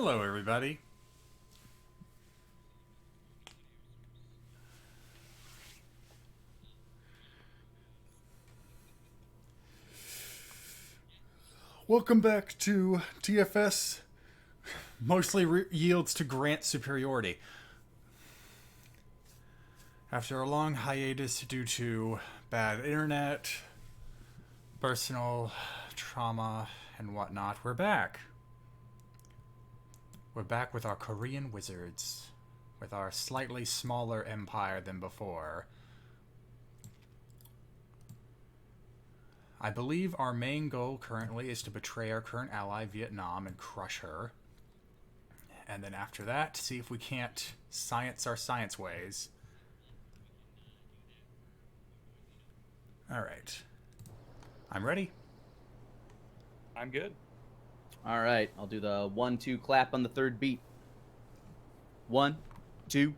Hello, everybody. Welcome back to TFS. Mostly yields to Grant superiority. After a long hiatus due to bad internet, personal trauma, and whatnot, we're back. We're back with our Korean wizards, with our slightly smaller empire than before. I believe our main goal currently is to betray our current ally, Vietnam, and crush her. And then after that, see if we can't science our science ways. Alright. I'm ready. I'm good. All right, I'll do the 1-2 clap on the third beat. 1, 2.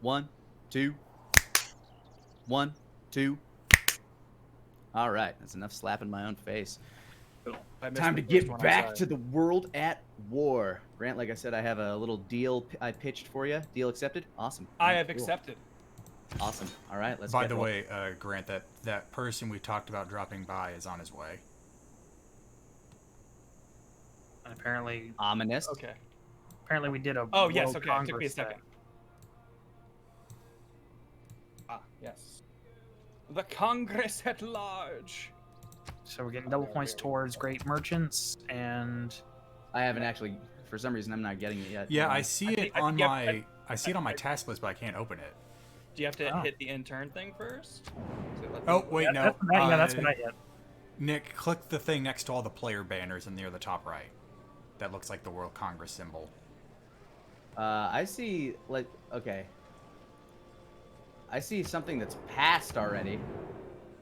1, 2. 1, 2. All right, that's enough slapping my own face. Time to get back to the world at war. Grant, like I said, I have a little deal I pitched for you. Deal accepted? Awesome. I have accepted. Awesome. All right, let's By get the way, Grant, that person we talked about dropping by is on his way. And apparently, ominous. Okay. apparently we did a. Oh, yes, World okay. It took me a Congress second. thing. Ah, yes. The Congress at large. So we're getting double points towards great merchants, and I haven't actually, for some reason, I'm not getting it yet. Yeah, I see it I on think- my I see it on my task list, but I can't open it. Do you have to Oh. hit the intern thing first? Oh, wait, no. that's what I get. Nick, click the thing next to all the player banners and near the top right. That looks like the World Congress symbol. I see, like, okay. I see something that's passed already.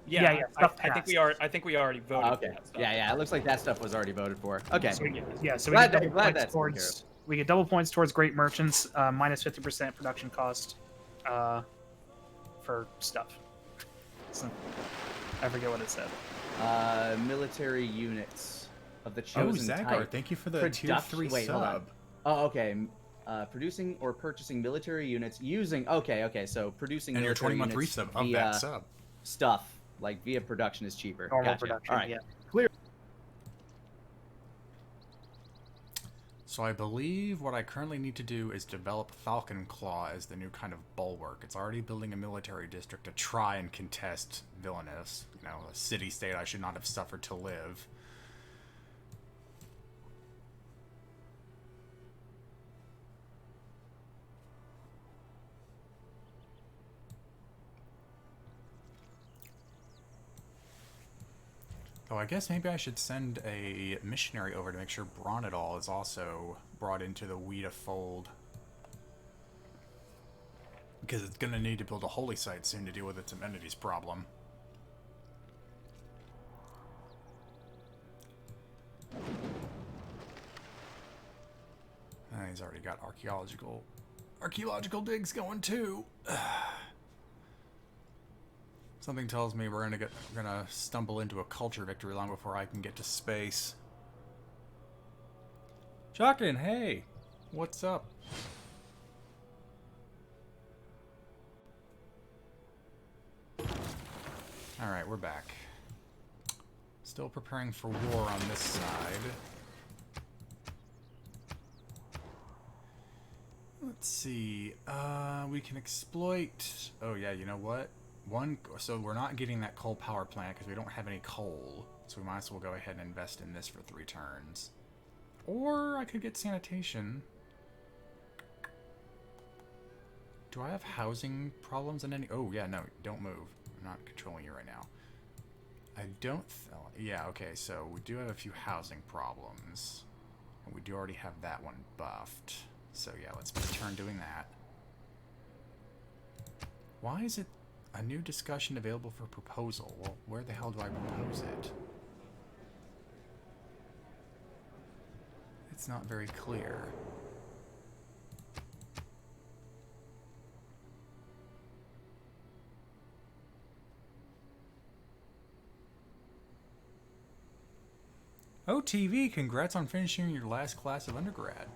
Yeah, stuff I think passed. we are. I think we already voted. Okay. For that stuff. Yeah, it looks like that stuff was already voted for. Okay. So we get, so we Glad get that- double glad points that's taken care towards. We get double points towards great merchants, minus 50% production cost, for stuff. So, I forget what it said. Military units of the Oh, chosen Zachar, type. thank you for the tier 3 Wait, hold on. sub. Oh, okay. Producing or purchasing military units using. Okay. So producing And your military 20-month units resub of via that sub. stuff like via production is cheaper. Normal Gotcha. production, All right. yeah. Clear. So I believe what I currently need to do is develop Falcon Claw as the new kind of bulwark. It's already building a military district to try and contest Villainous. You know, a city-state I should not have suffered to live. Oh, I guess maybe I should send a missionary over to make sure Bronadol is also brought into the Weta fold. Because it's going to need to build a holy site soon to deal with its amenities problem. He's already got archaeological digs going too. Something tells me we're gonna stumble into a culture victory long before I can get to space. Chuckin, hey, what's up? All right, we're back. Still preparing for war on this side. Let's see. We can exploit. Oh yeah, you know what? So we're not getting that coal power plant because we don't have any coal. So we might as well go ahead and invest in this for 3 turns. Or I could get sanitation. Do I have housing problems in any? Oh yeah, no, don't move. I'm not controlling you right now. I don't. Yeah, okay. So we do have a few housing problems, and we do already have that one buffed. So yeah, let's spend a turn doing that. Why is it a new discussion available for proposal? Well, where the hell do I propose it? It's not very clear. Oh, TV, congrats on finishing your last class of undergrad.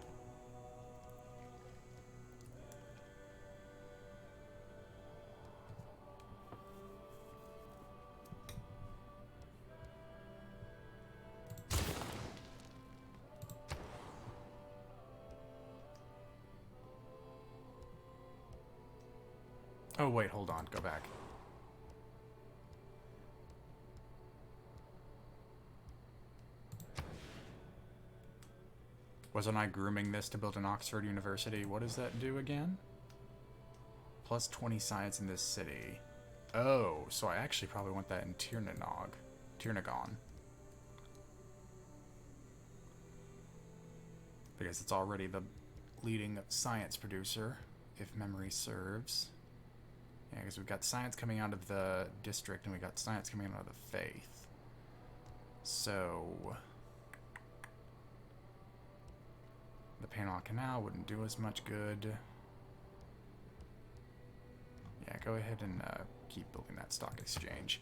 Oh, wait, hold on. Go back. Wasn't I grooming this to build an Oxford University? What does that do again? Plus 20 science in this city. Oh, so I actually probably want that in Tirnagon. Because it's already the leading science producer, if memory serves. Yeah, because we've got science coming out of the district, and we got science coming out of the faith. So the Panama Canal wouldn't do us much good. Yeah, go ahead and keep building that stock exchange.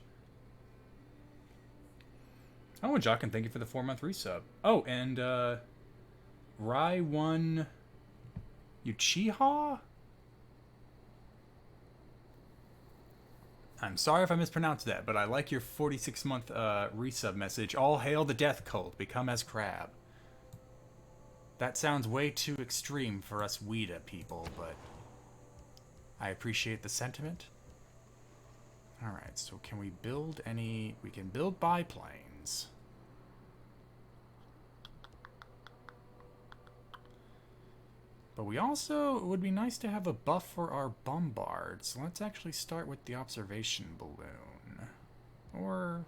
Oh, and Jock, and thank you for the 4-month resub. Oh, and Rai1 Uchiha? I'm sorry if I mispronounced that, but I like your 46-month resub message. All hail the death cult. Become as crab. That sounds way too extreme for us Weta people, but I appreciate the sentiment. Alright, so can we build any... We can build biplanes. But we also... It would be nice to have a buff for our bombards. So let's actually start with the observation balloon. Or...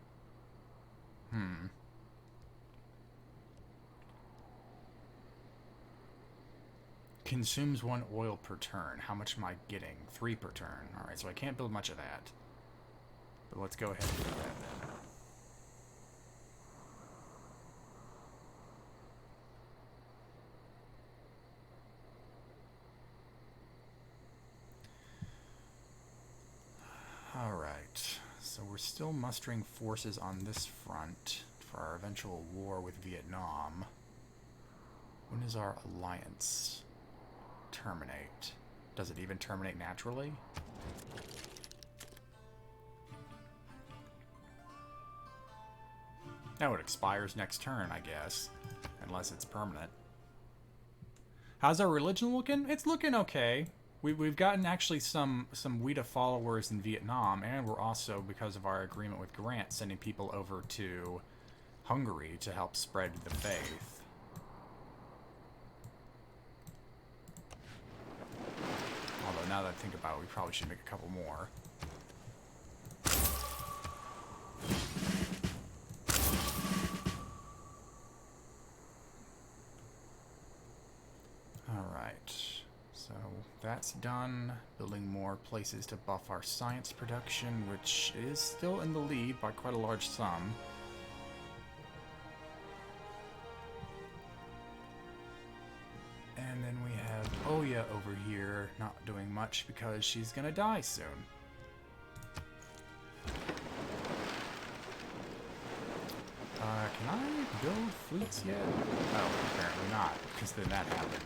Consumes 1 oil per turn. How much am I getting? 3 per turn. Alright, so I can't build much of that. But let's go ahead and do that then. Alright, so we're still mustering forces on this front for our eventual war with Vietnam. When does our alliance terminate? Does it even terminate naturally? No, it expires next turn, I guess. Unless it's permanent. How's our religion looking? It's looking okay. We've gotten actually some Weta followers in Vietnam, and we're also, because of our agreement with Grant, sending people over to Hungary to help spread the faith. Although now that I think about it, we probably should make a couple more. That's done. Building more places to buff our science production, which is still in the lead by quite a large sum. And then we have Oya over here not doing much because she's gonna die soon. Can I build fleets yet? Oh, apparently not, because then that happened.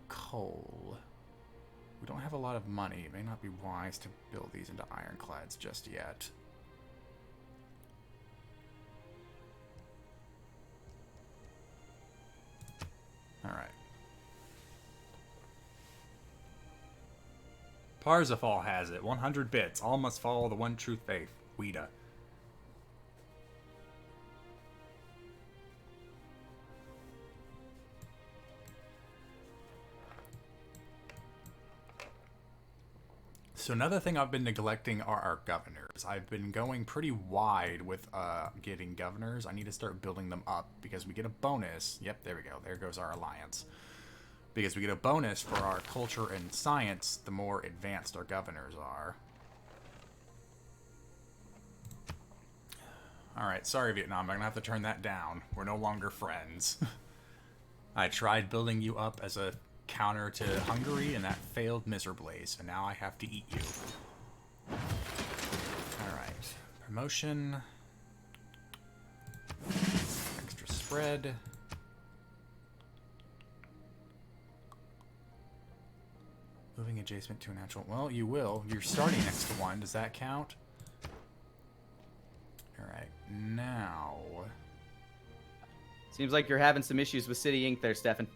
Coal. We don't have a lot of money. It may not be wise to build these into ironclads just yet. Alright. Parsifal has it. 100 bits. All must follow the one true faith. Weta. So another thing I've been neglecting are our governors. I've been going pretty wide with getting governors. I need to start building them up because we get a bonus. Yep, there we go. There goes our alliance. Because we get a bonus for our culture and science the more advanced our governors are. Alright, sorry Vietnam, I'm going to have to turn that down. We're no longer friends. I tried building you up as a counter to Hungary, and that failed miserably, so now I have to eat you. Alright. Promotion. spread. Moving adjacent to a natural. Well, you will. You're starting next to one. Does that count? All right. Now. Seems like you're having some issues with City Inc. there, Stefan.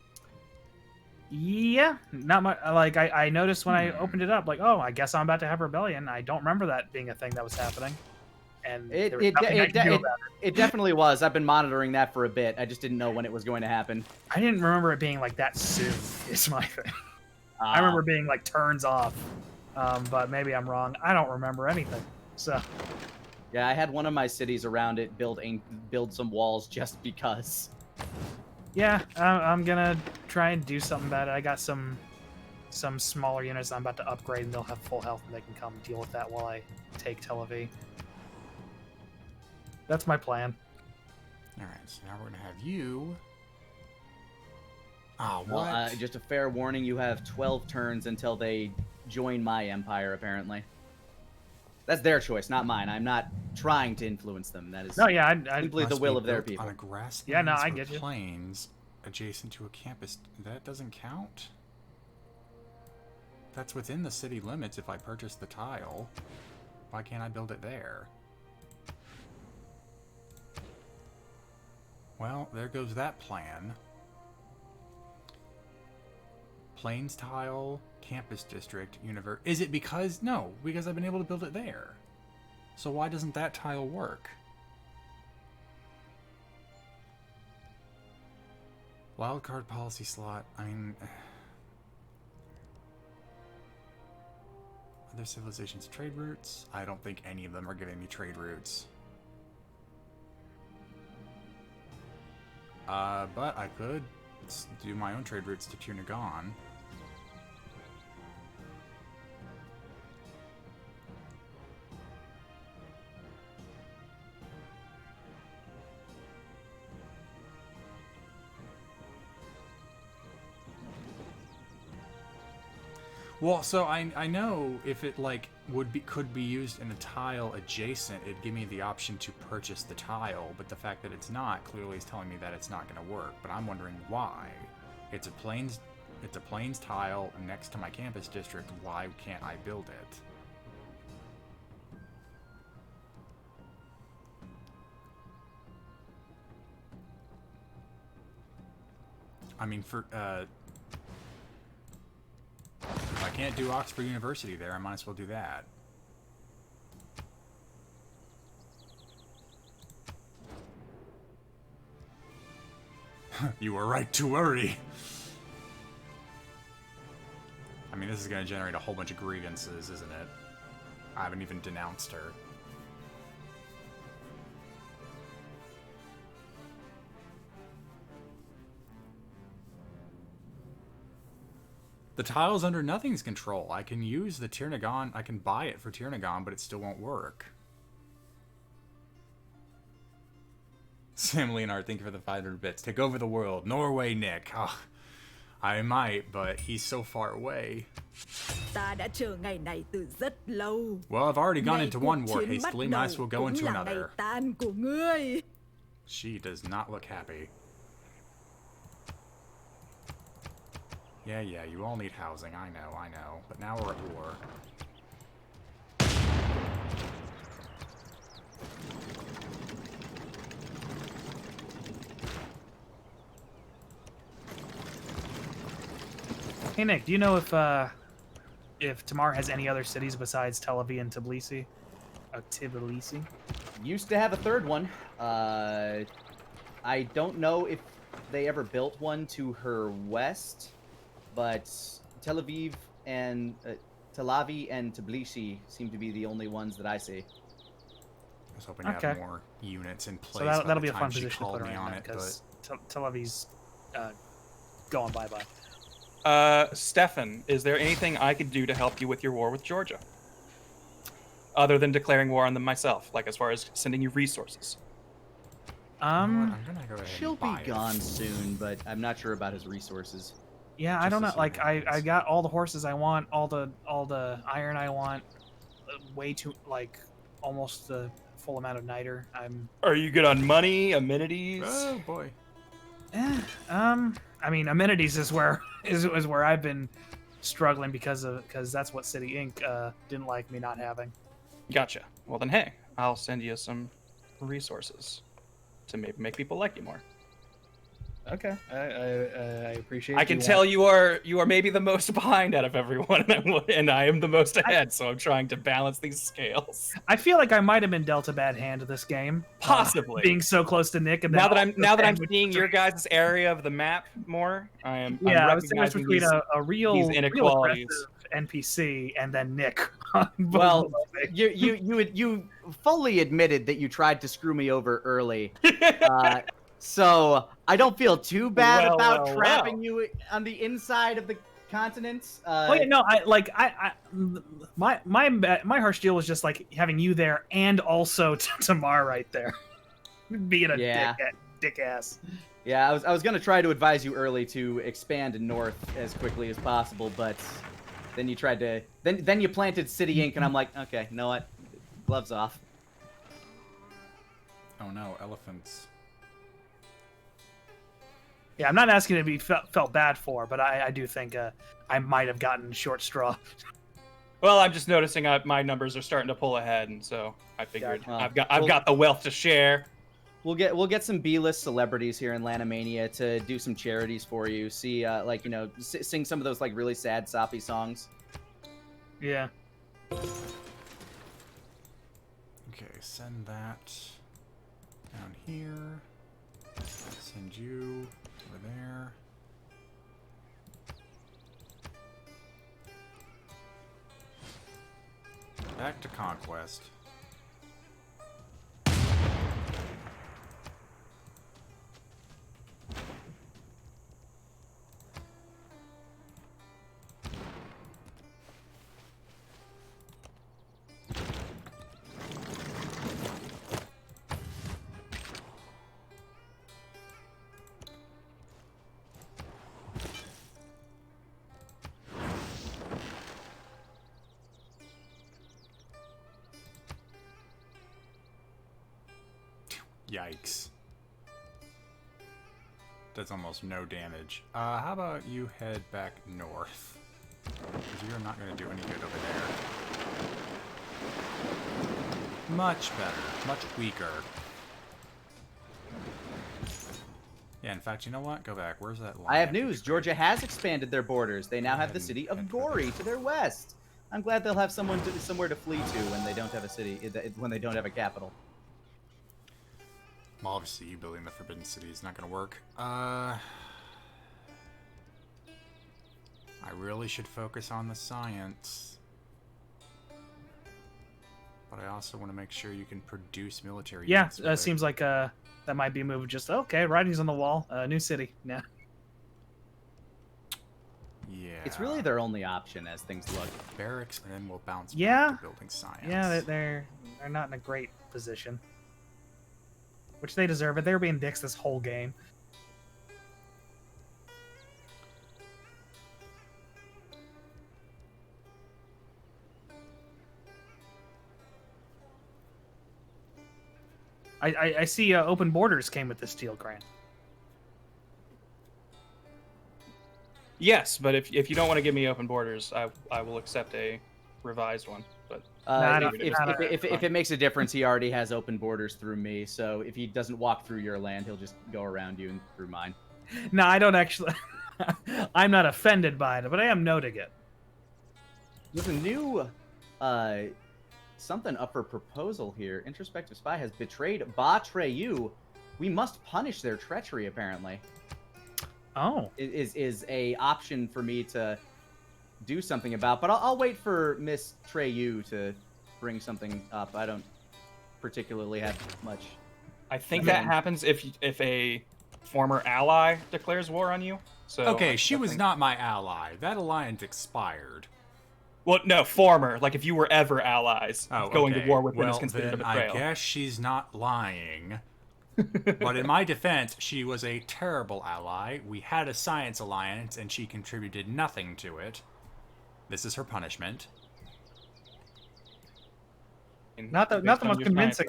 Yeah, not much. Like I noticed when I opened it up, like, oh, I guess I'm about to have rebellion. I don't remember that being a thing that was happening, and there was nothing I could do about it. It definitely was. I've been monitoring that for a bit. I just didn't know when it was going to happen. I didn't remember it being like that soon. Is my thing. I remember being like turns off, but maybe I'm wrong. I don't remember anything. So. Yeah, I had one of my cities around it build some walls just because. Yeah, I'm gonna try and do something about it. I got some smaller units I'm about to upgrade, and they'll have full health, and they can come deal with that while I take Tel Aviv. That's my plan. All right, so now we're gonna have you. Ah, what? Well, just a fair warning: you have 12 turns until they join my empire. Apparently, that's their choice, not mine. I'm not trying to influence them. That is simply the will of their people. On a grasslands Yeah, no, I get you. Plains adjacent to a campus. That doesn't count. That's within the city limits if I purchase the tile. Why can't I build it there? Well, there goes that plan. Plains tile, campus district, universe. Is it because? No, because I've been able to build it there. So why doesn't that tile work? Wildcard policy slot. I mean, other civilizations trade routes. I don't think any of them are giving me trade routes. But I could do my own trade routes to Tunigan. Well, so I know if it like could be used in a tile adjacent, it'd give me the option to purchase the tile, but the fact that it's not clearly is telling me that it's not going to work. But I'm wondering why. It's a plains tile next to my campus district. Why can't I build it? I mean, for if I can't do Oxford University there, I might as well do that. You were right to worry. I mean, this is going to generate a whole bunch of grievances, isn't it? I haven't even denounced her. The tile's under nothing's control. I can use the Tiernagon. I can buy it for Tiernagon, but it still won't work. Sam Leonard, thank you for the 500 bits. Take over the world. Norway, Nick. Oh, I might, but he's so far away. Well, I've already gone into one war hastily. Might as well go into another. She does not look happy. Yeah, you all need housing. I know. But now we're at war. Hey Nick, do you know if Tamar has any other cities besides Tel Aviv and Tbilisi? Tbilisi? Used to have a third one. I don't know if they ever built one to her west, but Tel Aviv and Tbilisi seem to be the only ones that I see. I was hoping to have more units in place. So that'll be a fun position to put her in, because Tel Aviv's going bye-bye. Stefan, is there anything I could do to help you with your war with Georgia? Other than declaring war on them myself, like as far as sending you resources. I'm gonna go ahead She'll and buy be gone soon, but I'm not sure about his resources. Yeah, I don't know. Like I got all the horses I want, all the iron I want, way too almost the full amount of niter. Are you good on money, amenities? Oh boy. I mean, amenities is where is where I've been struggling because that's what City Inc. Didn't like me not having. Gotcha. Well then, hey, I'll send you some resources to maybe make people like you more. Okay, I appreciate. I can tell you are maybe the most behind out of everyone, and I am the most ahead. So I'm trying to balance these scales. I feel like I might have been dealt a bad hand this game, Possibly being so close to Nick. And now then that I'm seeing your guys' area of the map more, I'm I was thinking recognizing between a these real inequalities. NPC and then Nick. Well, you fully admitted that you tried to screw me over early. So I don't feel too bad about trapping you on the inside of the continents. My harsh deal was just like having you there and also Tamar right there, being a dick ass. Yeah, I was gonna try to advise you early to expand north as quickly as possible, but then you tried to then you planted City Inc. and I'm like, okay, you know what, gloves off. Oh no, elephants. Yeah, I'm not asking to be felt bad for, but I do think I might have gotten short straw. Well, I'm just noticing my numbers are starting to pull ahead, and so I figured I've got the wealth to share. We'll get some B-list celebrities here in Lanimania to do some charities for you. See, sing some of those like really sad soppy songs. Yeah. Okay, send that down here. Send you over there. Back to Conquest. Yikes. Does almost no damage. How about you head back north? Because you're not going to do any good over there. Much better. Much weaker. Yeah, in fact, you know what? Go back. Where's that line? I have news. Georgia has expanded their borders. They now have the city of Gori to their west. I'm glad they'll have somewhere to flee to when they don't have a city, when they don't have a capital. Well, obviously, you building the Forbidden City is not going to work. I really should focus on the science. But I also want to make sure you can produce military units. Yeah, seems like that might be a move. Just, okay, writing's on the wall. New city. Yeah. Yeah. It's really their only option as things look. Barracks, and then we'll bounce Yeah. back to building science. Yeah, they're not in a great position. Which they deserve it. They were being dicks this whole game. I see open borders came with this deal, Grant. Yes, but if you don't want to give me open borders, I will accept a revised one. But if it makes a difference, he already has open borders through me. So if he doesn't walk through your land, he'll just go around you and through mine. No, I don't actually. I'm not offended by it, but I am noting it. There's a new something up for proposal here. Introspective spy has betrayed Ba-Treyu. We must punish their treachery, apparently. Oh. Is a option for me to do something about, but I'll wait for Miss Treyu to bring something up. I don't particularly have much. I think that happens if a former ally declares war on you. So okay, she was not my ally. That alliance expired. Well, no, former. Like if you were ever allies, going to war with them is considered a betrayal. I guess she's not lying. But in my defense, she was a terrible ally. We had a science alliance, and she contributed nothing to it. This is her punishment. Not the most convincing.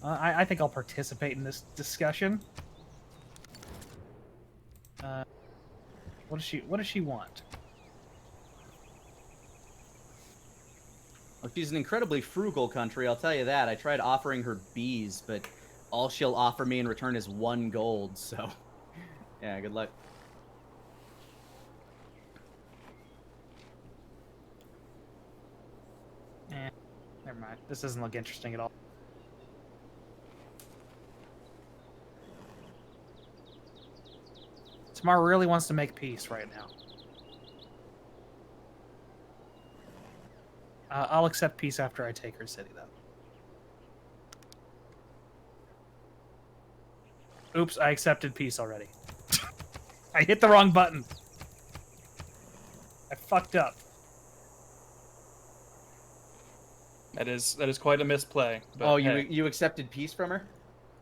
I think I'll participate in this discussion. What does she want? Well, she's an incredibly frugal country, I'll tell you that. I tried offering her bees, but all she'll offer me in return is 1 gold, so yeah, good luck. Never mind. This doesn't look interesting at all. Tamar really wants to make peace right now. I'll accept peace after I take her city, though. Oops, I accepted peace already. I hit the wrong button. I fucked up. That is quite a misplay. But Oh, hey. you accepted peace from her?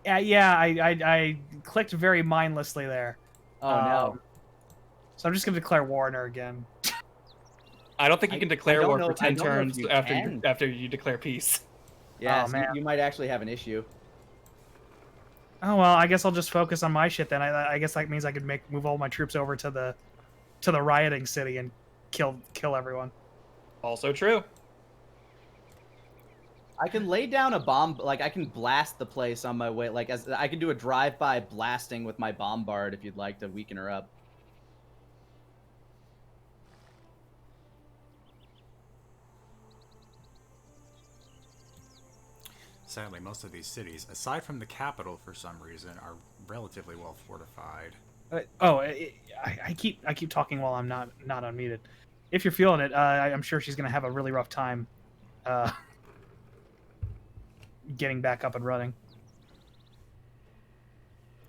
Yeah, I clicked very mindlessly there. Oh, no. So I'm just gonna declare war on her again. I don't think you can declare war for 10 turns can. after you declare peace. Yeah, Oh, so man. you might actually have an issue. Oh well, I guess I'll just focus on my shit then. I guess that means I could move all my troops over to the rioting city and kill everyone. Also true. I can lay down a bomb, like I can blast the place on my way. Like I can do a drive-by blasting with my bombard if you'd like to weaken her up. Sadly, most of these cities, aside from the capital for some reason, are relatively well fortified. I keep talking while I'm not unmuted. If you're feeling it, I'm sure she's gonna have a really rough time getting back up and running.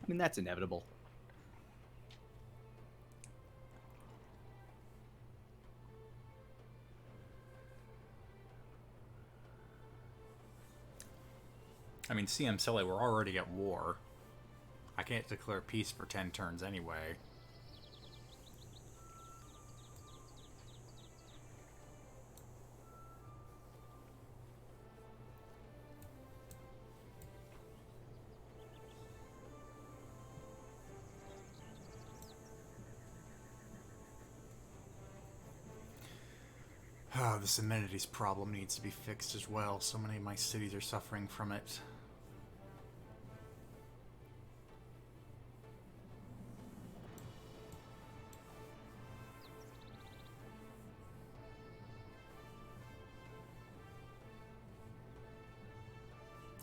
I mean, that's inevitable. I mean, CM Silly, we're already at war. I can't declare peace for 10 turns anyway. Oh, this amenities problem needs to be fixed as well. So many of my cities are suffering from it.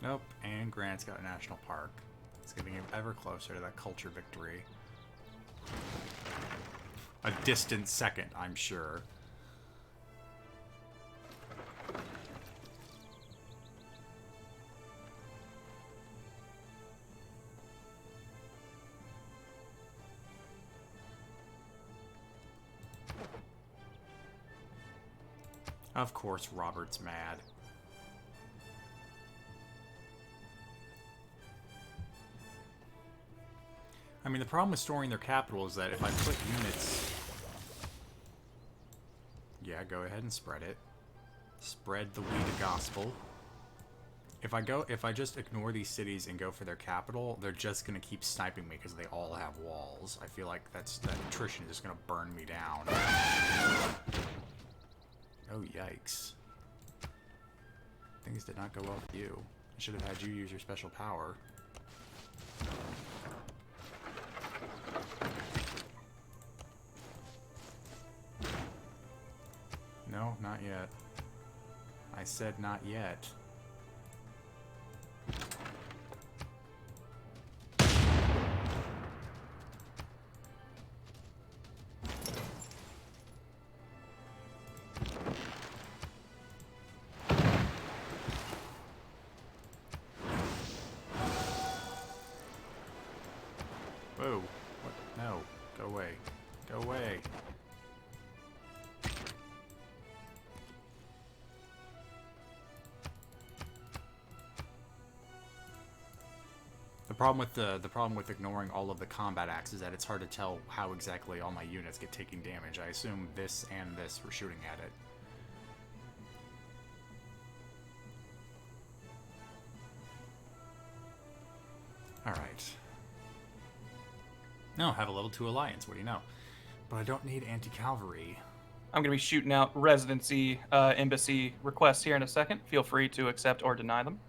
Nope, and Grant's got a national park. It's getting ever closer to that culture victory. A distant second, I'm sure. Of course, Robert's mad. I mean, the problem with storing their capital is that if I put units... Yeah, go ahead and spread it. Spread the weed gospel. If I just ignore these cities and go for their capital, they're just gonna keep sniping me because they all have walls. I feel like that attrition is just gonna burn me down. Oh, yikes. Things did not go well with you. I should have had you use your special power. No, not yet. I said not yet. Whoa. What? No. Go away. Go away. The problem with ignoring all of the combat acts is that it's hard to tell how exactly all my units get taking damage. I assume this and this were shooting at it. Alright. No, have a level 2 alliance, what do you know? But I don't need anti-cavalry. I'm going to be shooting out residency embassy requests here in a second. Feel free to accept or deny them.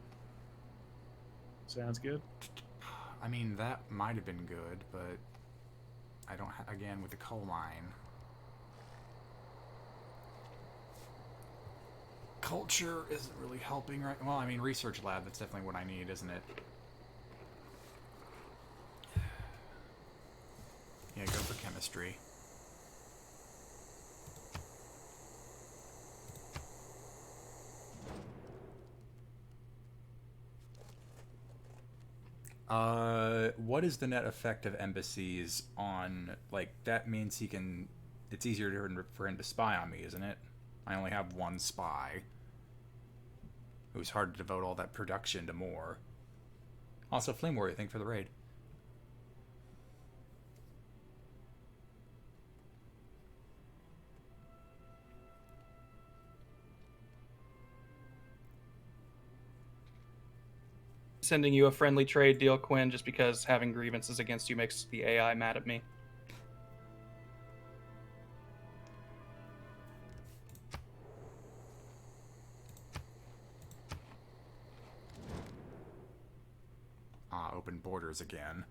Sounds good. I mean, that might have been good, but I don't again, with the coal mine. Culture isn't really helping right. Well, I mean, research lab, that's definitely what I need, isn't it? Yeah, go for chemistry. What is the net effect of embassies on, like, that means he can, it's easier for him to spy on me, isn't it? I only have one spy. It was hard to devote all that production to more. Also, Flame Warrior, thank you for the raid. Sending you a friendly trade deal, Quinn, just because having grievances against you makes the AI mad at me. Open borders again.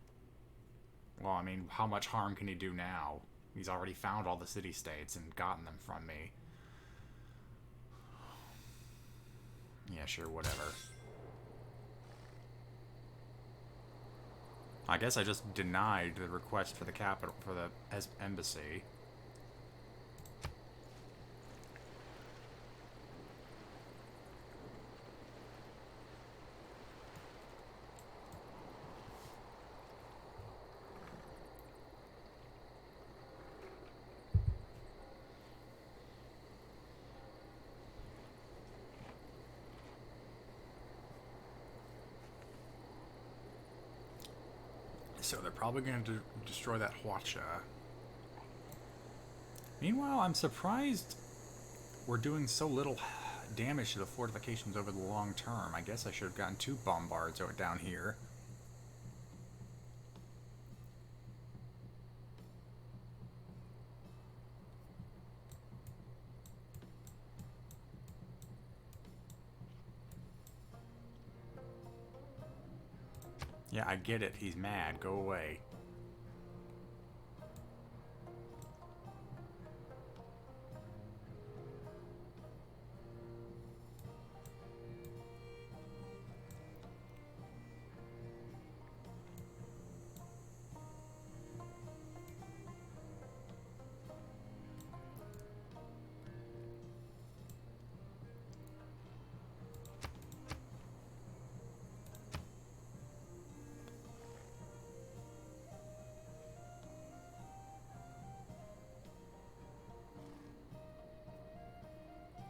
Well, I mean, how much harm can he do now? He's already found all the city-states and gotten them from me. Yeah, sure, whatever. I guess I just denied the request for the capital, for the embassy. So they're probably going to destroy that Huacha. Meanwhile, I'm surprised we're doing so little damage to the fortifications over the long term. I guess I should have gotten 2 bombards down here. Yeah, I get it. He's mad. Go away.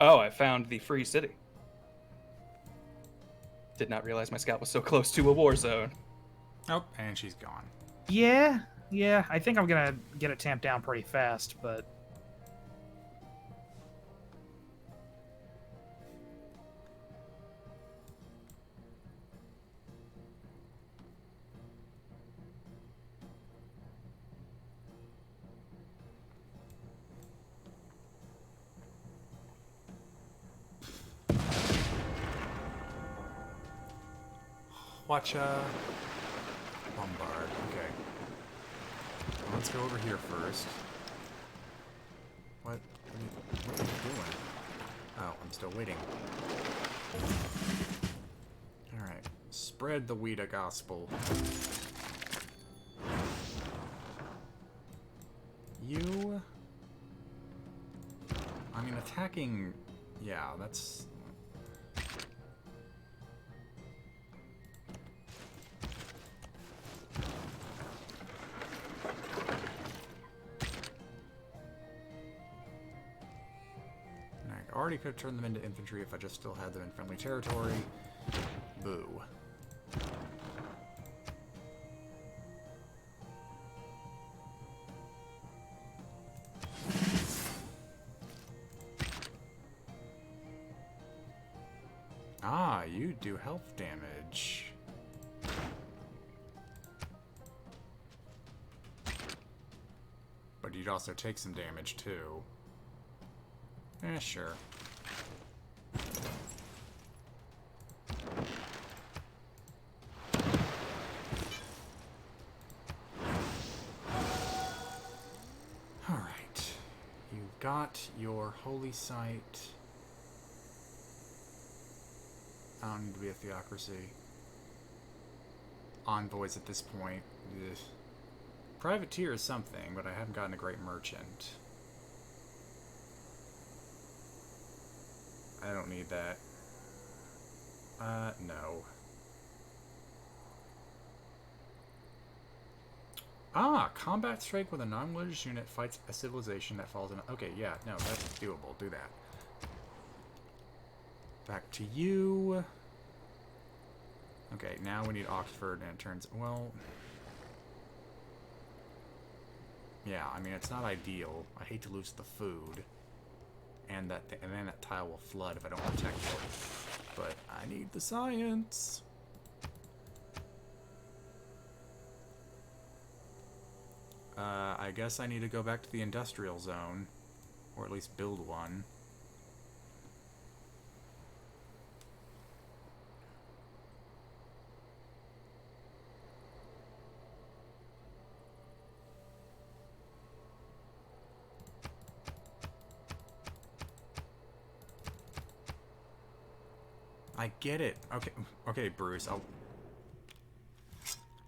Oh, I found the free city. Did not realize my scout was so close to a war zone. Oh, and she's gone. Yeah, I think I'm gonna get it tamped down pretty fast, but Huacha. Bombard. Okay. Let's go over here first. What are you doing? Oh, I'm still waiting. Alright. Spread the Weta gospel. You... I mean, attacking... Yeah, that's... I already could have turned them into infantry if I just still had them in friendly territory. Boo. Ah, you do health damage. you'd also take some damage, too. Sure. Alright. You've got your holy site. I don't need to be a theocracy. Envoys at this point. Ugh. Privateer is something, but I haven't gotten a great merchant. I don't need that. No. Ah, combat strike with a non-religious unit fights a civilization that falls in... Okay, yeah, no, that's doable. Do that. Back to you. Okay, now we need Oxford, and it turns... Well... Yeah, I mean, it's not ideal. I hate to lose the food. And then that tile will flood if I don't protect it. But I need the science. I guess I need to go back to the industrial zone. Or at least build one. I get it. Okay, okay, Bruce.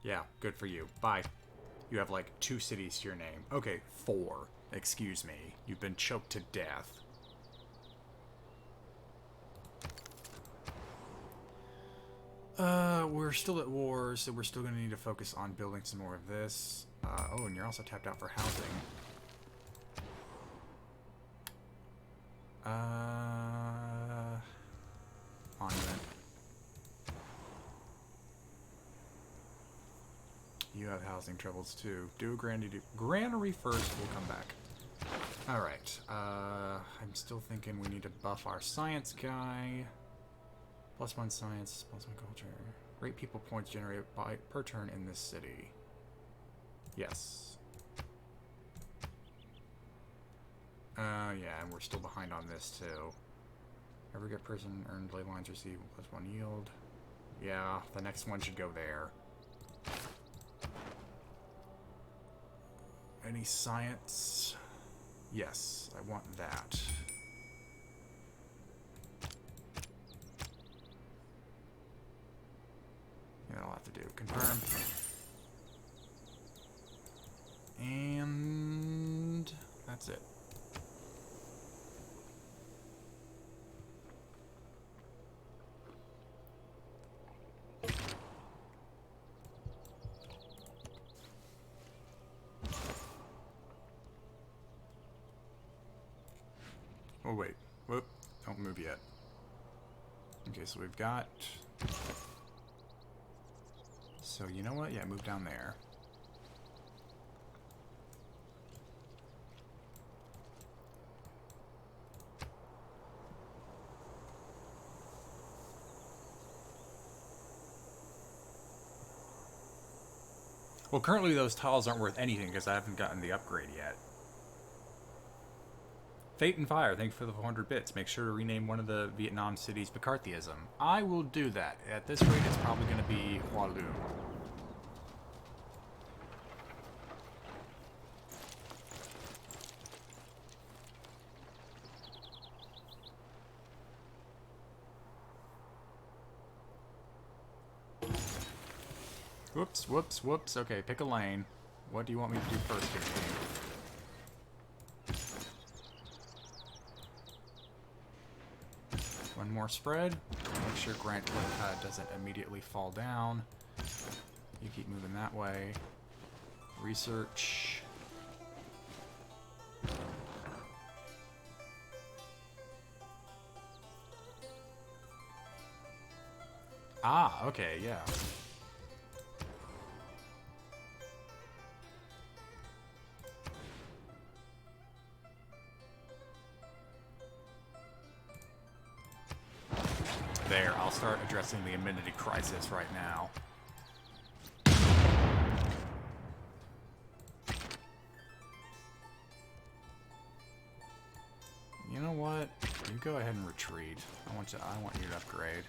Yeah, good for you. Bye. You have like 2 cities to your name. Okay, 4. Excuse me. You've been choked to death. We're still at war, so we're still gonna need to focus on building some more of this. Oh, and you're also tapped out for housing. Monument. You have housing troubles too. Do a granary first, we'll come back. Alright, I'm still thinking we need to buff our science guy. +1 science, +1 culture. Rate people points generated per turn in this city. Yes. Yeah, and we're still behind on this too. Every good person earned ley lines receive +1 yield. Yeah, the next one should go there. Any science? Yes, I want that. Yeah, I'll have to do. Confirm. And that's it. Oh, wait. Whoop. Don't move yet. Okay, so we've got... So, you know what? Yeah, move down there. Well, currently those tiles aren't worth anything because I haven't gotten the upgrade yet. Fate and Fire, thank you for the 400 bits. Make sure to rename one of the Vietnam cities McCarthyism. I will do that. At this rate, it's probably going to be Hoa Lu. Whoops, whoops, whoops. Okay, pick a lane. What do you want me to do first here, team? One more spread. Make sure Grant doesn't immediately fall down. You keep moving that way. Research. Ah, okay, yeah. There, I'll start addressing the amenity crisis right now. you go ahead and retreat. I want you to upgrade.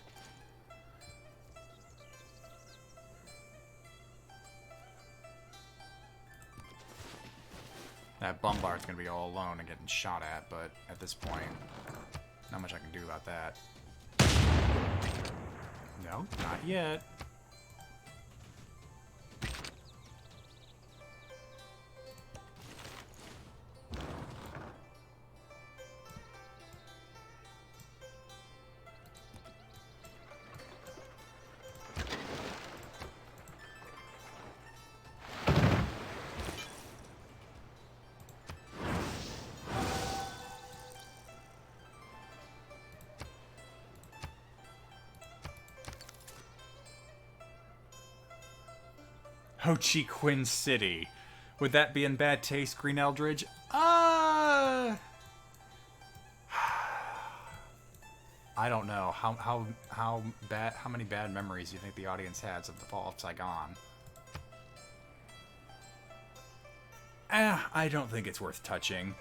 That bombard's gonna be all alone and getting shot at, but at this point, not much I can do about that. No, not yet. Ho Chi Minh City. Would that be in bad taste, Green Eldridge? I don't know. How many bad memories do you think the audience has of the fall of Saigon? I don't think it's worth touching.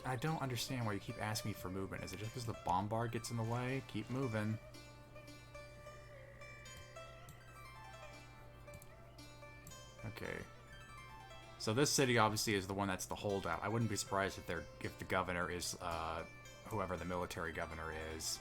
I don't understand why you keep asking me for movement. Is it just because the bombard gets in the way? Keep moving. Okay. So this city obviously is the one that's the holdout. I wouldn't be surprised if the governor is whoever the military governor is.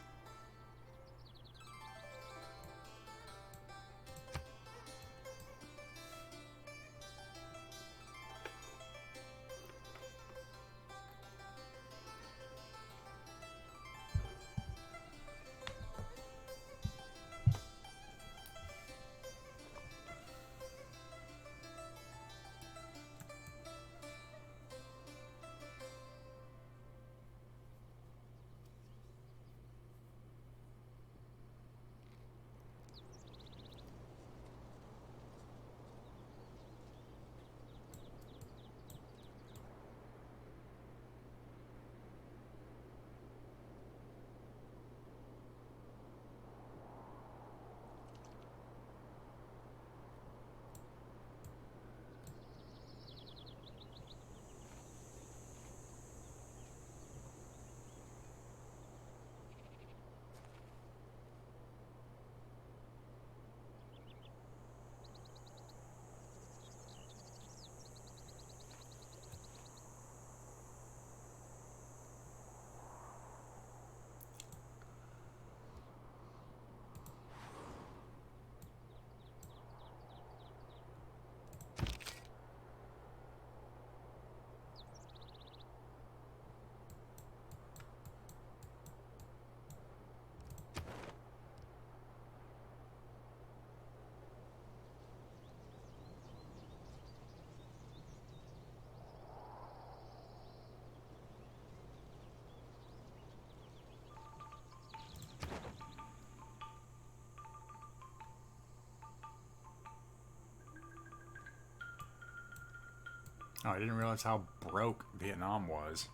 Oh, I didn't realize how broke Vietnam was.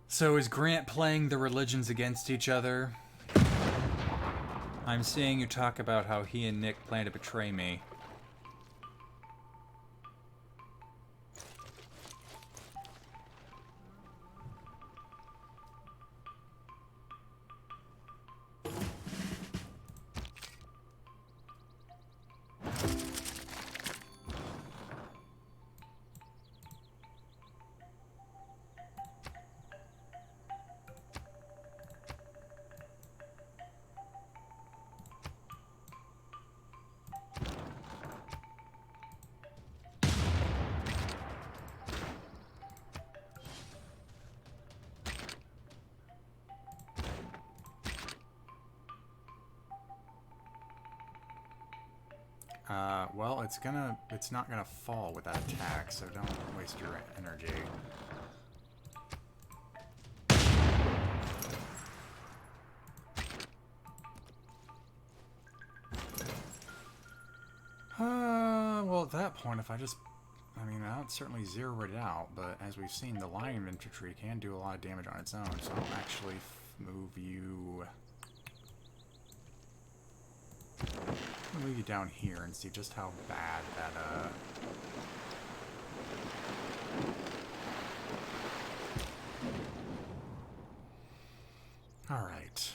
So is Grant playing the religions against each other? I'm seeing you talk about how he and Nick plan to betray me. Well, it's not gonna fall with that attack, so don't waste your energy. Well, at that point, if I just, I mean, Well, it's certainly zeroed it out, but as we've seen, the line infantry can do a lot of damage on its own, so I'll actually move you... I'll move you down here and see just how bad that, Alright.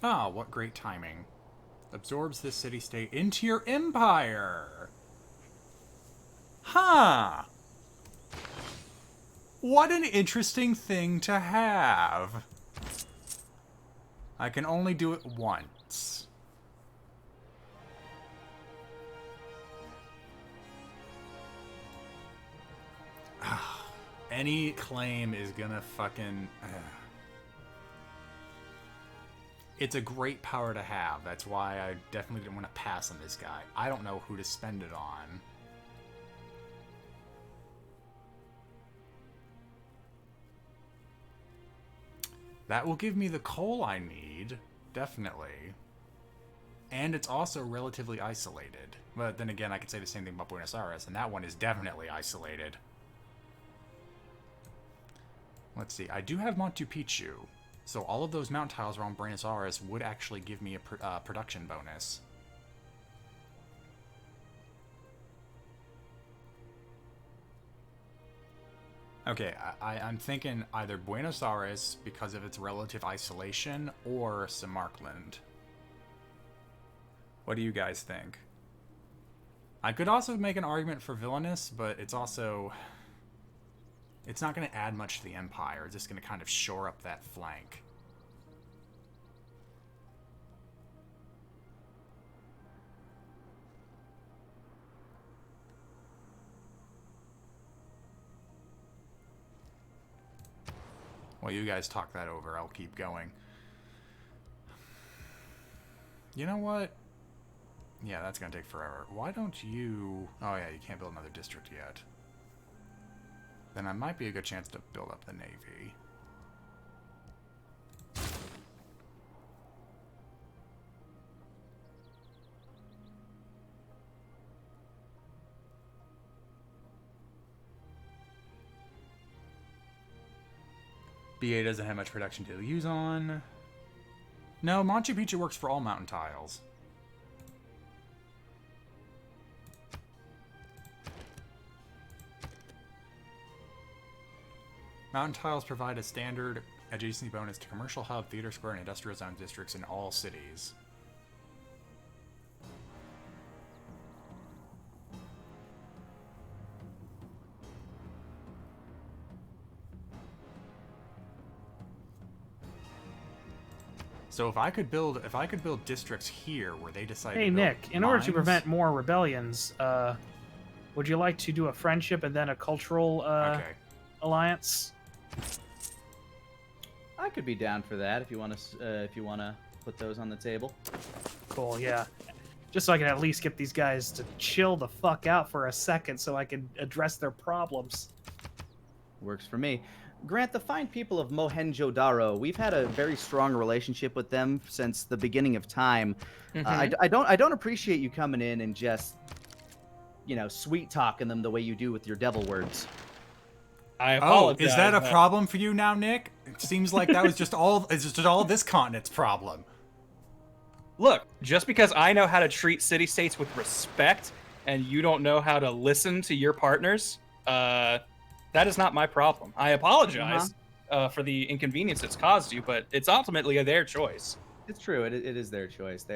Ah, what great timing. Absorbs this city-state into your empire! Huh! What an interesting thing to have! I can only do it once. Any claim is gonna fucking... It's a great power to have. That's why I definitely didn't want to pass on this guy. I don't know who to spend it on. That will give me the coal I need, definitely. And it's also relatively isolated. But then again, I could say the same thing about Buenos Aires, and that one is definitely isolated. Let's see, I do have Machu Picchu. So all of those mountain tiles around Buenos Aires would actually give me a production bonus. Okay, I'm thinking either Buenos Aires because of its relative isolation, or Samarkand. What do you guys think? I could also make an argument for Villainous, but it's also... It's not going to add much to the Empire. It's just going to kind of shore up that flank. Well, you guys talk that over. I'll keep going. You know what? Yeah, that's going to take forever. Why don't you... Oh, yeah, you can't build another district yet. Then I might be a good chance to build up the Navy. BA doesn't have much production to use on. No, Machu Picchu works for all mountain tiles. Mountain tiles provide a standard adjacency bonus to commercial hub, theater square, and industrial zone districts in all cities. So if I could build districts here where they decide Hey to build Nick, in order to mines- prevent more rebellions, would you like to do a friendship and then a cultural Okay. alliance? I could be down for that if you want to put those on the table. Cool, yeah. Just so I can at least get these guys to chill the fuck out for a second so I can address their problems. Works for me. Grant, the fine people of Mohenjo-Daro, we've had a very strong relationship with them since the beginning of time. I don't appreciate you coming in and just, sweet talking them the way you do with your devil words. I apologize. Oh, is that a problem for you now, Nick? It seems like that was just all this continent's problem. Look, just because I know how to treat city-states with respect and you don't know how to listen to your partners, that is not my problem. I apologize for the inconvenience it's caused you, but it's ultimately their choice. It's true. It is their choice.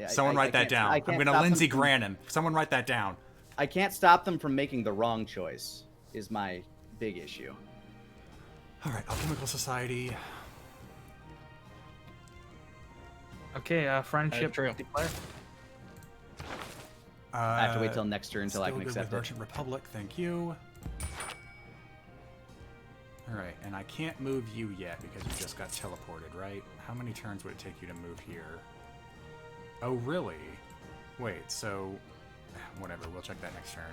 Someone write that down. I'm going to Lindsey Graham him. Someone write that down. I can't stop them from making the wrong choice, is my big issue. All right, Alchemical Society. Okay, friendship True. declare. I have to wait till next turn until I Still can good accept with it. Merchant Republic, thank you. Alright, and I can't move you yet because you just got teleported, right? How many turns would it take you to move here? Oh, really? Wait, so... Whatever, we'll check that next turn.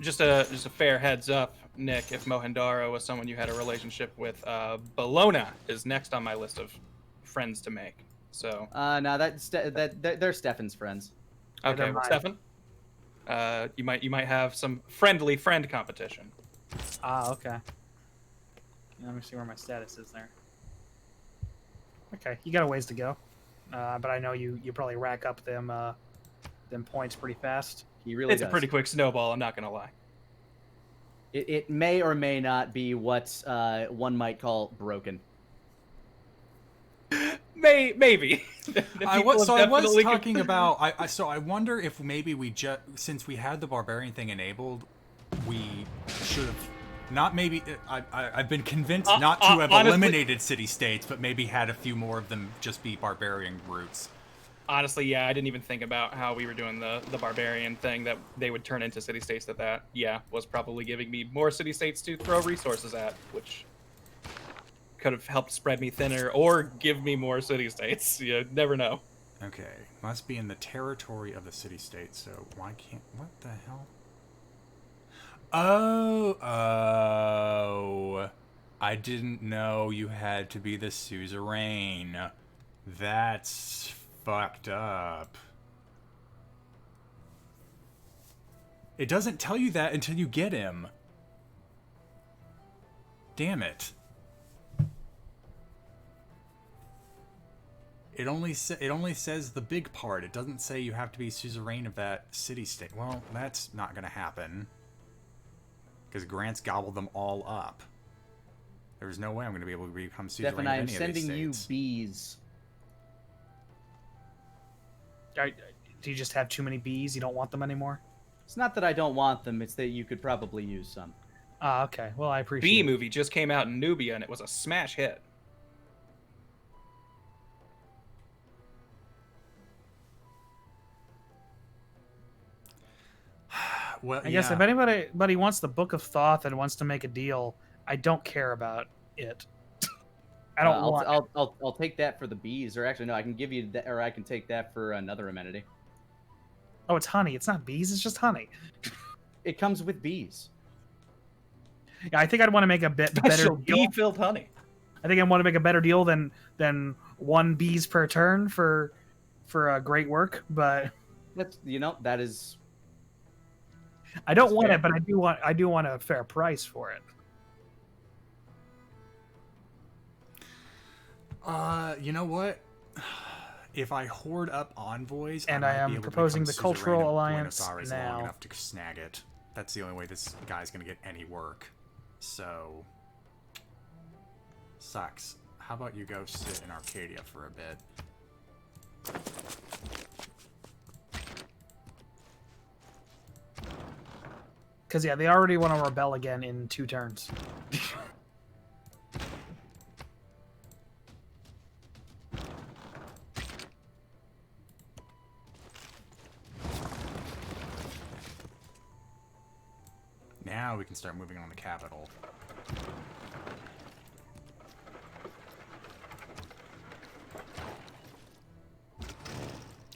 Just a fair heads up, Nick. If Mohendaro was someone you had a relationship with, Bologna is next on my list of friends to make. So. No, they're Stefan's friends. Okay, well, Stefan, you might have some friendly friend competition. Ah, okay. Let me see where my status is there. Okay, you got a ways to go, but I know you probably rack up them points pretty fast. He really It's does. a pretty quick snowball. I'm not gonna lie. It may or may not be what one might call broken. Maybe. I was talking about. I wonder if maybe we just, since we had the barbarian thing enabled, we should have not maybe. I've been convinced not to have honestly, eliminated city states, but maybe had a few more of them just be barbarian routes. Honestly, yeah, I didn't even think about how we were doing the barbarian thing that they would turn into city states. That was probably giving me more city states to throw resources at, which could have helped spread me thinner or give me more city states. You never know. Okay, must be in the territory of the city state. So why can't? What the hell? Oh, I didn't know you had to be the suzerain. That's fucked up. It doesn't tell you that until you get him. Damn it. It only says the big part. It doesn't say you have to be suzerain of that city-state. Well, that's not going to happen. Because Grant's gobbled them all up. There's no way I'm going to be able to become suzerain Stefan, of I am any of these sending you states. bees. Do you just have too many bees? You don't want them anymore? It's not that I don't want them, it's that you could probably use some. Ah, okay. Well, I appreciate Bee it. movie just came out in Nubia, and it was a smash hit. Well, I guess if anybody wants the Book of Thoth and wants to make a deal, I don't care about it. I don't want. I'll take that for the bees, or actually no, I can give you that, or I can take that for another amenity. Oh, it's honey. It's not bees. It's just honey. It comes with bees. Yeah, I think I'd want to make a better deal. Bee-filled honey. I think I want to make a better deal than 1 bees per turn for great work, but that is. I don't want it, but I do want a fair price for it. You know what? If I hoard up envoys, And I I might am be able to proposing become the Cultural suzerain of Alliance Buenos Aires now. long enough to snag it. That's the only way this guy's gonna get any work. So sucks. How about you go sit in Arcadia for a bit? Because yeah, they already want to rebel again in 2 turns. Now we can start moving on the capital.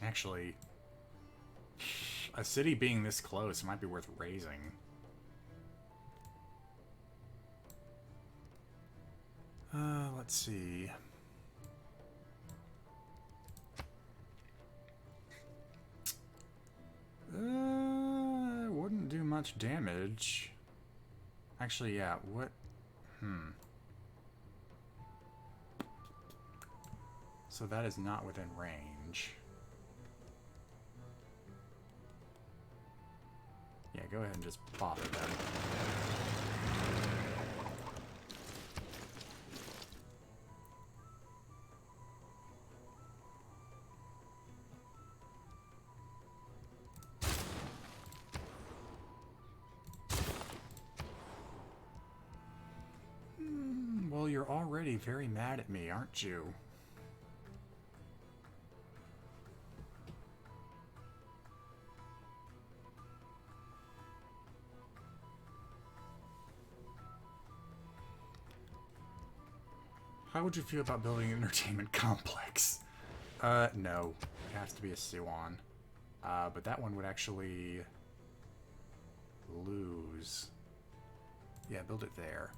Actually, a city being this close might be worth raising. Let's see. Wouldn't do much damage. Actually, yeah, what? So that is not within range. Yeah, go ahead and just bother them. Well, you're already very mad at me, aren't you? How would you feel about building an entertainment complex? No. It has to be a Siwan. But that one would actually lose. Yeah, build it there.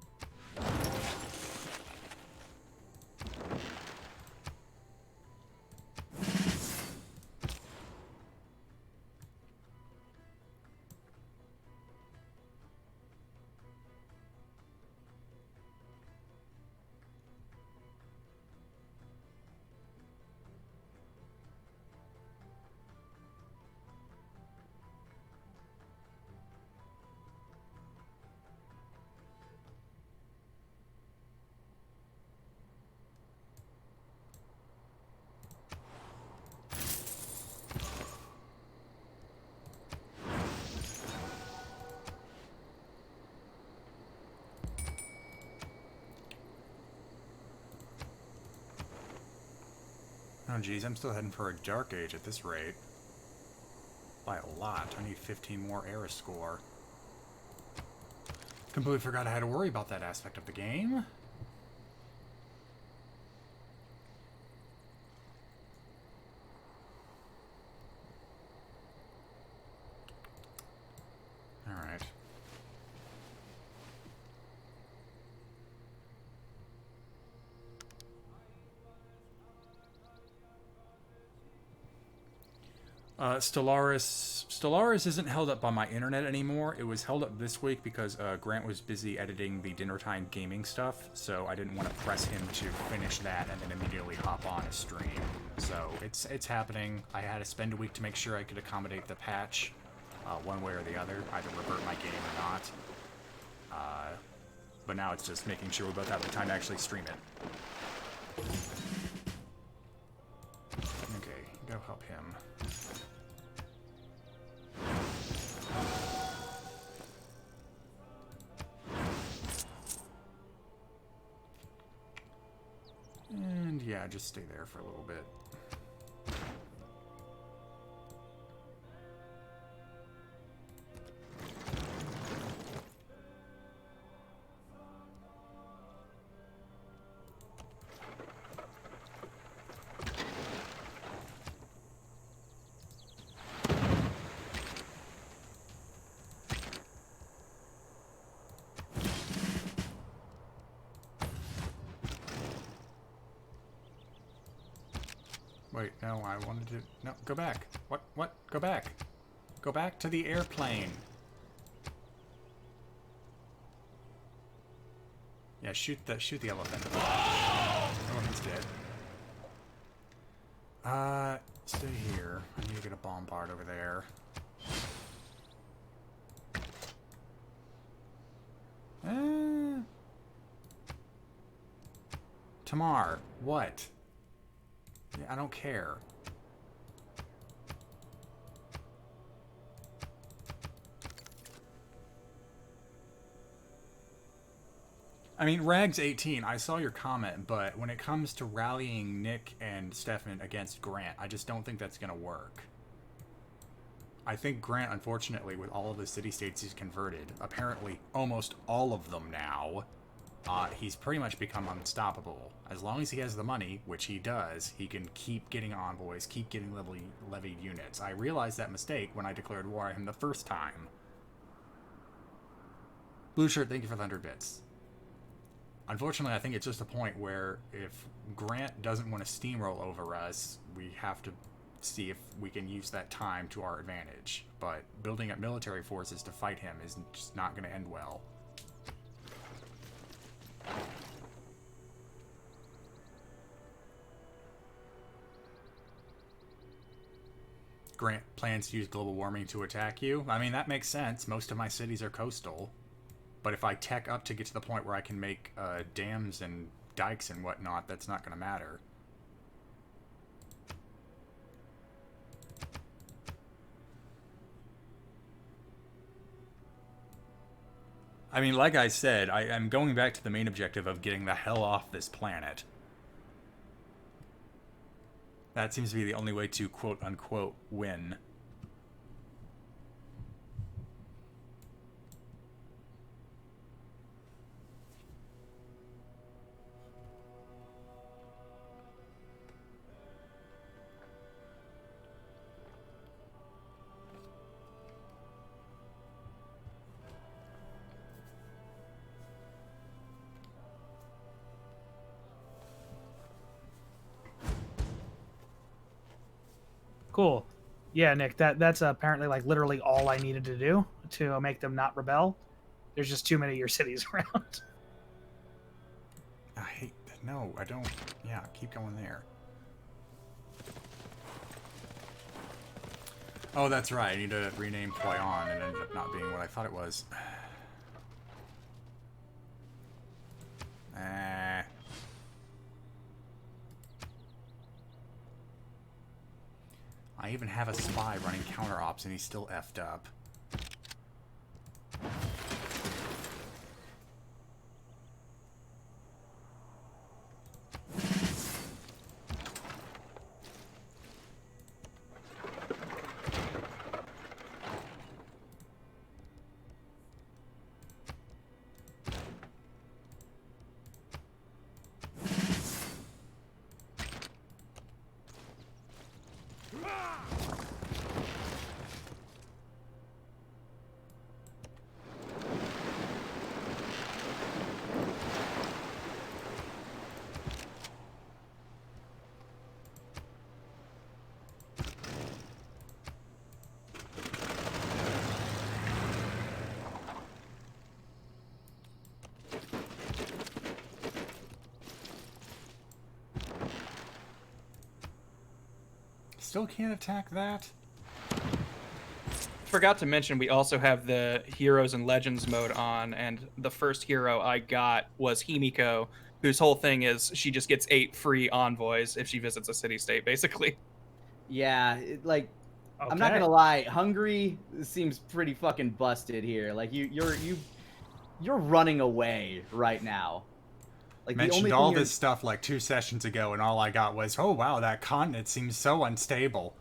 Oh geez, I'm still heading for a Dark Age at this rate. By a lot. I need 15 more era score. Completely forgot I had to worry about that aspect of the game. Alright. Stellaris isn't held up by my internet anymore. It was held up this week because Grant was busy editing the dinner time gaming stuff, so I didn't want to press him to finish that and then immediately hop on a stream. So it's happening. I had to spend a week to make sure I could accommodate the patch, one way or the other, either revert my game or not. But now it's just making sure we both have the time to actually stream it. Okay, go help him. And yeah, just stay there for a little bit. Wait, no, I wanted to... No, go back. What? Go back. Go back to the airplane. Yeah, shoot the elephant. Elephant's dead. Stay here. I need to get a bomb part over there. Tamar, what? Yeah, I don't care. I mean, Rag's 18. I saw your comment, but when it comes to rallying Nick and Stefan against Grant, I just don't think that's going to work. I think Grant, unfortunately, with all of the city-states he's converted, apparently almost all of them now, he's pretty much become unstoppable. As long as he has the money, which he does, he can keep getting envoys, keep getting levied units. I realized that mistake when I declared war on him the first time. Blue Shirt, thank you for the 100 bits. Unfortunately, I think it's just a point where if Grant doesn't want to steamroll over us, we have to see if we can use that time to our advantage. But building up military forces to fight him is just not going to end well. Grant plans to use global warming to attack you. I mean, that makes sense. Most of my cities are coastal. But if I tech up to get to the point where I can make dams and dikes and whatnot, that's not going to matter. I mean, like I said, I'm going back to the main objective of getting the hell off this planet. That seems to be the only way to quote-unquote win. Cool. Yeah, Nick, that's apparently like literally all I needed to do to make them not rebel. There's just too many of your cities around. I hate... No, I don't... Yeah, keep going there. Oh, that's right. I need to rename Poyon. It ended up not being what I thought it was. I even have a spy running counter ops and he's still effed up. Still can't attack that? Forgot to mention, we also have the Heroes and Legends mode on, and the first hero I got was Himiko, whose whole thing is she just gets 8 free envoys if she visits a city-state, basically. Yeah, Okay. I'm not gonna lie. Hungary seems pretty fucking busted here. Like you're running away right now. Like the only Mentioned thing all you're... this stuff like 2 sessions ago, and all I got was, oh wow, that continent seems so unstable.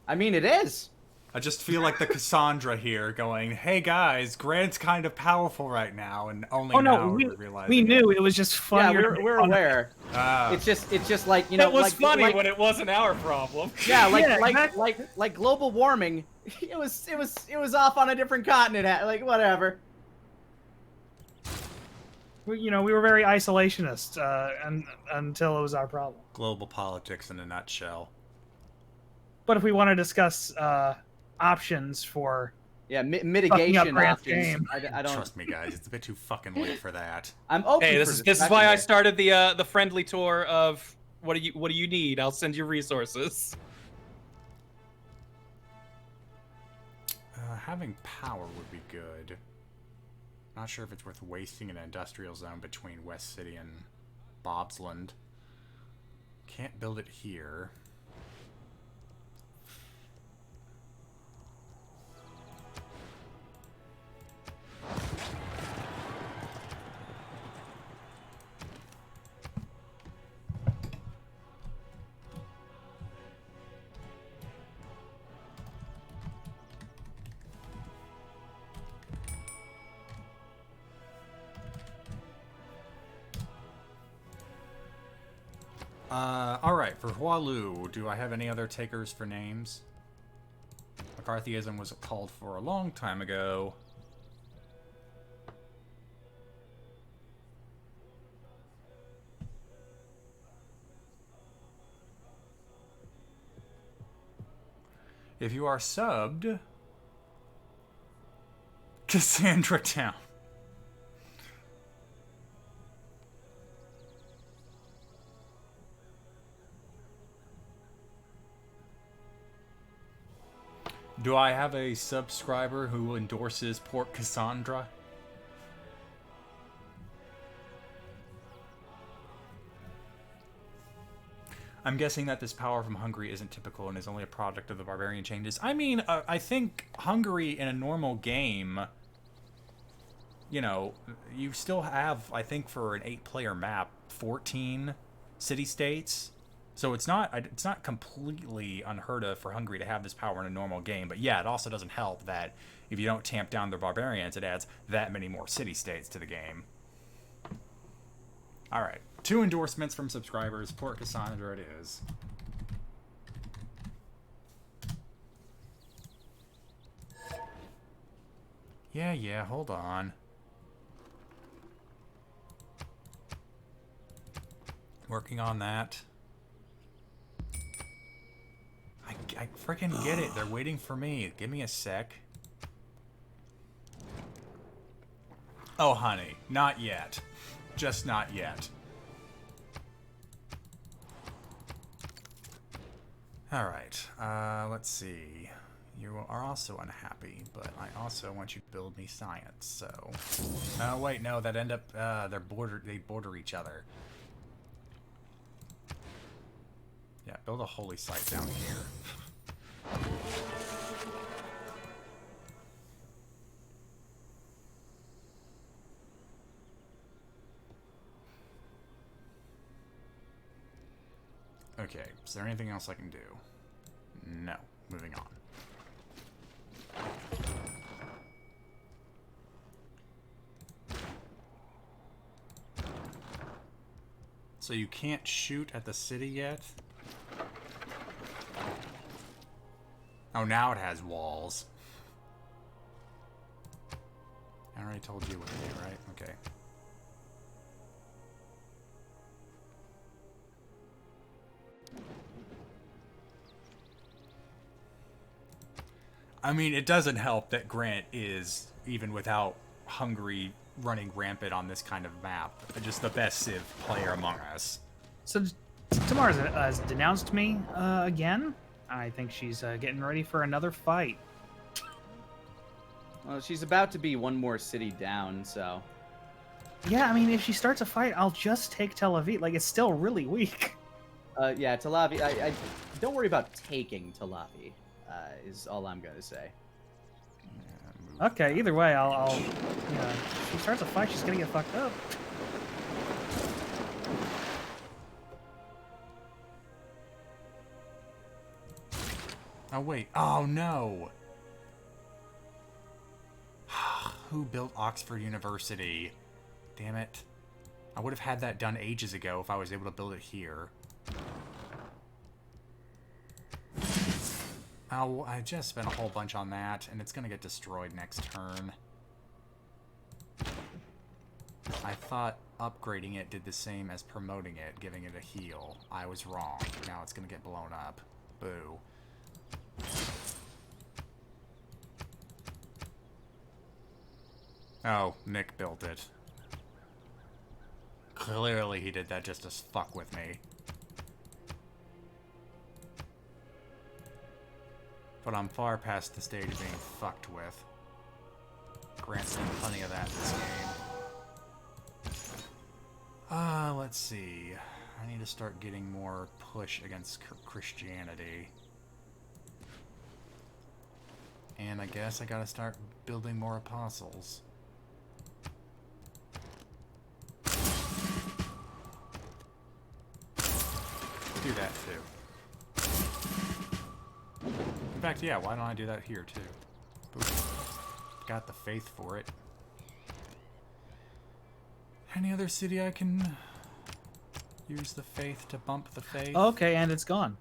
I mean, it is. I just feel like the Cassandra here going, hey guys, Grant's kind of powerful right now, and only now we're realizing we knew it was just Yeah, funny. we're aware. Ah. It's just like, you know, It was like, funny like, when it wasn't our problem. yeah, Yeah, like global warming. It was off on a different continent. Like whatever. We were very isolationist until it was our problem. Global politics in a nutshell. But if we want to discuss options for Yeah, fucking up mitigation Grant's options. game. I don't Trust me, guys, it's a bit too fucking late for that. I'm open. Hey, for this is discussion why I here. started the friendly tour of what do you need? I'll send you resources. Having power would be good. Not sure if it's worth wasting an industrial zone between West City and Bobsland. Can't build it here. Alright, for Hualu, do I have any other takers for names? McCarthyism was called for a long time ago. If you are subbed, Cassandra Town. Do I have a subscriber who endorses Port Cassandra? I'm guessing that this power from Hungary isn't typical and is only a product of the barbarian changes. I mean, I think Hungary in a normal game, you know, you still have, I think for an 8-player map, 14 city-states. So it's not completely unheard of for Hungary to have this power in a normal game. But yeah, it also doesn't help that if you don't tamp down the barbarians, it adds that many more city-states to the game. Alright, 2 endorsements from subscribers. Port Cassandra it is. Yeah, hold on. Working on that. I I freaking get it. They're waiting for me. Give me a sec. Oh, honey. Not yet. Just not yet. Alright. Let's see. You are also unhappy, but I also want you to build me science, so... Oh, wait, no, that end up... they border each other. Yeah, build a holy site down here. Okay, is there anything else I can do? No. Moving on. So you can't shoot at the city yet? Oh, now it has walls. I already told you what to do, right? Okay. I mean, it doesn't help that Grant is, even without Hungary running rampant on this kind of map, just the best Civ player among us. So Tamar has denounced me again. I think she's getting ready for another fight. Well, she's about to be one more city down, so... Yeah, I mean, if she starts a fight, I'll just take Tel Aviv. Like, it's still really weak. Yeah, Tel Aviv... I don't worry about taking Tel Aviv, is all I'm going to say. Okay, either way, I'll you know, if she starts a fight, she's gonna get fucked up. Oh, wait. Oh, no. Who built Oxford University? Damn it. I would have had that done ages ago if I was able to build it here. Oh, I just spent a whole bunch on that, and it's going to get destroyed next turn. I thought upgrading it did the same as promoting it, giving it a heal. I was wrong. Now it's going to get blown up. Boo. Oh, Nick built it. Clearly he did that just to fuck with me. But I'm far past the stage of being fucked with. Grant's seen plenty of that in this game. Let's see. I need to start getting more push against Christianity. And I guess I gotta start building more apostles. Do that too. In fact, yeah, why don't I do that here too? Boop. Got the faith for it. Any other city I can use the faith to bump the faith? Okay, and it's gone.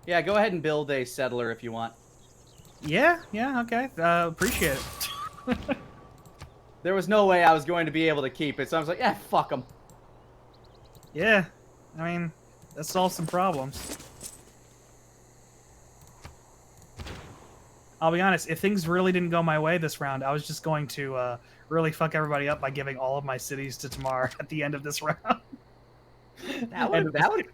Yeah, go ahead and build a settler if you want. Yeah, okay. Appreciate it. There was no way I was going to be able to keep it, so I was like, yeah, fuck them. Yeah, I mean, that solves some problems. I'll be honest, if things really didn't go my way this round, I was just going to really fuck everybody up by giving all of my cities to Tamar at the end of this round. That would...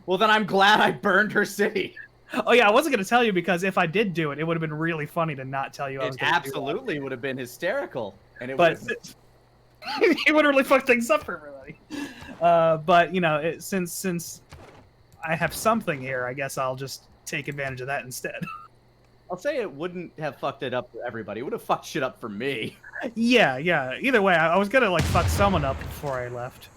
Well, then I'm glad I burned her city. Oh yeah, I wasn't going to tell you because if I did do it, it would have been really funny to not tell you I was going to do it. Absolutely would have been hysterical. And it But would it would have really fucked things up for everybody. But, you know, since I have something here, I guess I'll just take advantage of that instead. I'll say it wouldn't have fucked it up for everybody. It would have fucked shit up for me. Yeah. Either way, I was going to, like, fuck someone up before I left.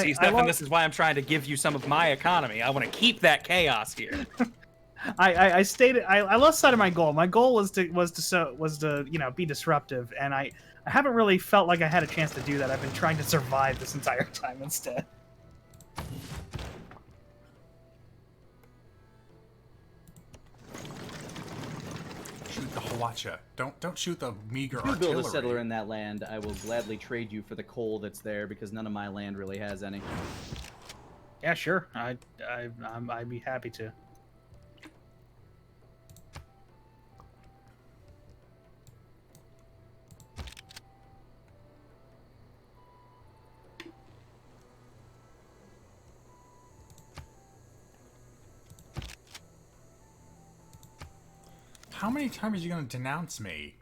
See, Stefan, this is why I'm trying to give you some of my economy. I want to keep that chaos here. I stated I lost sight of my goal. My goal was to you know, be disruptive, and I haven't really felt like I had a chance to do that. I've been trying to survive this entire time instead. Shoot the Hawacha. Don't shoot the meager If you artillery. build a settler in that land, I will gladly trade you for the coal that's there because none of my land really has any. Yeah, sure. I'd be happy to. How many times are you going to denounce me?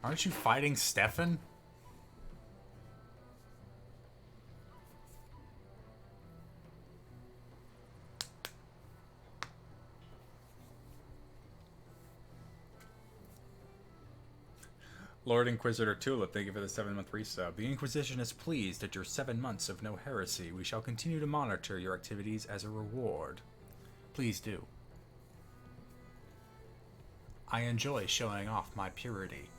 Aren't you fighting Stefan? Lord Inquisitor Tulip, thank you for the 7-month resub. The Inquisition is pleased at your 7 months of no heresy. We shall continue to monitor your activities as a reward. Please do. I enjoy showing off my purity.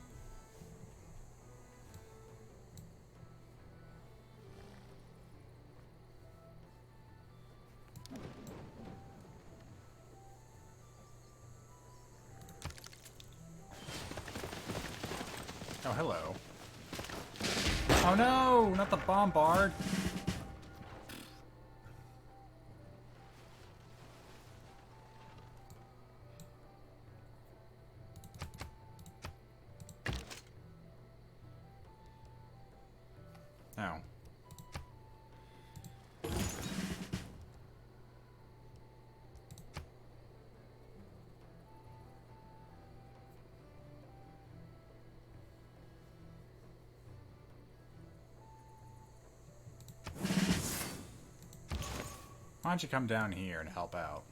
Oh, hello. Oh no, not the bombard. Oh. Why don't you come down here and help out?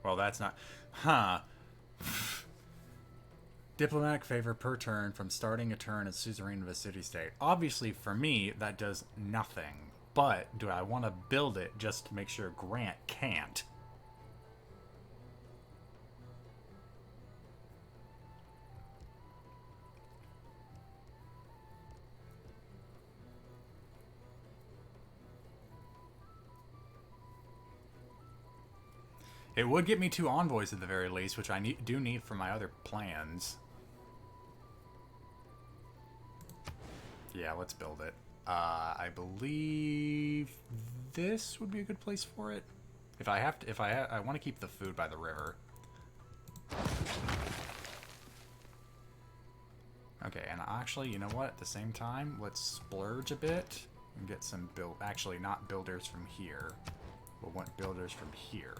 Well, that's not... Huh. Diplomatic favor per turn from starting a turn as suzerain of a city-state. Obviously, for me, that does nothing. But, do I want to build it just to make sure Grant can't? It would get me 2 envoys at the very least, which I do need for my other plans. Yeah, let's build it. I believe this would be a good place for it. If I have to, I want to keep the food by the river. Okay, and actually, you know what? At the same time, let's splurge a bit and get some actually, not builders from here. We'll want builders from here.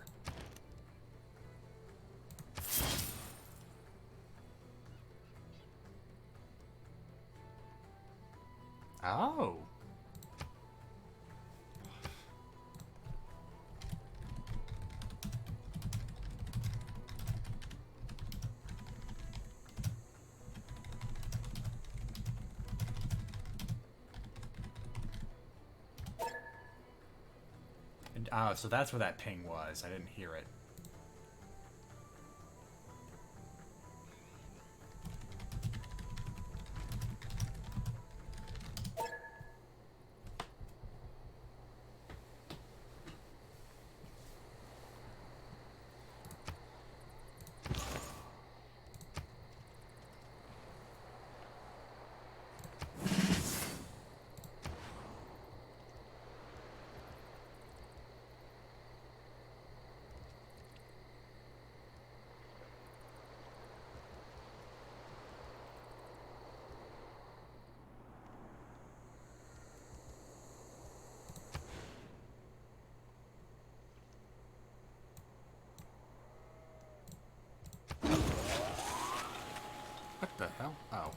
Oh. And, oh, so that's where that ping was. I didn't hear it. What the hell? Oh.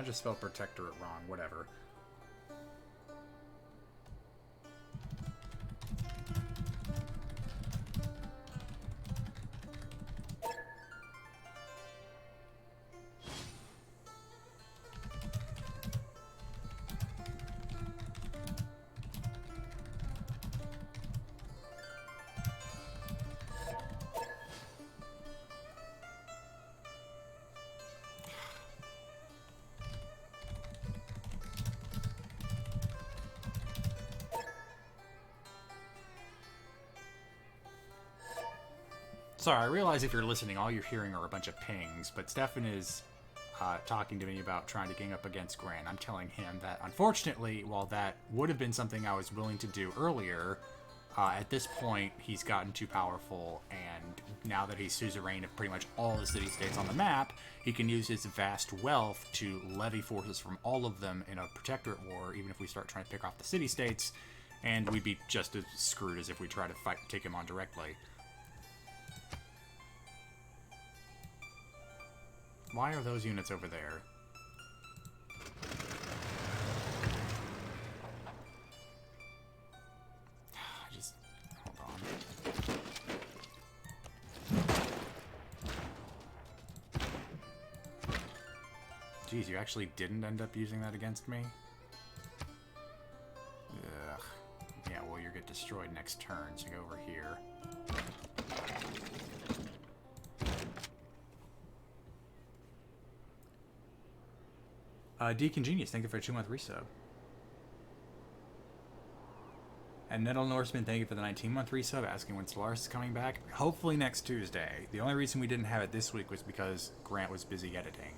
I just spelled protectorate wrong. Whatever. Sorry, I realize if you're listening, all you're hearing are a bunch of pings, but Stefan is talking to me about trying to gang up against Grant. I'm telling him that, unfortunately, while that would have been something I was willing to do earlier, at this point, he's gotten too powerful, and now that he's suzerain of pretty much all the city-states on the map, he can use his vast wealth to levy forces from all of them in a protectorate war, even if we start trying to pick off the city-states, and we'd be just as screwed as if we try to take him on directly. Why are those units over there? I just... hold on. Jeez, you actually didn't end up using that against me? Ugh. Yeah, well, you get destroyed next turn, so go over here. Deacon Genius, thank you for a 2-month resub. And Nettle Norseman, thank you for the 19-month resub, asking when Solaris is coming back. Hopefully next Tuesday. The only reason we didn't have it this week was because Grant was busy editing.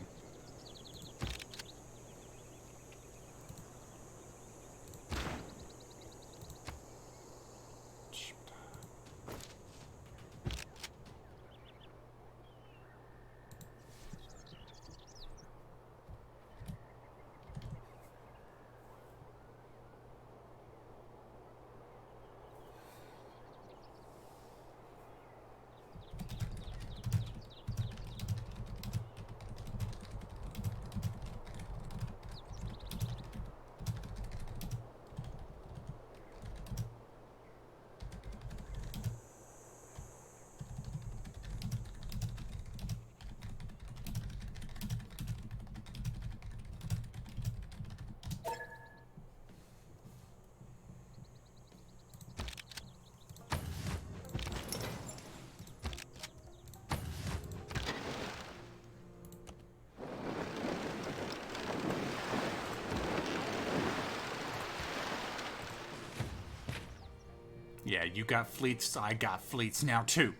Yeah, you got fleets, I got fleets now too.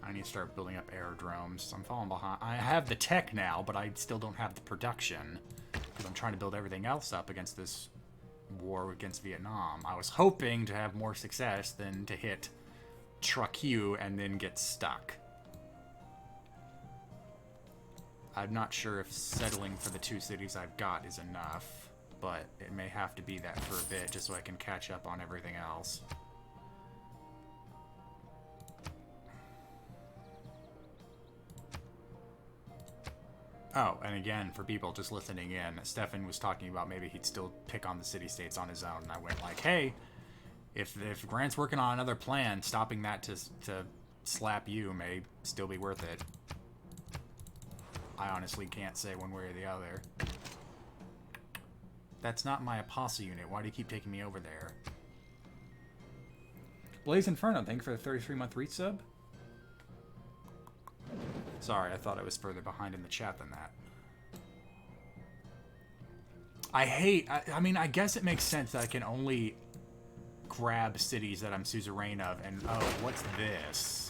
I need to start building up aerodromes. I'm falling behind. I have the tech now, but I still don't have the production. Because I'm trying to build everything else up against this war against Vietnam. I was hoping to have more success than to hit Truckyu and then get stuck. I'm not sure if settling for the 2 cities I've got is enough. But it may have to be that for a bit, just so I can catch up on everything else. Oh, and again, for people just listening in, Stefan was talking about maybe he'd still pick on the city-states on his own, and I went like, hey, if Grant's working on another plan, stopping that to slap you may still be worth it. I honestly can't say one way or the other. That's not my Apostle unit. Why do you keep taking me over there? Blaze Inferno, thank you for the 33-month resub. Sorry, I thought I was further behind in the chat than that. I mean, I guess it makes sense that I can only grab cities that I'm suzerain of, and oh, what's this?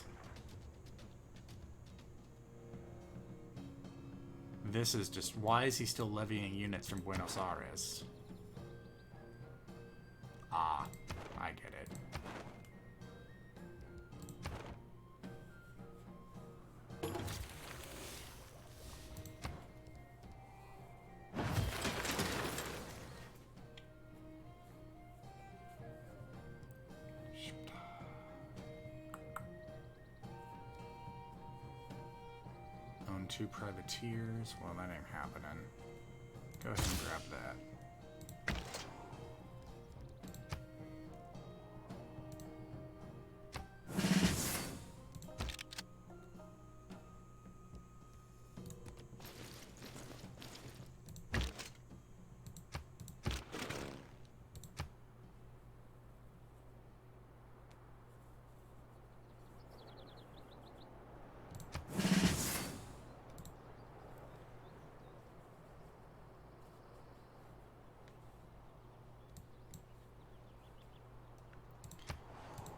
This is just, why is he still levying units from Buenos Aires? Ah, I get it. Own 2 privateers. Well, that ain't happening. Go ahead and grab that.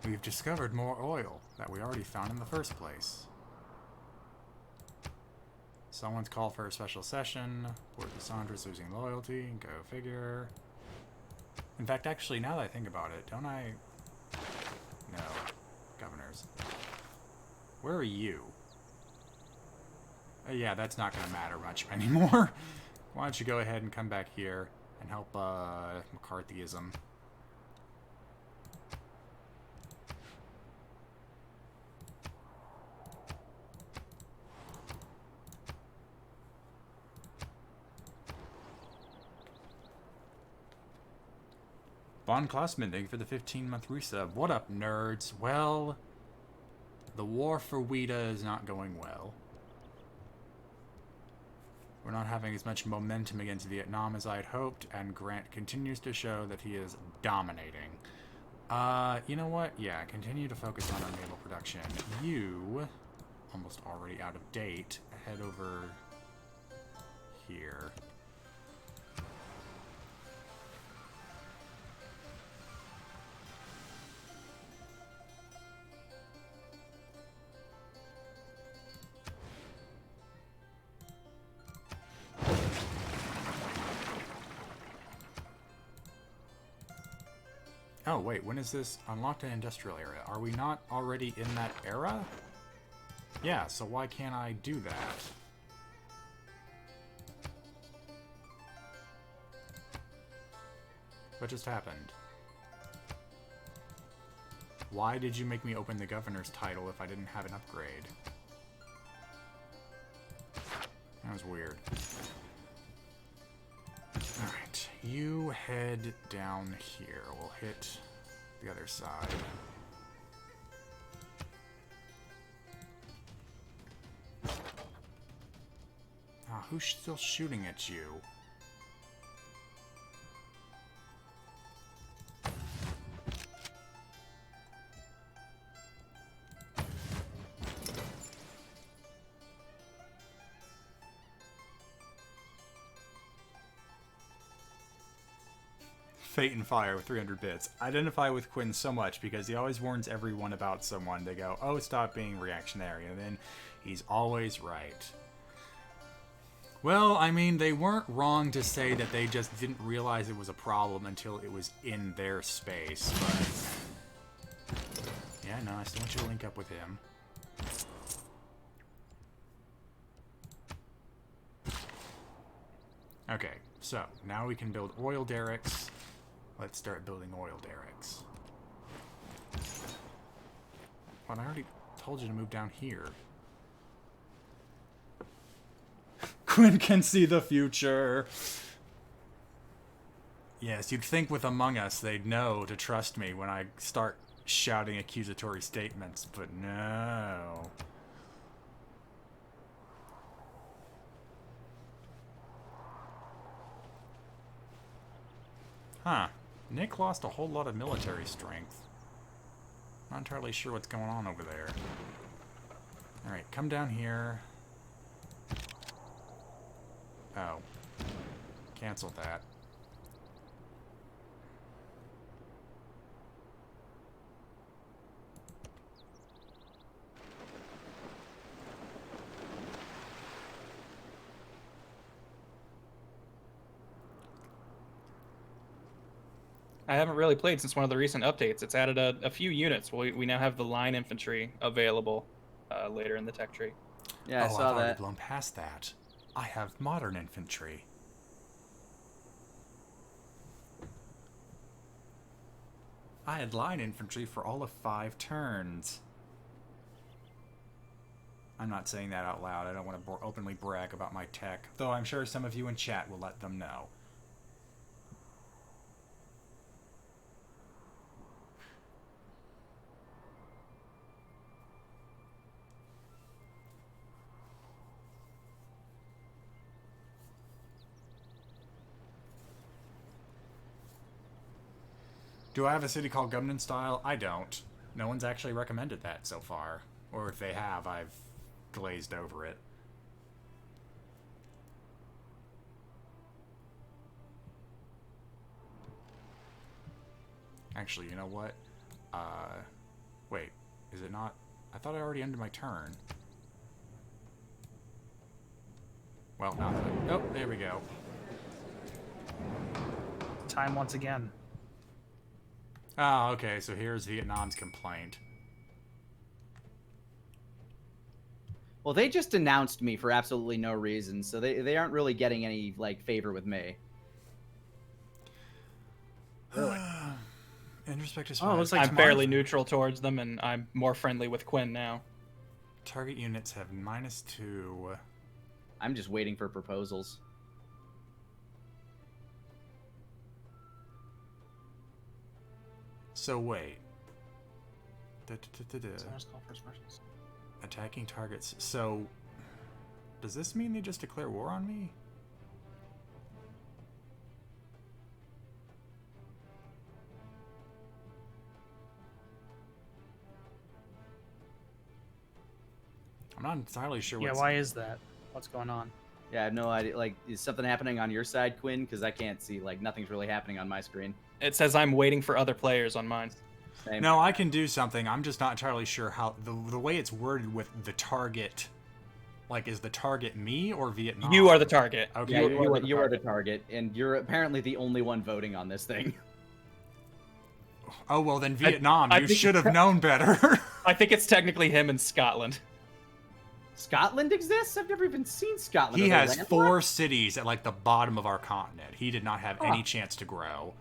We've discovered more oil that we already found in the first place. Someone's called for a special session. Port Cassandra's losing loyalty. Go figure. In fact, actually, now that I think about it, don't I... No. Governors. Where are you? Yeah, that's not going to matter much anymore. Why don't you go ahead and come back here and help McCarthyism. Von Klossman, thank you for the 15-month resub. What up, nerds? Well, the war for Weta is not going well. We're not having as much momentum against Vietnam as I had hoped, and Grant continues to show that he is dominating. You know what? Yeah, continue to focus on our naval production. You, almost already out of date, head over here. Oh, wait, when is this unlocked an industrial area? Are we not already in that era? Yeah, so why can't I do that? What just happened? Why did you make me open the governor's title if I didn't have an upgrade? That was weird. Alright, you head down here. We'll hit the other side. Ah, who's still shooting at you? Fate and Fire with 300 bits. I identify with Quinn so much because he always warns everyone about someone. They go, oh, stop being reactionary. And then he's always right. Well, I mean, they weren't wrong to say that they just didn't realize it was a problem until it was in their space. But yeah, no, I still want you to link up with him. Okay, so now we can build oil derricks. Let's start building oil derricks. Well, I already told you to move down here. Quinn can see the future. Yes, you'd think with Among Us they'd know to trust me when I start shouting accusatory statements, but no. Huh. Nick lost a whole lot of military strength. Not entirely sure what's going on over there. Alright, come down here. Oh. Cancel that. I haven't really played since one of the recent updates. It's added a few units. We now have the line infantry available later in the tech tree. Yeah, I I've saw already that. blown past that. I have modern infantry. I had line infantry for all of 5 turns. I'm not saying that out loud. I don't want to openly brag about my tech, though I'm sure some of you in chat will let them know. Do I have a city called Gumnan Style? I don't. No one's actually recommended that so far. Or if they have, I've glazed over it. Actually, you know what? Wait. Is it not? I thought I already ended my turn. Well, not that. Oh, there we go. Time once again. Oh, okay, so here's Vietnam's complaint. Well, they just denounced me for absolutely no reason, so they aren't really getting any, like, favor with me. Really? In respect to Oh, it looks like I'm tomorrow- fairly neutral towards them, and I'm more friendly with Quinn now. target units have -2. I'm just waiting for proposals. So wait. Someone's called for specials. Attacking targets. So, does this mean they just declare war on me? I'm not entirely sure Yeah, what's... why is that? What's going on? Yeah, I have no idea. Like, is something happening on your side, Quinn? Because I can't see, like, nothing's really happening on my screen. It says I'm waiting for other players on mine. Same. No, I can do something. I'm just not entirely sure how... The way it's worded with the target... Like, is the target me or Vietnam? You are the target. Okay. Yeah, you are the target. target, and you're apparently the only one voting on this thing. Oh, well, then Vietnam. I You think- should have known better. I think it's technically him in Scotland. Scotland exists? I've never even seen Scotland. He Are they has landlocked? 4 cities at, like, the bottom of our continent. He did not have Huh. any chance to grow.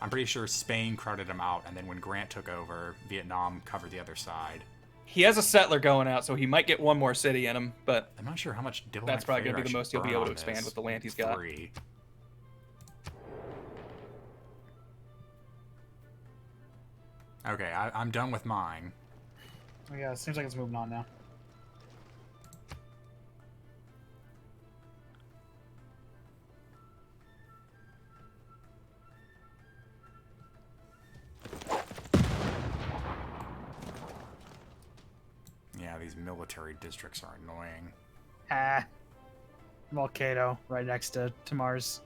I'm pretty sure Spain crowded him out, and then when Grant took over, Vietnam covered the other side. He has a settler going out, so he might get one more city in him, but I'm not sure how much diplomatic that's probably going favor to be I the most should he'll be burn able to on expand this. with the land he's got. 3. Okay, I'm done with mine. Oh, yeah, it seems like it's moving on now. Yeah, these military districts are annoying. Ah. Volcano, right next to Tamar's.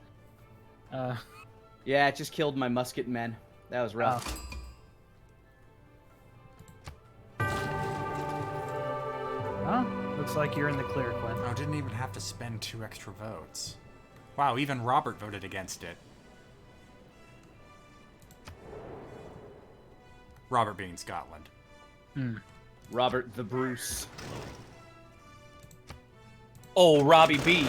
Yeah, it just killed my musket men. That was rough. Well, looks like you're in the clear, Quinn. Oh, didn't even have to spend 2 extra votes. Wow, even Robert voted against it. Robert being Scotland. Robert the Bruce. Oh, Robbie B.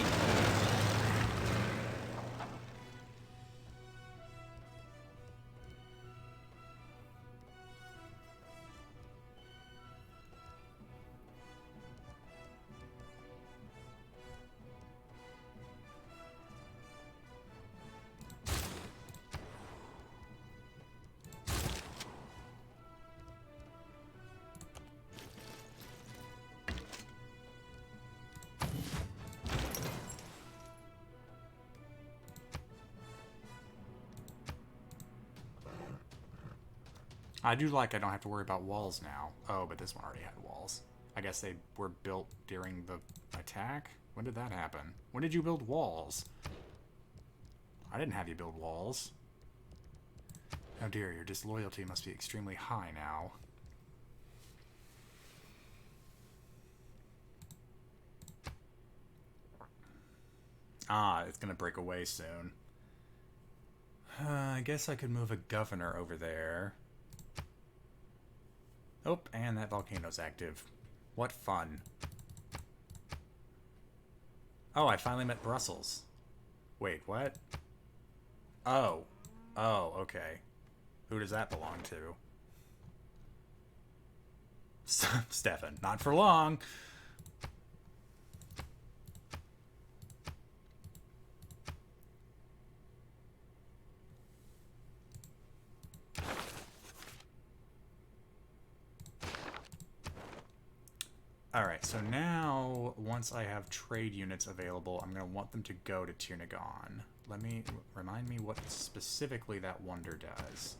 I do like I don't have to worry about walls now. Oh, but this one already had walls. I guess they were built during the attack? When did that happen? When did you build walls? I didn't have you build walls. Oh dear, your disloyalty must be extremely high now. Ah, it's gonna break away soon. I guess I could move a governor over there. Oh, and that volcano's active. What fun. Oh, I finally met Brussels. Wait, what? Oh. Oh, okay. Who does that belong to? Stefan, not for long. Alright, so now, once I have trade units available, I'm going to want them to go to Tirnagon. Remind me what specifically that wonder does.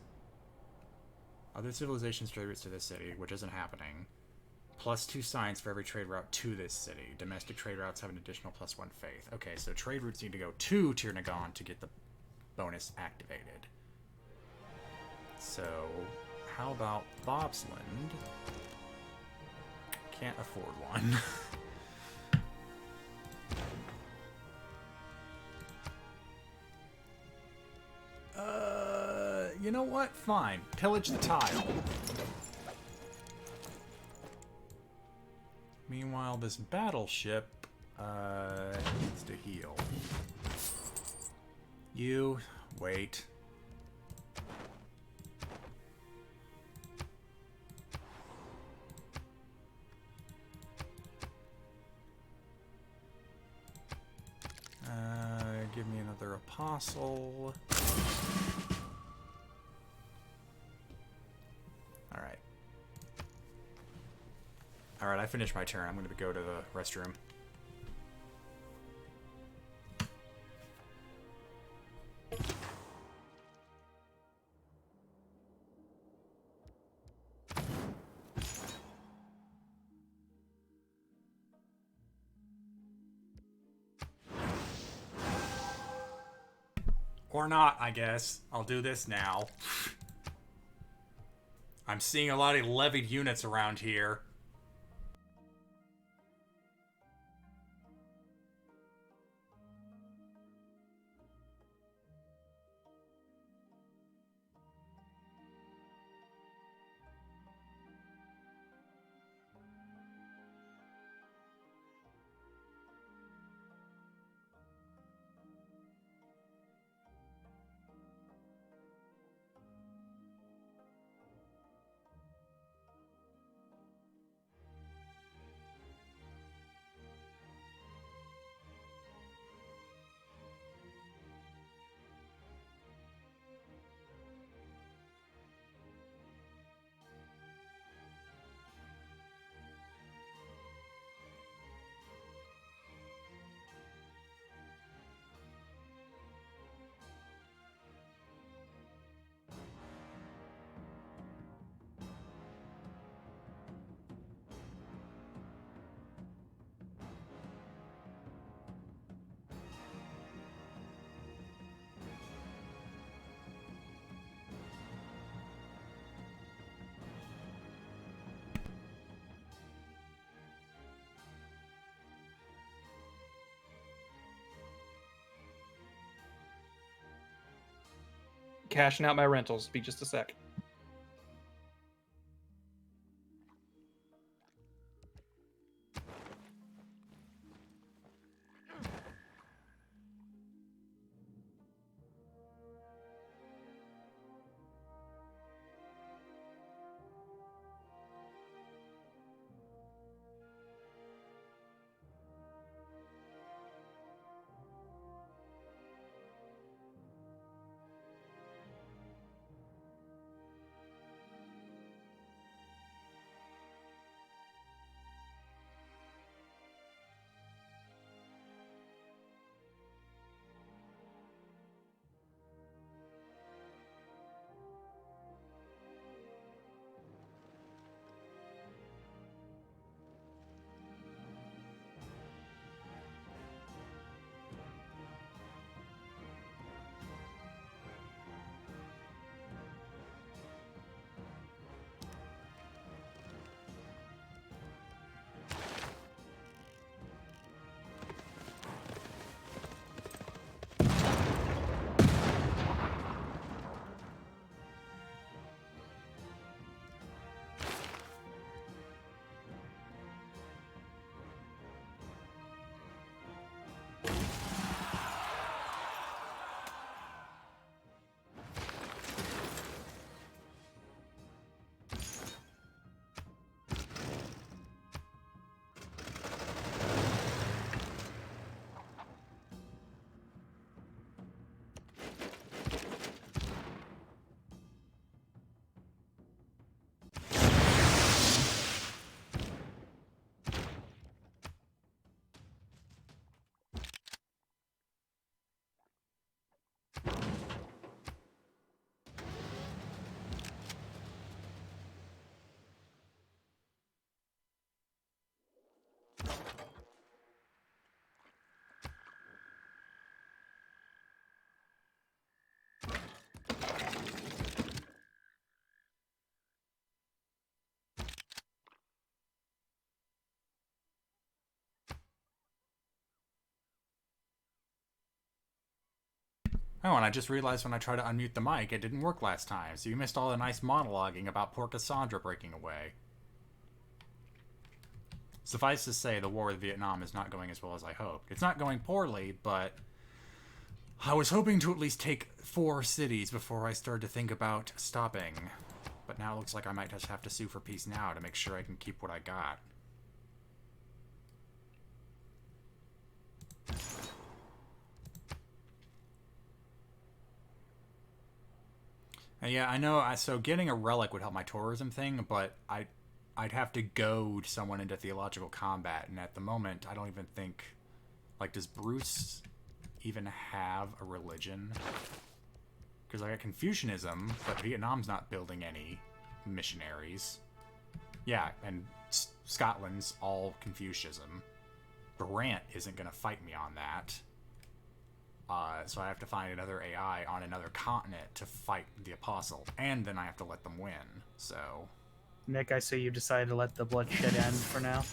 Other civilizations trade routes to this city, which isn't happening. +2 science for every trade route to this city. Domestic trade routes have an additional +1 faith. Okay, so trade routes need to go to Tirnagon to get the bonus activated. So, how about Bobsland? Can't afford one. You know what? Fine. Pillage the tile. Meanwhile, this battleship needs to heal. You wait. Give me another apostle. Alright. Alright, I finished my turn. I'm going to go to the restroom. Or not, I guess. I'll do this now. I'm seeing a lot of levied units around here. Cashing out my rentals. Be just a sec. Oh, and I just realized when I tried to unmute the mic, it didn't work last time, so you missed all the nice monologuing about poor Cassandra breaking away. Suffice to say, the war with Vietnam is not going as well as I hoped. It's not going poorly, but I was hoping to at least take 4 cities before I started to think about stopping. But now it looks like I might just have to sue for peace now to make sure I can keep what I got. Yeah, I know. So getting a relic would help my tourism thing, but I'd have to goad someone into theological combat, and at the moment, I don't even think... Like, does Bruce even have a religion? Because I got Confucianism, but Vietnam's not building any missionaries. Yeah, and Scotland's all Confucianism. Brant isn't going to fight me on that. So I have to find another AI on another continent to fight the Apostle, and then I have to let them win, so... Nick, I see you decided to let the bloodshed end for now.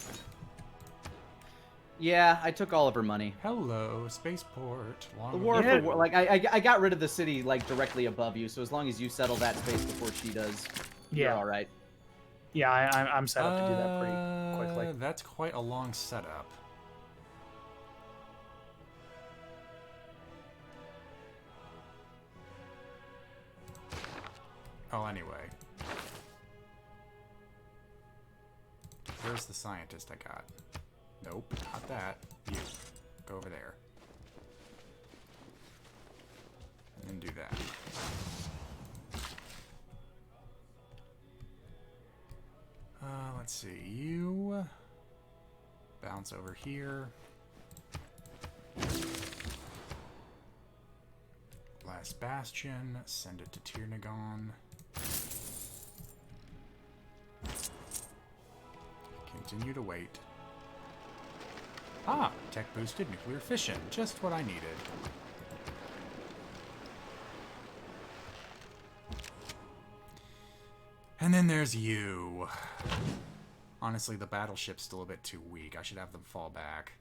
Yeah, I took all of her money. Hello, spaceport. The war Yeah. for war, like I got rid of the city like directly above you, so as long as you settle that space before she does, you're all right. Yeah, I'm set up to do that pretty quickly. That's quite a long setup. Oh, anyway. Where's the scientist I got? Nope, not that. You. Go over there. And then do that. Let's see. You bounce over here. Last Bastion. Send it to Tirnagon. Continue to wait. Ah, tech boosted nuclear fission. Just what I needed. And then there's you. Honestly, the battleship's still a bit too weak. I should have them fall back.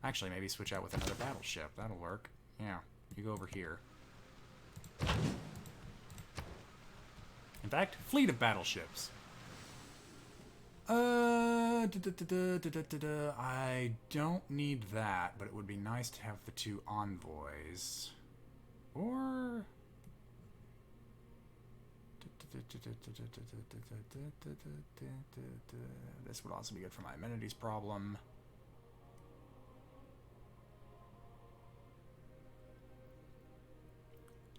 Actually, maybe switch out with another battleship. That'll work. Yeah, you go over here. In fact, fleet of battleships. I don't need that, but it would be nice to have the 2 envoys. Or... This would also be good for my amenities problem.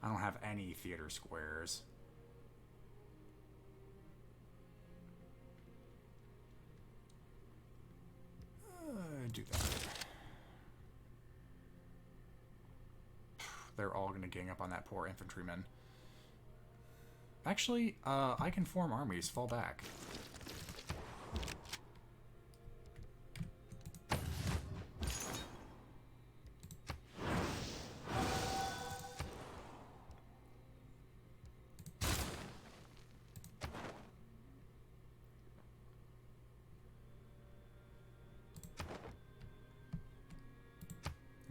I don't have any theater squares. Do that. They're all going to gang up on that poor infantryman. Actually, I can form armies. Fall back.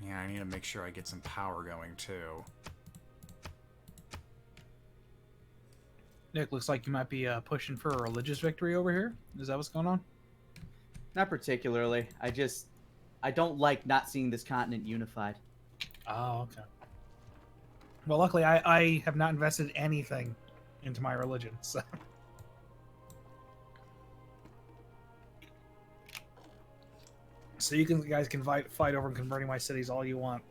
Yeah, I need to make sure I get some power going, too. Nick, looks like you might be pushing for a religious victory over here. Is that what's going on? Not particularly. I don't like not seeing this continent unified. Oh, okay. Well, luckily, I have not invested anything into my religion, so... So you guys can fight over converting my cities all you want.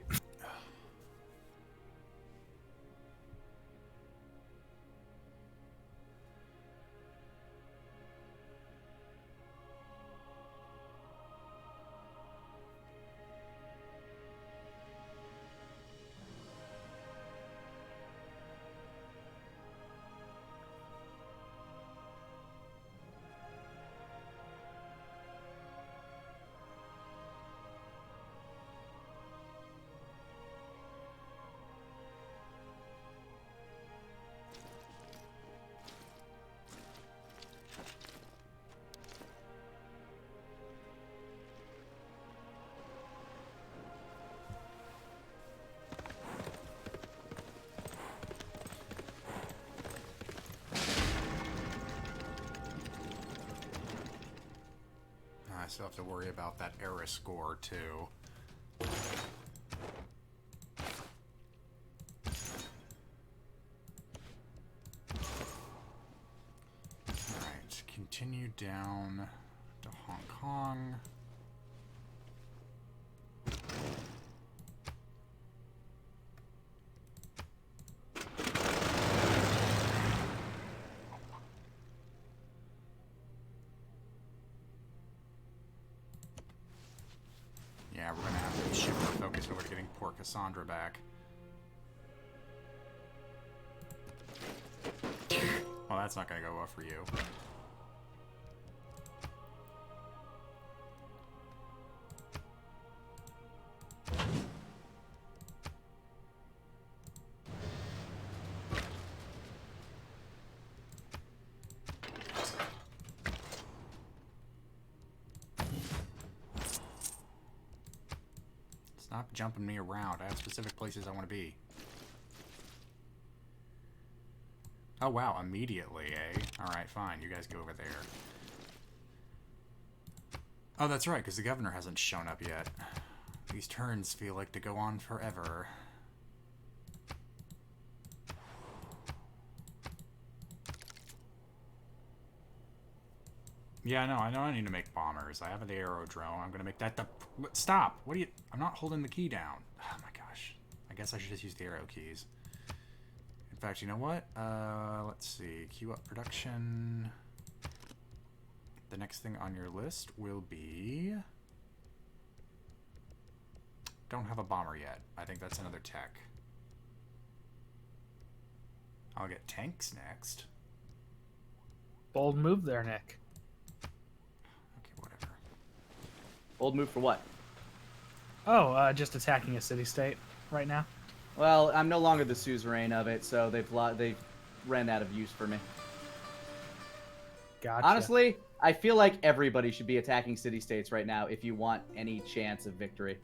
still have to worry about that era score, too. Alright, continue down to Hong Kong. Yeah, we're gonna have to shift our focus over to getting poor Cassandra back. Well, that's not gonna go well for you. Stop jumping me around. I have specific places I want to be. Oh, wow. Immediately, eh? Alright, fine. You guys go over there. Oh, that's right, because the governor hasn't shown up yet. These turns feel like to go on forever. Yeah, no, I know I need to make bombers. I have the aerodrome. I'm gonna make that the... Stop! What are you... I'm not holding the key down. Oh my gosh. I guess I should just use the arrow keys. In fact, you know what? Let's see. Queue up production. The next thing on your list will be... Don't have a bomber yet. I think that's another tech. I'll get tanks next. Bold move there, Nick. Okay, whatever. Bold move for what? Oh, just attacking a city-state right now. Well, I'm no longer the suzerain of it, so they've ran out of use for me. Gotcha. Honestly, I feel like everybody should be attacking city-states right now if you want any chance of victory.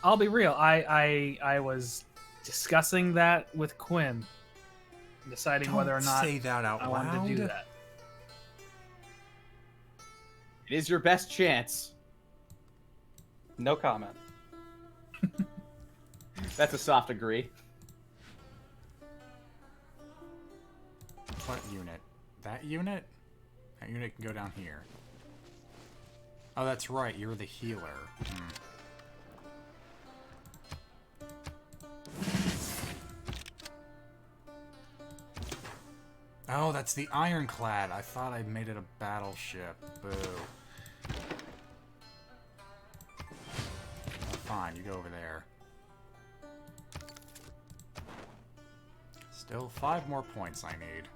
I'll be real. I was discussing that with Quinn, deciding whether or not say that out I wanted to do that. It is your best chance. No comment. That's a soft agree. What unit? That unit? That unit can go down here. Oh, that's right. You're the healer. Oh, that's the ironclad. I thought I made it a battleship. Boo. Oh, fine, you go over there. Still 5 more points I need.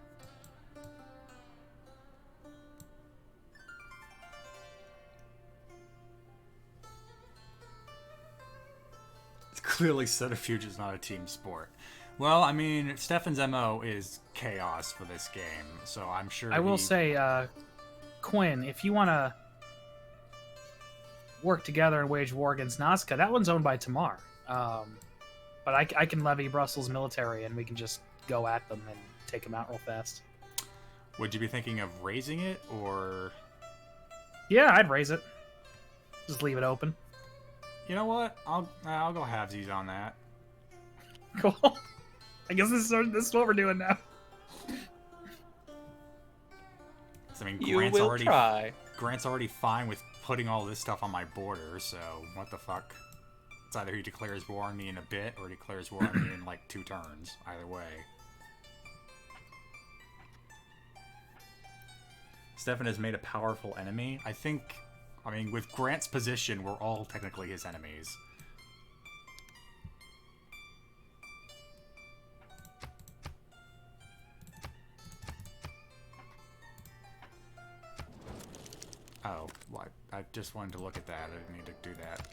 It's clearly Subterfuge is not a team sport. Well, I mean, Stefan's MO is chaos for this game, so I'm sure I will say, Quinn, if you want to work together and wage war against Nazca, that one's owned by Tamar. But I can levy Brussels military, and we can just go at them and take them out real fast. Would you be thinking of raising it, or... Yeah, I'd raise it. Just leave it open. You know what? I'll go halvesies on that. Cool. I guess this is what we're doing now. I mean, You will try. Grant's already fine with putting all this stuff on my border, so what the fuck? It's either he declares war on me in a bit, or he declares war on me in, like, 2 turns. Either way. Stefan has made a powerful enemy. I mean, with Grant's position, we're all technically his enemies. Oh, well, I just wanted to look at that. I didn't need to do that.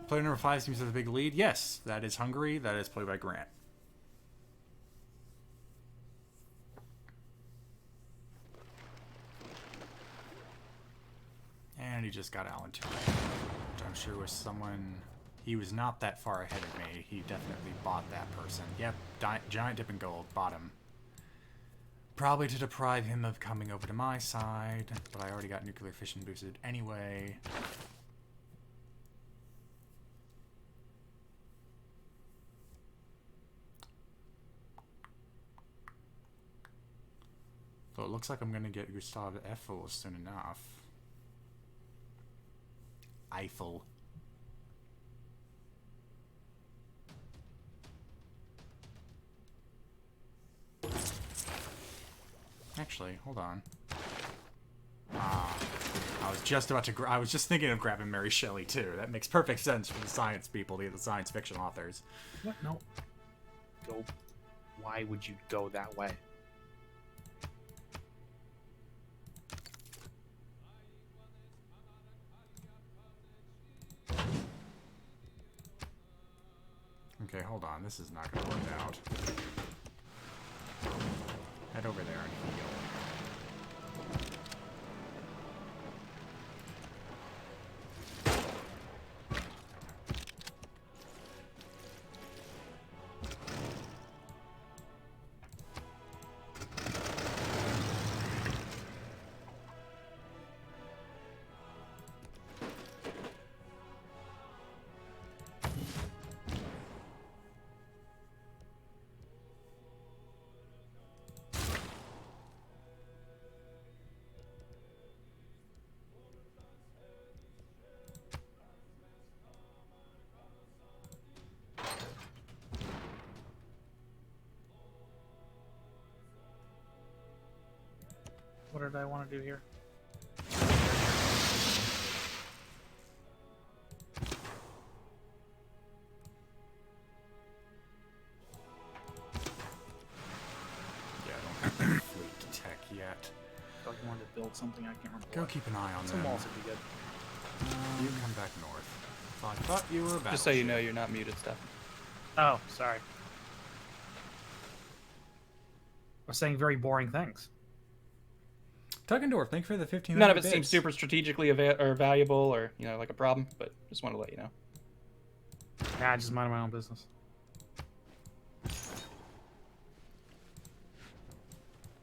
Player number 5 seems to have a big lead. Yes, that is Hungary. That is played by Grant. And he just got Alan Turing, which I'm sure was someone He was not that far ahead of me. He definitely bought that person. Yep, giant dip in gold. Bought him. Probably to deprive him of coming over to my side, but I already got nuclear fission boosted anyway. So it looks like I'm going to get Gustav Eiffel soon enough. Eiffel. Actually, hold on. I was just about to. I was just thinking of grabbing Mary Shelley too. That makes perfect sense for the science people, the science fiction authors. What? No. Go. Why would you go that way? Okay, hold on. This is not going to work out. Head over there and heal. What did I want to do here? Yeah, I don't have that fleet tech yet. I thought you wanted to build something. I can't remember. Go what. keep an eye on Some them. walls would be good. You come back north. So I thought you were about. Just so you know, you're not muted, Steph. Oh, sorry. I was saying very boring things. Tugendorf, thank you for the 15. None of it seems super strategically or valuable or, you know, like a problem, but just want to let you know. Yeah, I just mind my own business.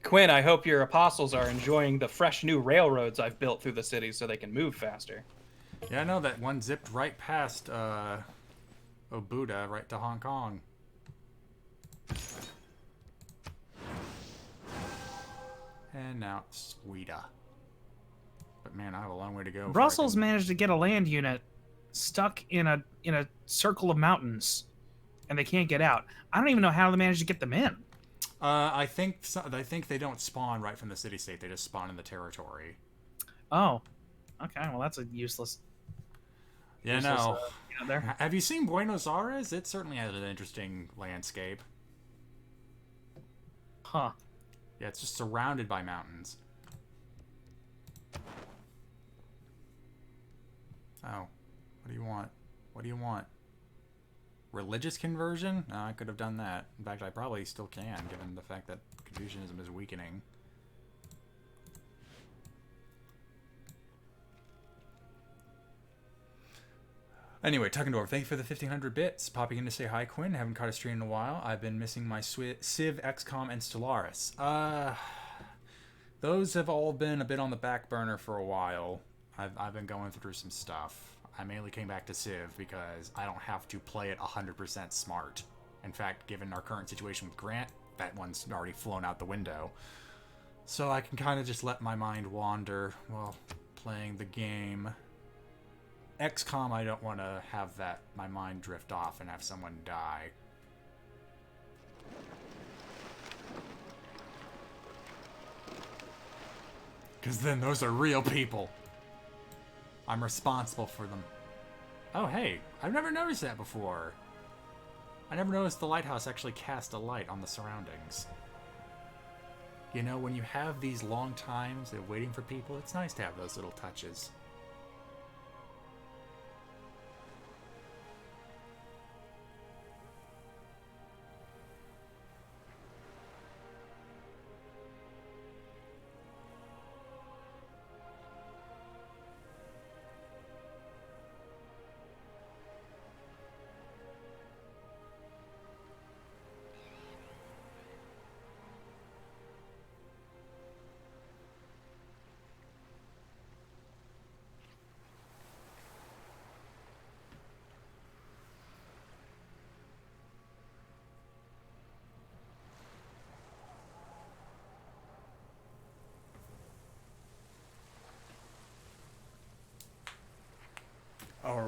Quinn, I hope your apostles are enjoying the fresh new railroads I've built through the city so they can move faster. Yeah, I know that one zipped right past Obuda, right to Hong Kong. And now it's Sweden. But man, I have a long way to go. Brussels managed to get a land unit stuck in a circle of mountains, and they can't get out. I don't even know how they managed to get them in. I think they don't spawn right from the city-state. They just spawn in the territory. Oh, okay. Well, that's a useless. Yeah, useless, no. There. Have you seen Buenos Aires? It certainly has an interesting landscape. Huh. Yeah, it's just surrounded by mountains. Oh, what do you want? What do you want? Religious conversion? No, I could have done that. In fact, I probably still can, given the fact that Confucianism is weakening. Anyway, Tuckendorf, thank you for the 1500 bits. Popping in to say hi, Quinn. Haven't caught a stream in a while. I've been missing my Civ, XCOM, and Stellaris. Those have all been a bit on the back burner for a while. I've been going through some stuff. I mainly came back to Civ because I don't have to play it 100% smart. In fact, given our current situation with Grant, that one's already flown out the window. So I can kind of just let my mind wander while playing the game. XCOM, I don't want to have my mind drift off and have someone die. Because then those are real people. I'm responsible for them. Oh, hey, I've never noticed that before. I never noticed the lighthouse actually cast a light on the surroundings. You know, when you have these long times of waiting for people, it's nice to have those little touches.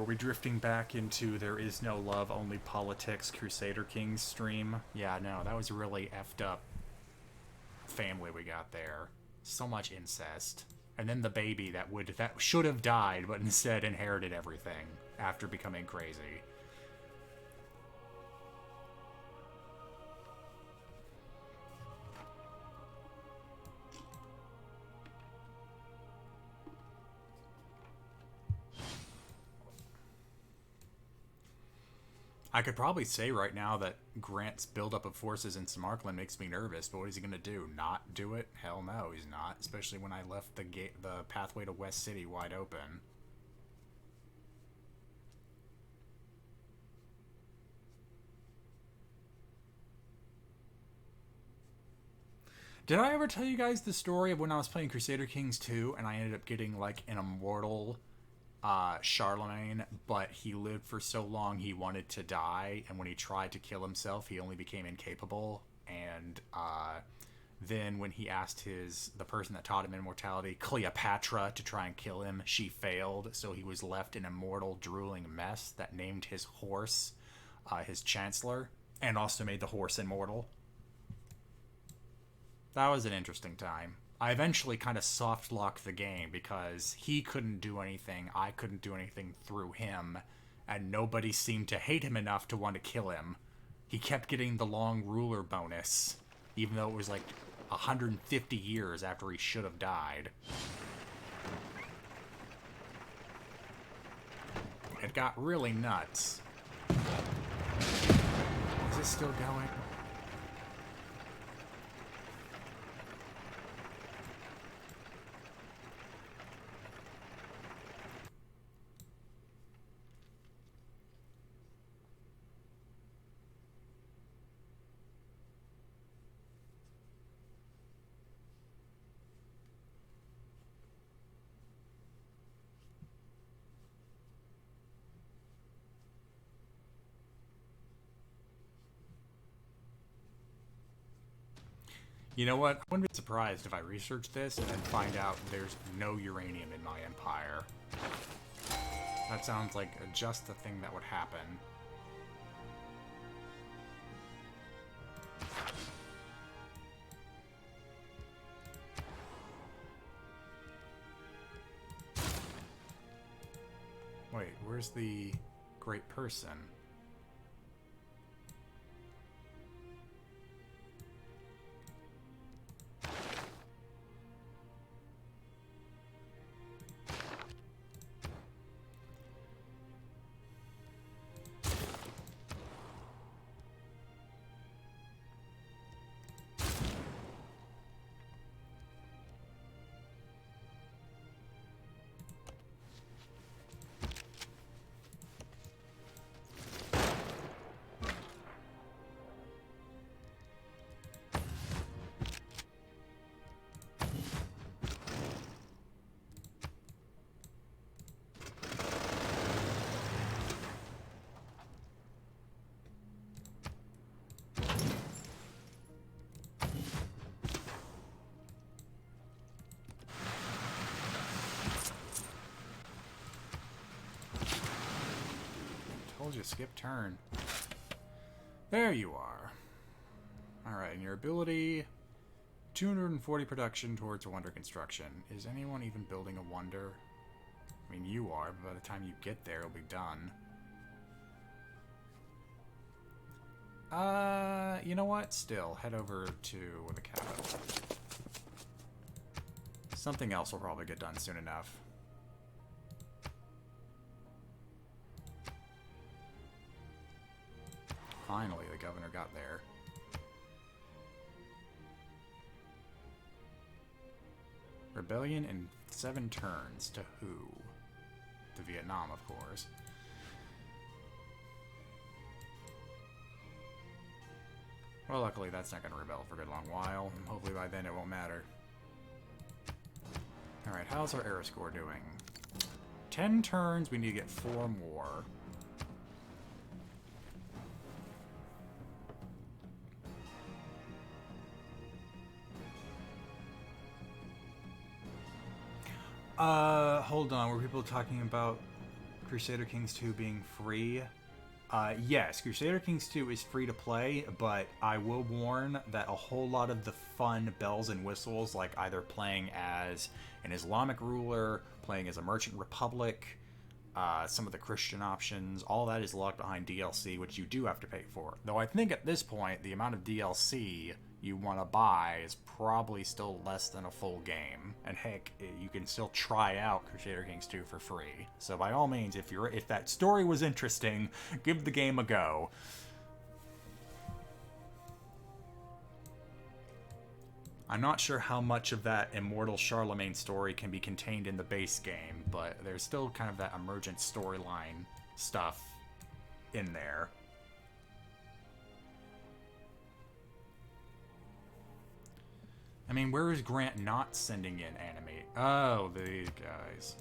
Are we drifting back into there is no love, only politics, Crusader Kings stream? Yeah, no, that was a really effed up family we got there. So much incest. And then the baby that should have died, but instead inherited everything after becoming crazy. I could probably say right now that Grant's buildup of forces in Samarkand makes me nervous, but what is he gonna do? Not do it? Hell no, he's not. Especially when I left the pathway to West City wide open. Did I ever tell you guys the story of when I was playing Crusader Kings 2 and I ended up getting like an immortal Charlemagne, but he lived for so long he wanted to die, and when he tried to kill himself, he only became incapable. And then when he asked the person that taught him immortality, Cleopatra, to try and kill him, she failed, so he was left an immortal, drooling mess that named his horse his Chancellor, and also made the horse immortal. That was an interesting time. I eventually kind of soft-locked the game because he couldn't do anything, I couldn't do anything through him, and nobody seemed to hate him enough to want to kill him. He kept getting the long ruler bonus, even though it was like 150 years after he should have died. It got really nuts. Is it still going? You know what? I wouldn't be surprised if I research this and then find out there's no uranium in my empire. That sounds like just the thing that would happen. Wait, where's the great person? Told you, skip turn. There you are. Alright, and your ability, 240 production towards wonder construction. Is anyone even building a wonder? I mean, you are, but by the time you get there, it'll be done. You know what? Still, head over to the capital. Something else will probably get done soon enough. Finally, the governor got there. Rebellion in 7 turns. To who? To Vietnam, of course. Well, luckily that's not going to rebel for a good long while, and hopefully by then it won't matter. Alright, how's our era score doing? 10 turns, we need to get 4 more. Hold on, were people talking about Crusader Kings 2 being free. Yes, Crusader Kings 2 is free to play, but I will warn that a whole lot of the fun bells and whistles, like either playing as an Islamic ruler, playing as a merchant republic, some of the Christian options, all that is locked behind DLC, which you do have to pay for. Though I think at this point, the amount of DLC you want to buy is probably still less than a full game. And heck, you can still try out Crusader Kings 2 for free. So by all means, if that story was interesting, give the game a go. I'm not sure how much of that Immortal Charlemagne story can be contained in the base game, but there's still kind of that emergent storyline stuff in there. I mean, where is Grant not sending in anime? Oh, these guys.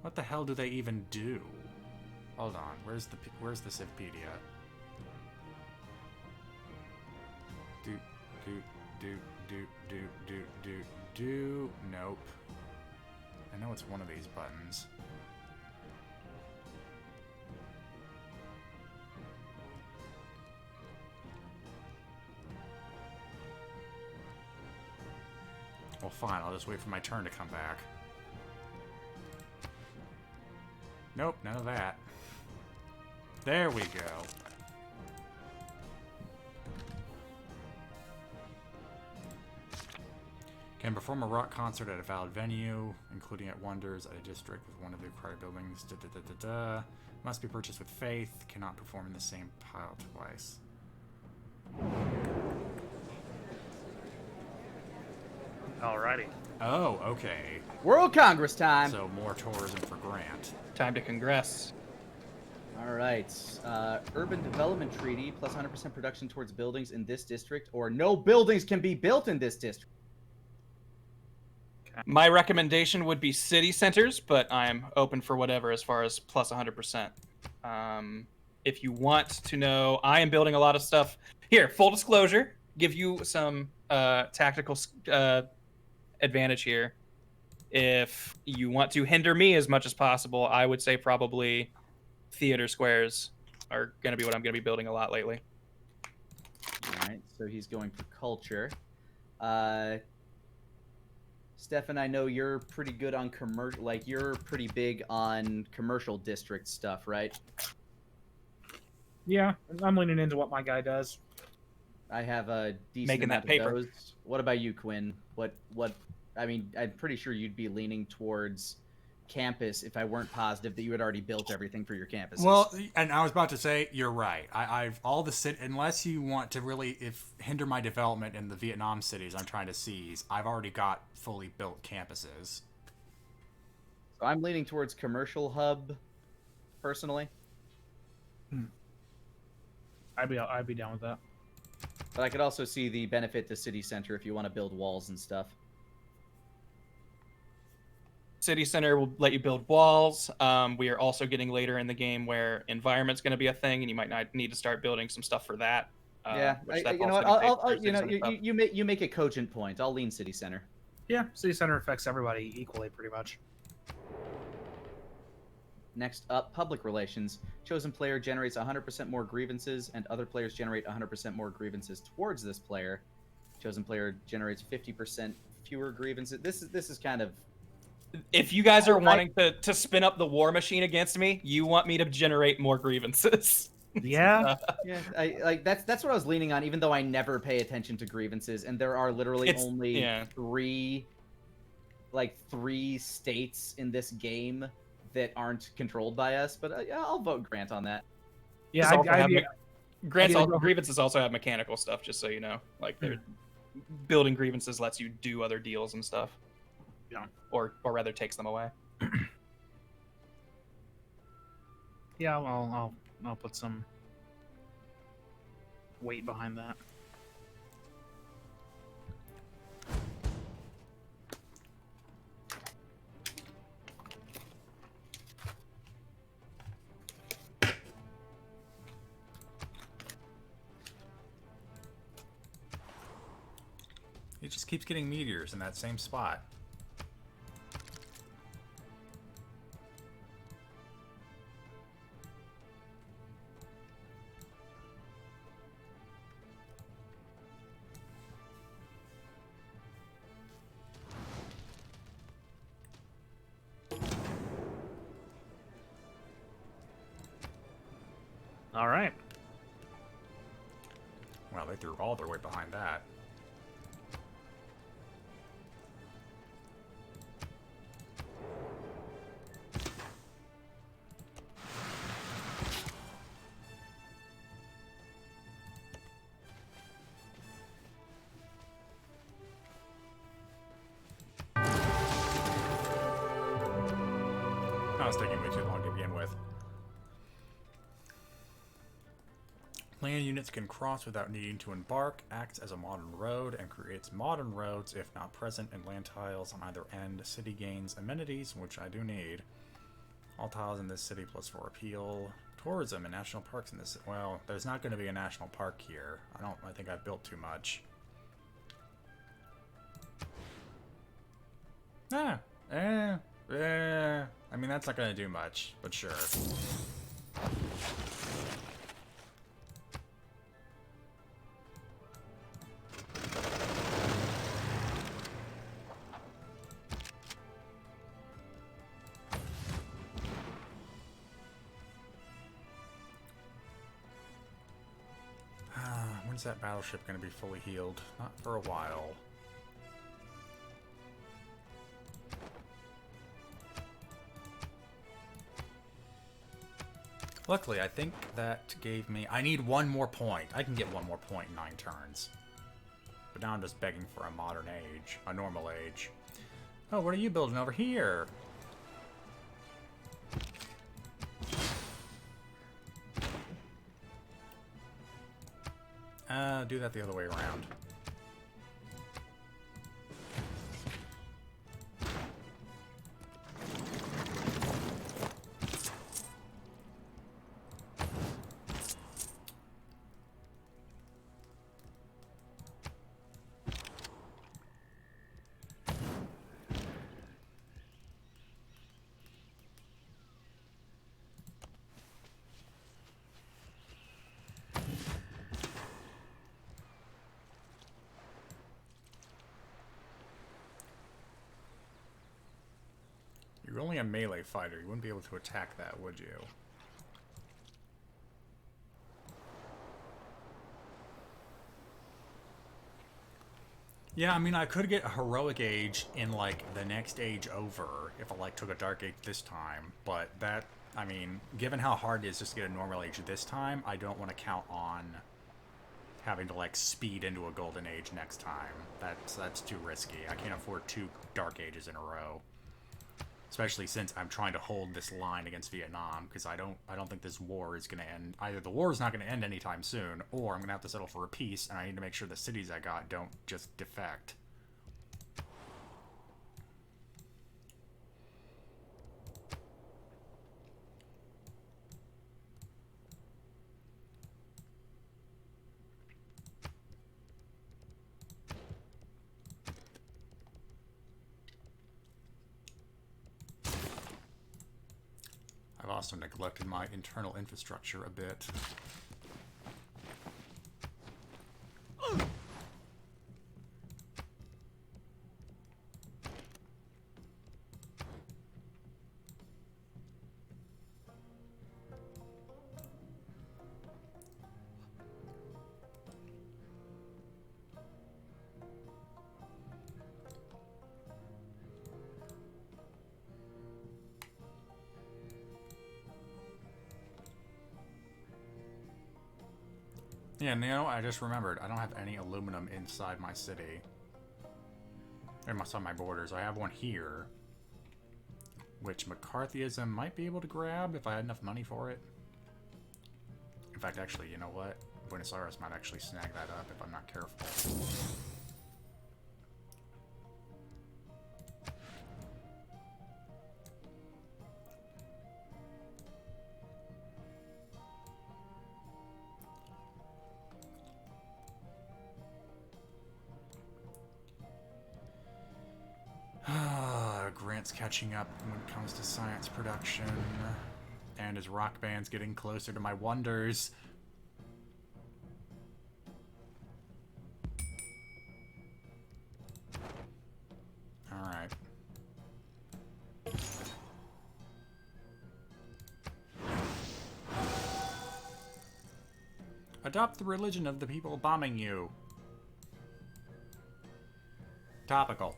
What the hell do they even do? Hold on, where's the Civpedia? Do. Nope. I know it's one of these buttons. Well, fine, I'll just wait for my turn to come back. Nope, none of that. There we go. Can perform a rock concert at a valid venue, including at Wonders at a district with one of the required buildings. Must be purchased with faith. Cannot perform in the same pile twice. Alrighty. Oh, okay. World Congress time. So more tourism for Grant. Time to congress. All right. Urban Development Treaty plus 100% production towards buildings in this district, or no buildings can be built in this district. My recommendation would be city centers, but I'm open for whatever as far as plus 100%. If you want to know, I am building a lot of stuff. Here, full disclosure, give you some tactical advantage here. If you want to hinder me as much as possible, I would say probably theater squares are going to be what I'm going to be building a lot lately. All right, so he's going for culture. Stefan, I know you're pretty good on commercial, like you're pretty big on commercial district stuff, right? Yeah, I'm leaning into what my guy does. I have a decent Making amount that paper. of those. What about you, Quinn? What? I mean, I'm pretty sure you'd be leaning towards campus if I weren't positive that you had already built everything for your campuses. Well, and I was about to say, you're right. I've all the unless you want to really hinder my development in the Vietnam cities I'm trying to seize, I've already got fully built campuses. So I'm leaning towards commercial hub, personally. I'd be down with that. But I could also see the benefit to city center if you want to build walls and stuff. City center will let you build walls. We are also getting later in the game where environment's going to be a thing, and you might not need to start building some stuff for that. Yeah, which you know what? I'll you make a cogent point. I'll lean city center. Yeah, city center affects everybody equally, pretty much. Next up, public relations. Chosen player generates 100% more grievances, and other players generate 100% more grievances towards this player. Chosen player generates 50% fewer grievances. This is kind of. If you guys are wanting to spin up the war machine against me, you want me to generate more grievances. Yeah. Yeah, that's what I was leaning on, even though I never pay attention to grievances, and there are literally only three states in this game that aren't controlled by us. But yeah, I'll vote Grant on that. Yeah, grievances also have mechanical stuff, just so you know. Like, they're building grievances lets you do other deals and stuff. Yeah. Or rather takes them away. Yeah, well, I'll put some weight behind that. It just keeps getting meteors in that same spot. All right. Wow, they threw all their weight behind that. That was taking way too long to begin with. Land units can cross without needing to embark, acts as a modern road, and creates modern roads if not present in land tiles on either end. City gains amenities, which I do need. All tiles in this city plus 4 appeal. Tourism and national parks in this. Well, there's not going to be a national park here. I think I've built too much. I mean, that's not going to do much, but sure. When's that battleship going to be fully healed? Not for a while. Luckily, I think that gave me... I need one more point. I can get one more point in 9 turns. But now I'm just begging for a modern age. A normal age. Oh, what are you building over here? Do that the other way around. You're only a melee fighter. You wouldn't be able to attack that, would you? Yeah, I mean, I could get a heroic age in, like, the next age over if I, like, took a dark age this time. But that, I mean, given how hard it is just to get a normal age this time, I don't want to count on having to, like, speed into a golden age next time. That's too risky. I can't afford 2 dark ages in a row. Especially since I'm trying to hold this line against Vietnam, because I don't think this war is going to end. Either the war is not going to end anytime soon, or I'm going to have to settle for a peace, and I need to make sure the cities I got don't just defect. I've also neglected my internal infrastructure a bit. Yeah, you know, I just remembered. I don't have any aluminum inside my city. Inside my borders. I have one here. Which McCarthyism might be able to grab if I had enough money for it. In fact, actually, you know what? Buenos Aires might actually snag that up if I'm not careful. Grant's catching up when it comes to science production. And his rock band's getting closer to my wonders. Alright. Adopt the religion of the people bombing you. Topical.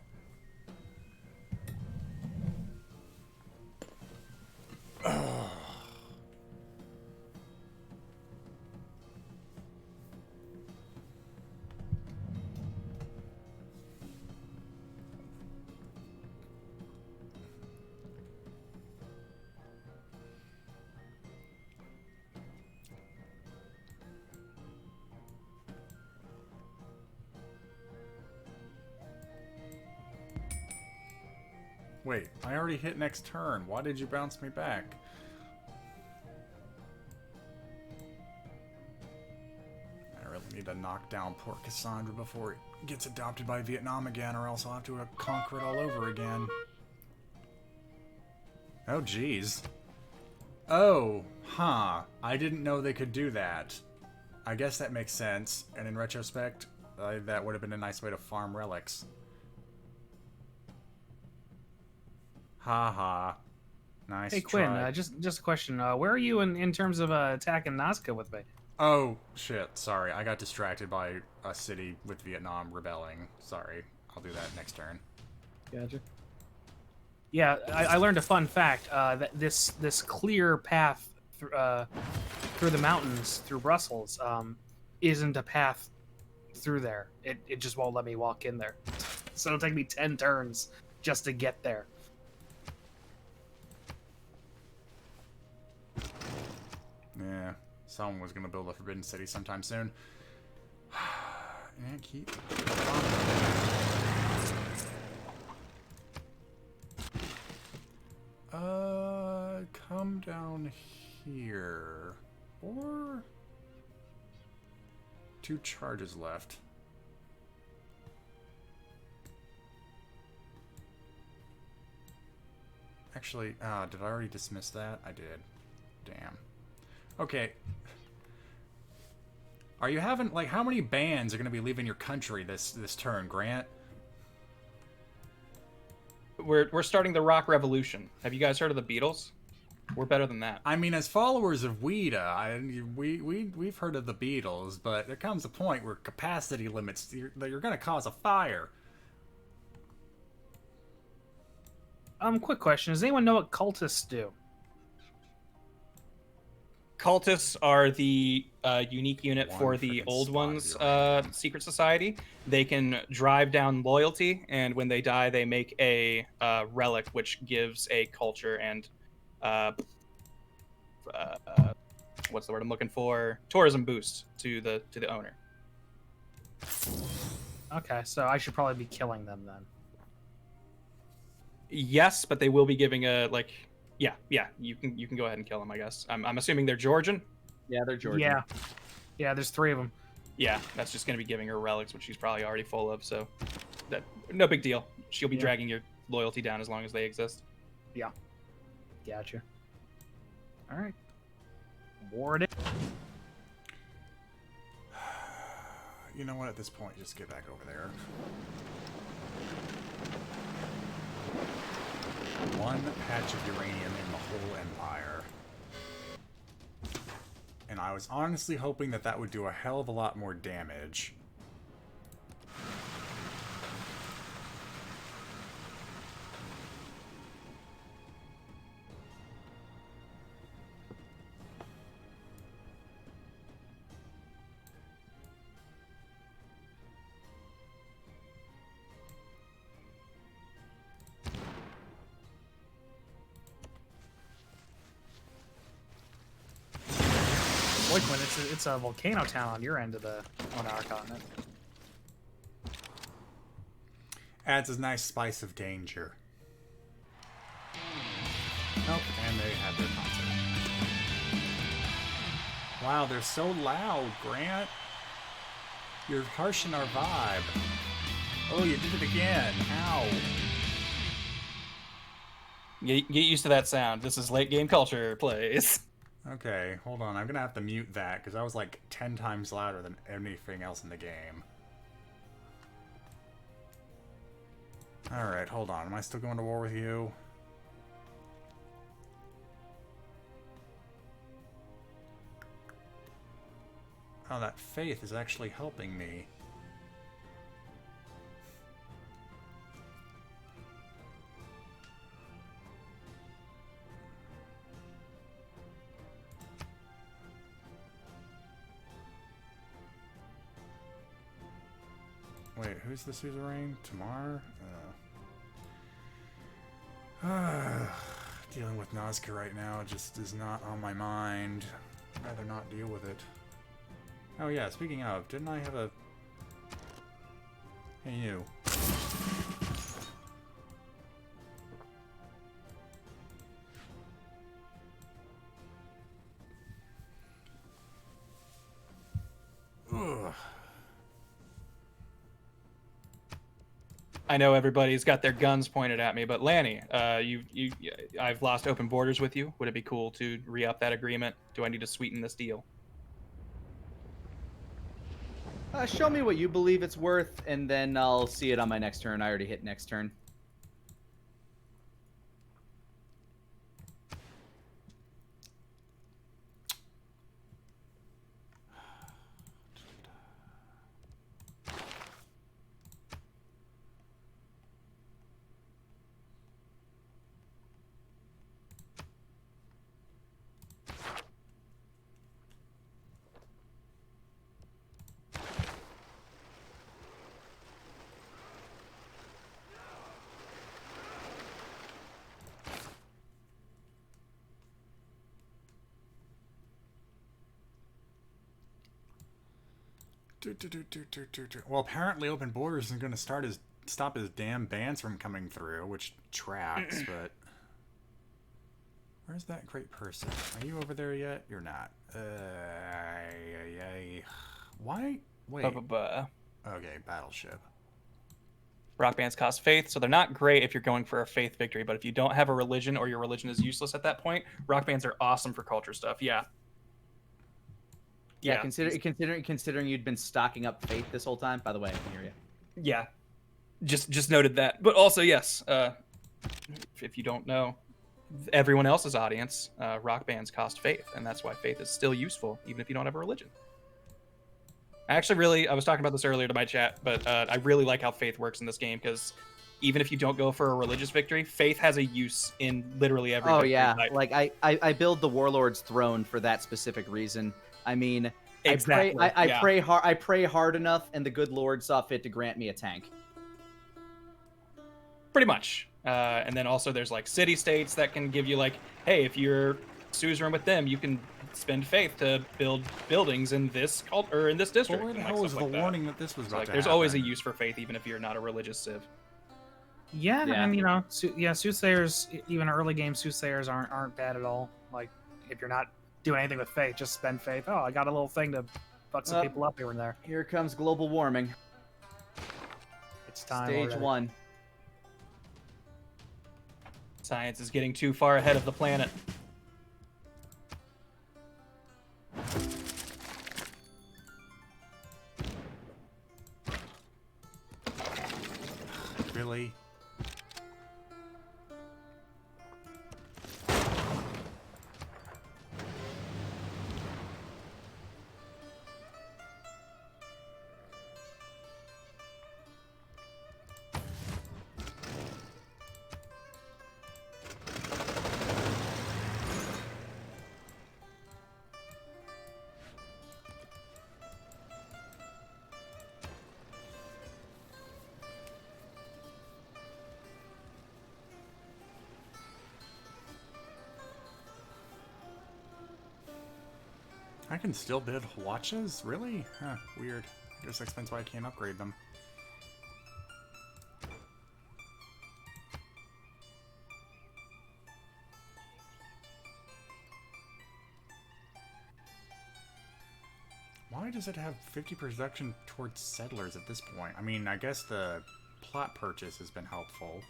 Wait, I already hit next turn. Why did you bounce me back? I really need to knock down poor Cassandra before it gets adopted by Vietnam again, or else I'll have to conquer it all over again. Oh, jeez. Oh, huh. I didn't know they could do that. I guess that makes sense, and in retrospect, that would have been a nice way to farm relics. Ha ha. Nice Hey Quinn, try. just a question. Where are you in terms of attacking Nazca with me? Oh, shit. Sorry. I got distracted by a city with Vietnam rebelling. Sorry. I'll do that next turn. Gotcha. Yeah, I learned a fun fact. That this clear path through the mountains through Brussels isn't a path through there. It just won't let me walk in there. So it'll take me 10 turns just to get there. Yeah. Someone was going to build a Forbidden City sometime soon. And keep... Come down here. Or... 2 charges left. Actually, did I already dismiss that? I did. Damn. Okay. Are you having, like, how many bands are going to be leaving your country this turn, Grant? We're starting the rock revolution. Have you guys heard of the Beatles? We're better than that. I mean, as followers of WIDA, we've heard of the Beatles, but there comes a point where capacity limits, you're going to cause a fire. Quick question. Does anyone know what cultists do? Cultists are the unique unit One for the frickin' old spot ones of secret society. They can drive down loyalty, and when they die, they make a relic, which gives a culture and what's the word I'm looking for? Tourism boost to the owner. Okay, so I should probably be killing them then. Yes, but they will be giving a like. Yeah, you can go ahead and kill them, I guess. I'm assuming they're Georgian. Yeah, they're Georgian. Yeah, there's 3 of them. Yeah, that's just gonna be giving her relics, which she's probably already full of. So, that no big deal. She'll be dragging your loyalty down as long as they exist. Yeah. Gotcha. All right. Ward it. You know what, at this point, just get back over there. One patch of uranium in the whole empire. And I was honestly hoping that that would do a hell of a lot more damage. Boy, Quinn, it's a volcano town on your end of on our continent. Adds a nice spice of danger. Oh, and they had their concert. Wow, they're so loud, Grant. You're harshing our vibe. Oh, you did it again. How? Get used to that sound. This is late game culture plays. Okay, hold on. I'm gonna have to mute that because that was like 10 times louder than anything else in the game. Alright, hold on. Am I still going to war with you? Oh, that faith is actually helping me. Wait, who's the suzerain? Tamar? Dealing with Nazca right now just is not on my mind. I'd rather not deal with it. Oh yeah, speaking of, didn't I have a... Hey you. Ugh. I know everybody's got their guns pointed at me, but Lanny, I've lost open borders with you. Would it be cool to re-up that agreement? Do I need to sweeten this deal? Show me what you believe it's worth, and then I'll see it on my next turn. I already hit next turn. Well, apparently open borders isn't going to stop his damn bans from coming through, which tracks, but... Where's that great person? Are you over there yet? You're not. Why? Wait. Okay, battleship. Rock bands cost faith, so they're not great if you're going for a faith victory, but if you don't have a religion or your religion is useless at that point, rock bands are awesome for culture stuff. Yeah. Yeah, considering you'd been stocking up faith this whole time. By the way, I can hear you. Yeah. Just noted that. But also, yes, if you don't know, everyone else's audience, rock bands cost faith, and that's why faith is still useful, even if you don't have a religion. I was talking about this earlier to my chat, but I really like how faith works in this game, because even if you don't go for a religious victory, faith has a use in literally every victory type. Like I build the Warlord's throne for that specific reason. I mean, exactly. I pray hard enough, and the good Lord saw fit to grant me a tank. Pretty much. And then also there's like city states that can give you like, hey, if you're suzerain with them, you can spend faith to build buildings in this cult or in this district. Well, where the hell was the warning that this was about to happen? There's always a use for faith, even if you're not a religious civ. Yeah, and you know, soothsayers, even early game soothsayers aren't bad at all. Like, if you're not doing anything with faith, just spend faith. Oh, I got a little thing to fuck some people up here and there. Here comes global warming. It's time. Stage already. 1. Science is getting too far ahead of the planet. Really? I can still bid watches? Really? Huh, weird. I guess that explains why I can't upgrade them. Why does it have 50 production towards settlers at this point? I mean, I guess the plot purchase has been helpful.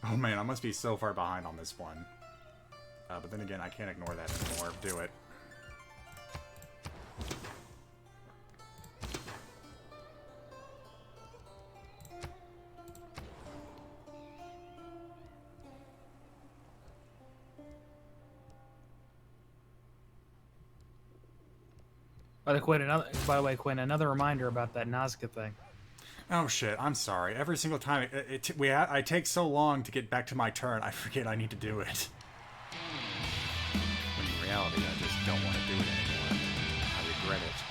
Oh man, I must be so far behind on this one. But then again, I can't ignore that anymore. Do it. By the way, Quinn, another reminder about that Nazca thing. Oh shit! I'm sorry. Every single time I take so long to get back to my turn, I forget I need to do it. When in reality, I just don't want to do it anymore. I regret it.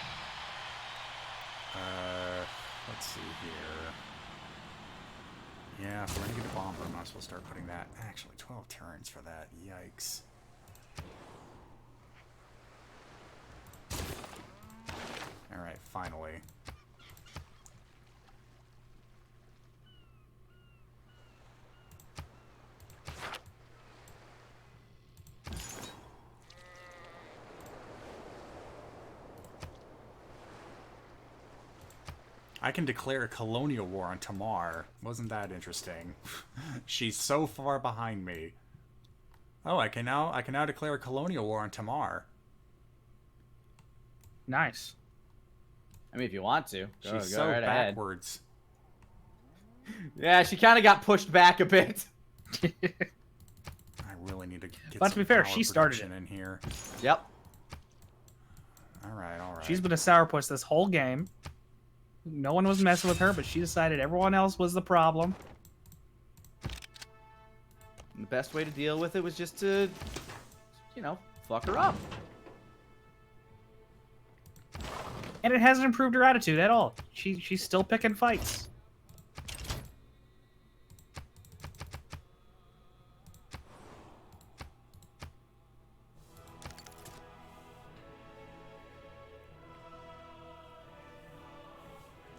Let's see here. Yeah, if we're gonna get a bomber, I might as well start putting that. Actually, 12 turns for that. Yikes. All right, finally. I can declare a colonial war on Tamar. Wasn't that interesting? She's so far behind me. Oh, I can now declare a colonial war on Tamar. Nice. I mean, if you want to, go She's so right ahead. backwards. Yeah, she kind of got pushed back a bit. I really need to get But to some be fair, power she started production in here. Yep. All right, all right. She's been a sourpuss this whole game. No one was messing with her, but she decided everyone else was the problem. And the best way to deal with it was just to, you know, fuck her up. And it hasn't improved her attitude at all. She's still picking fights.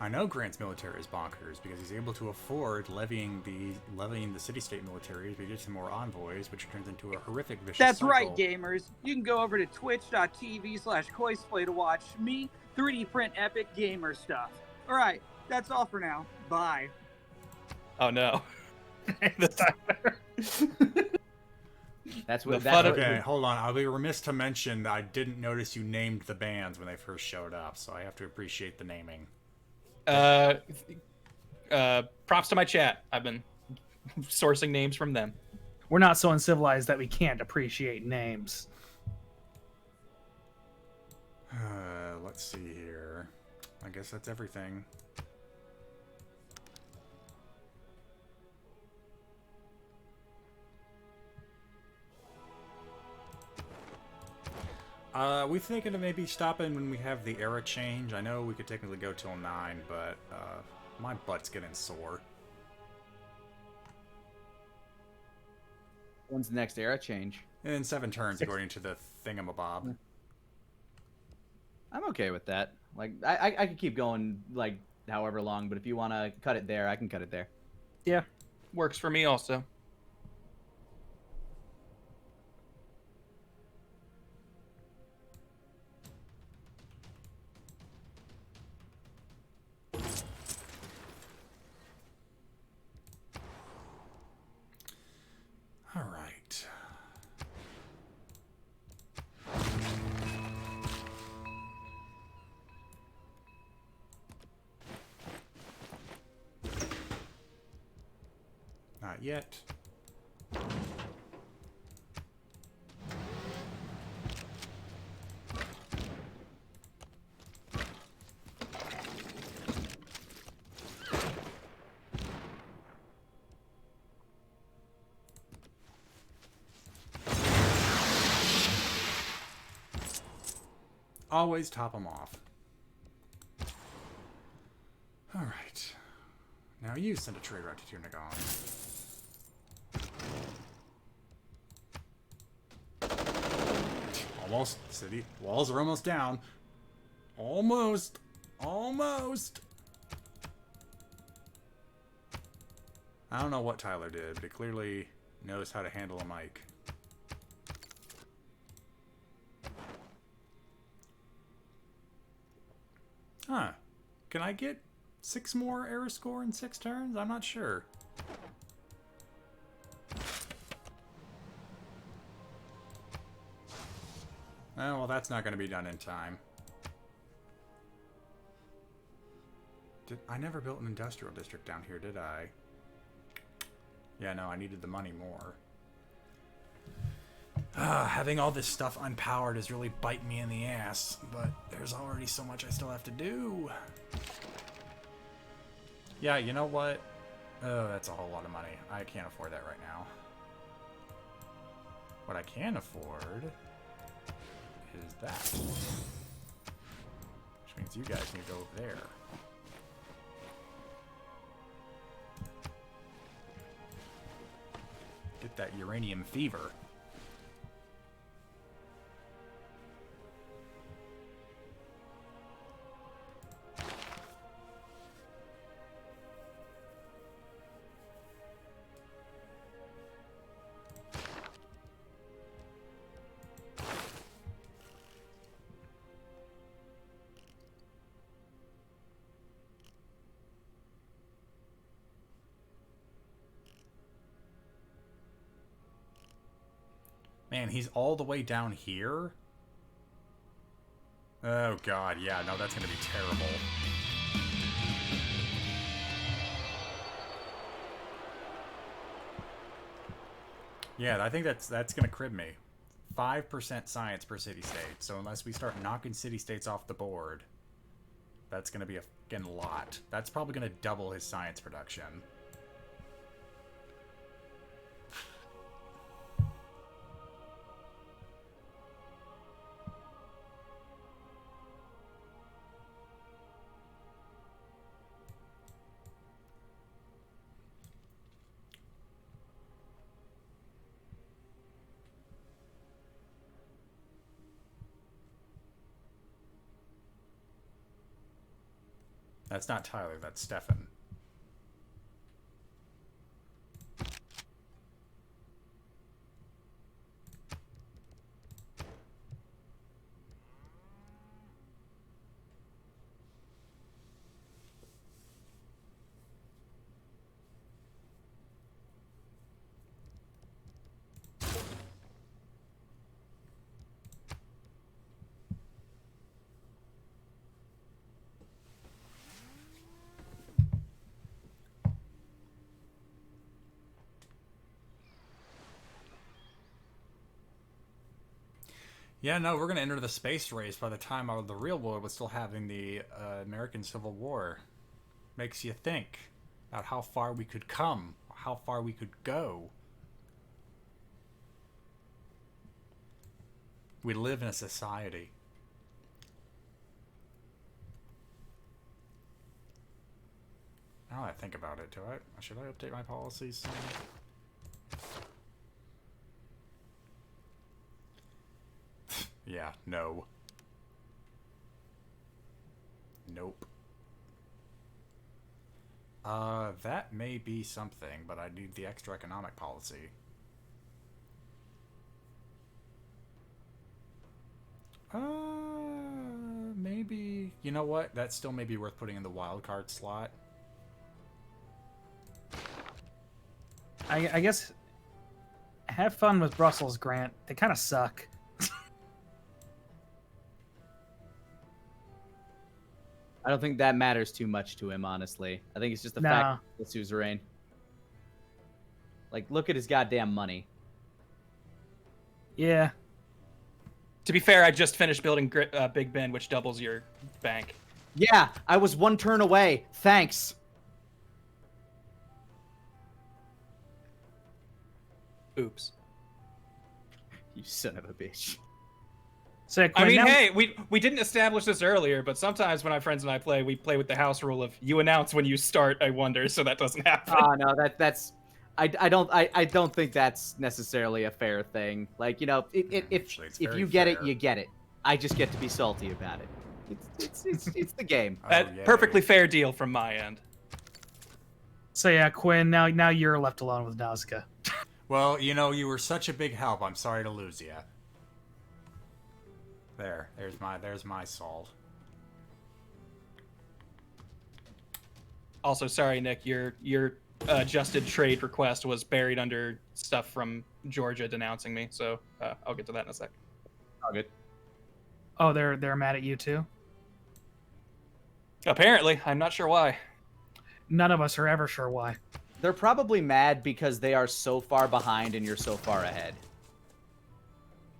I know Grant's military is bonkers because he's able to afford levying the city-state militaries. We get some more envoys, which turns into a horrific vicious That's cycle. right, gamers. You can go over to twitch.tv/Koisplay to watch me 3D print epic gamer stuff. All right, that's all for now. Bye. Oh no. That's what. The That's fun what, of- Okay, hold on. I'll be remiss to mention that I didn't notice you named the bands when they first showed up, so I have to appreciate the naming. Props to my chat. I've been sourcing names from them. We're not so uncivilized that we can't appreciate names. Let's see here. I guess that's everything. We thinking of maybe stopping when we have the era change. I know we could technically go till 9, but my butt's getting sore. When's the next era change? In 7 turns, according to the thingamabob. I'm okay with that. Like, I could keep going, like, however long, but if you want to cut it there, I can cut it there. Yeah. Works for me also. All right. Not yet. Always top them off. All right. Now you send a trade route to Nagon. Almost. City walls are almost down. Almost. Almost. I don't know what Tyler did, but he clearly knows how to handle a mic. Huh. Can I get 6 more error score in 6 turns? I'm not sure. Oh, well, that's not going to be done in time. I never built an industrial district down here, did I? Yeah, no, I needed the money more. Having all this stuff unpowered is really biting me in the ass, but there's already so much I still have to do. Yeah, you know what? Oh, that's a whole lot of money. I can't afford that right now. What I can afford is that. Which means you guys need to go over there. Get that uranium fever. Man, he's all the way down here? Oh god, yeah, no, that's gonna be terrible. Yeah, I think that's gonna crib me. 5% science per city-state, so unless we start knocking city-states off the board, that's gonna be a fucking lot. That's probably gonna double his science production. That's not Tyler, that's Stefan. Yeah, no, we're going to enter the space race by the time the real world was still having the American Civil War. Makes you think about how far we could come, how far we could go. We live in a society. Now that I think about it, should I update my policies soon? Yeah, no. Nope. That may be something, but I need the extra economic policy. Maybe... You know what? That still may be worth putting in the wildcard slot. I guess... Have fun with Brussels, Grant. They kind of suck. I don't think that matters too much to him, honestly. I think it's just the fact that he's suzerain. Like, look at his goddamn money. Yeah. To be fair, I just finished building Big Ben, which doubles your bank. Yeah, I was one turn away. Thanks. Oops. You son of a bitch. So, I mean, hey, we didn't establish this earlier, but sometimes when my friends and I play, we play with the house rule of you announce when you start a wonder, so that doesn't happen. Oh no, that's I don't think that's necessarily a fair thing. Like, you know, if you get it, you get it. I just get to be salty about it. It's the game. Perfectly fair deal from my end. So yeah, Quinn, now you're left alone with Nazca. Well, you know, you were such a big help. I'm sorry to lose you. There's my salt. Also, sorry, Nick, your adjusted trade request was buried under stuff from Georgia denouncing me, so I'll get to that in a sec. All good. Oh, they're mad at you too? Apparently, I'm not sure why. None of us are ever sure why. They're probably mad because they are so far behind and you're so far ahead.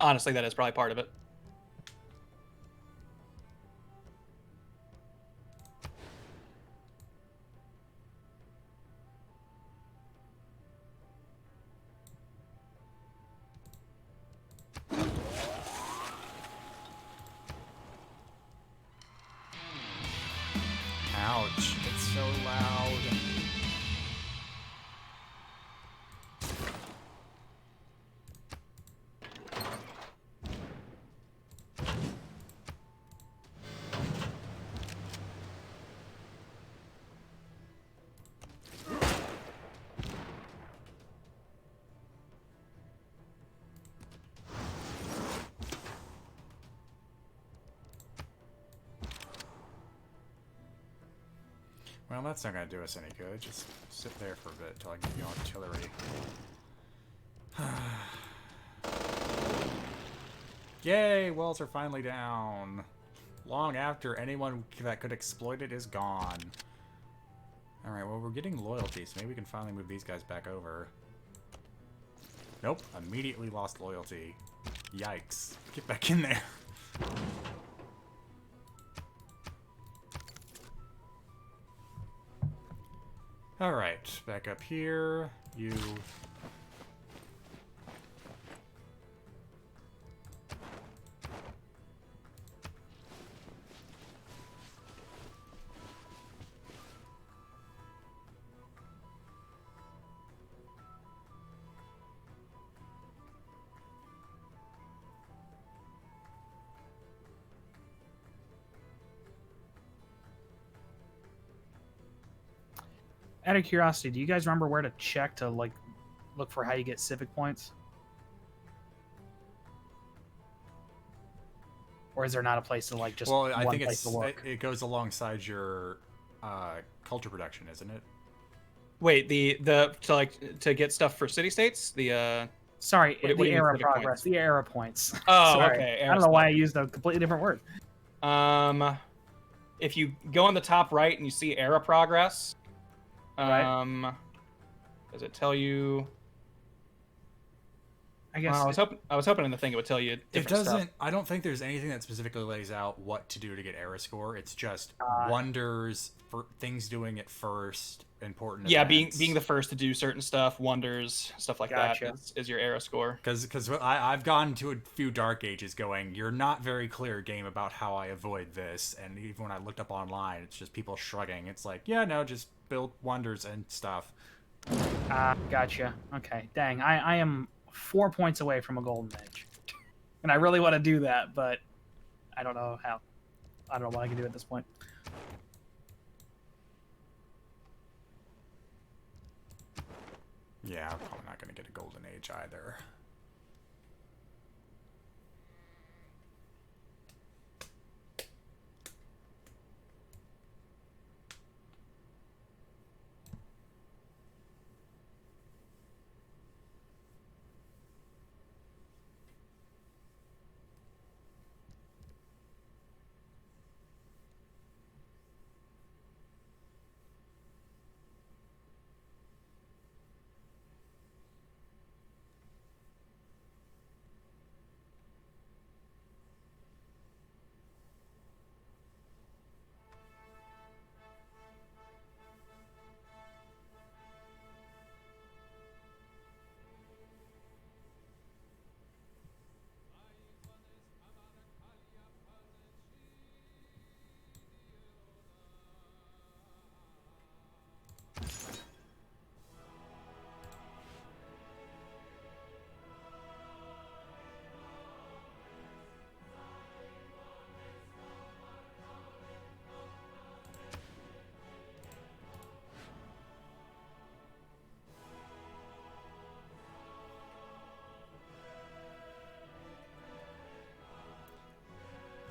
honestly, that is probably part of it. Ouch. It's so loud. Well, that's not going to do us any good. Just sit there for a bit until I get the artillery. Yay! Walls are finally down. Long after anyone that could exploit it is gone. Alright, well, we're getting loyalty, so maybe we can finally move these guys back over. Nope. Immediately lost loyalty. Yikes. Get back in there. Alright, back up here. You... Out of curiosity, do you guys remember where to check to like look for how you get civic points? Or is there not a place to like just Well, I one think place to look? it goes alongside your culture production, isn't it? Wait, to get stuff for city states, the Sorry, what do the you mean era civic progress, points? the era points. Oh, Sorry. okay. I don't know why I used a completely different word. If you go on the top right and you see era progress, Right. does it tell you? I guess Well, I was hoping in the thing it would tell you It different doesn't. stuff. I don't think there's anything that specifically lays out what to do to get era score. It's just Uh, wonders for things doing it first. Important. Yeah, events. being the first to do certain stuff, wonders, stuff like Gotcha. that is your era score. Because I've gone to a few Dark Ages going, you're not very clear, game, about how I avoid this. And even when I looked up online, it's just people shrugging. It's like, yeah, no, just build wonders and stuff. Gotcha. Okay. Dang, I am 4 points away from a golden age. And I really want to do that, but I don't know how. I don't know what I can do at this point. Yeah, I'm probably not going to get a golden age either.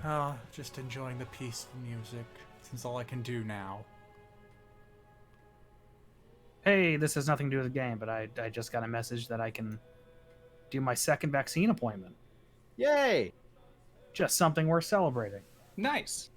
Oh, just enjoying the peaceful music, since all I can do now. Hey, this has nothing to do with the game, but I just got a message that I can do my second vaccine appointment. Yay! Just something worth celebrating. Nice.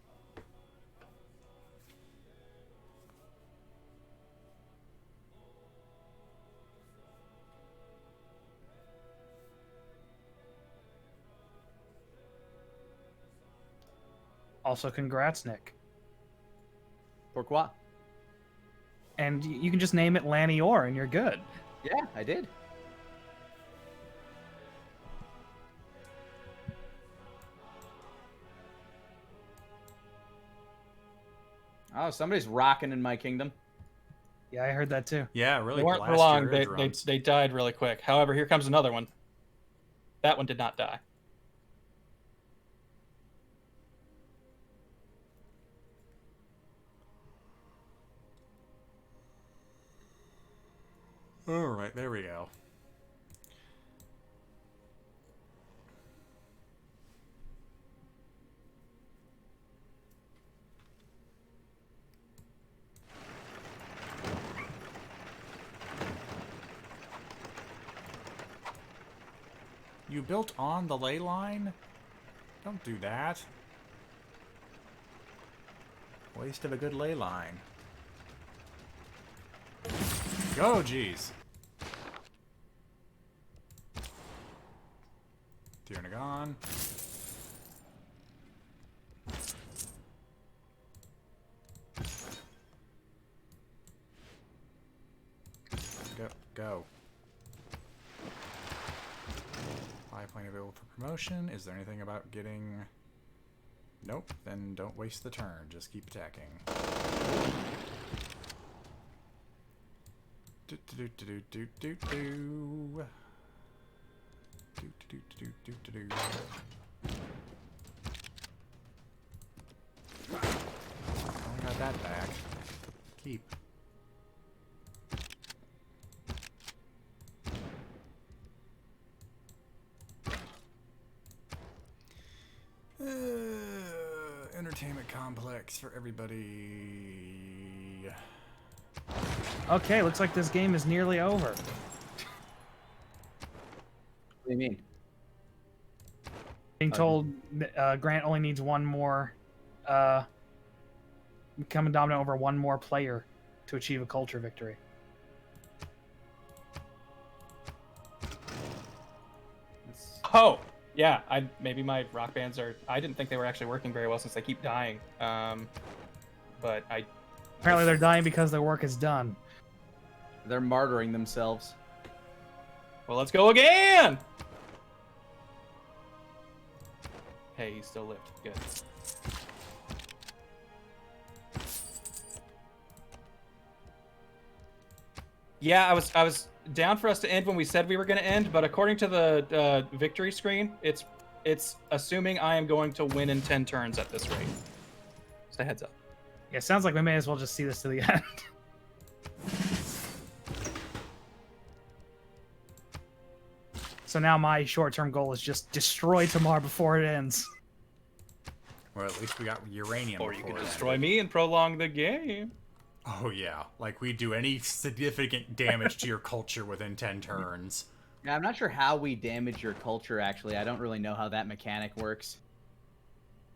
Also, congrats, Nick. Pourquoi? And you can just name it Lanny Orr, and you're good. Yeah, I did. Oh, somebody's rocking in my kingdom. Yeah, I heard that too. Yeah, really. They weren't for blast long. your eardrums. They died really quick. However, here comes another one. That one did not die. All right, there we go. You built on the ley line? Don't do that. Waste of a good ley line. Go, jeez. Tiernagon. Go. Biplane available for promotion. Is there anything about getting... Nope. Then don't waste the turn. Just keep attacking. Do do do do do do do. Do do do do do do do. Only got that back. Keep. Entertainment complex for everybody. Okay, looks like this game is nearly over. What do you mean? Being told Grant only needs one more, become dominant over one more player to achieve a culture victory. Oh, yeah. Maybe my rock bands are. I didn't think they were actually working very well since they keep dying. But Apparently, they're dying because their work is done. They're martyring themselves. Well, let's go again. Hey, he still lived. Good. Yeah, I was down for us to end when we said we were going to end, but according to the victory screen, it's assuming I am going to win in 10 turns at this rate. Just a heads up. Yeah, sounds like we may as well just see this to the end. So now my short-term goal is just destroy Tamar before it ends. Or at least we got uranium. Or you could before it destroy ended. me and prolong the game. Oh yeah, like we do any significant damage to your culture within 10 turns. Yeah, I'm not sure how we damage your culture, actually. I don't really know how that mechanic works.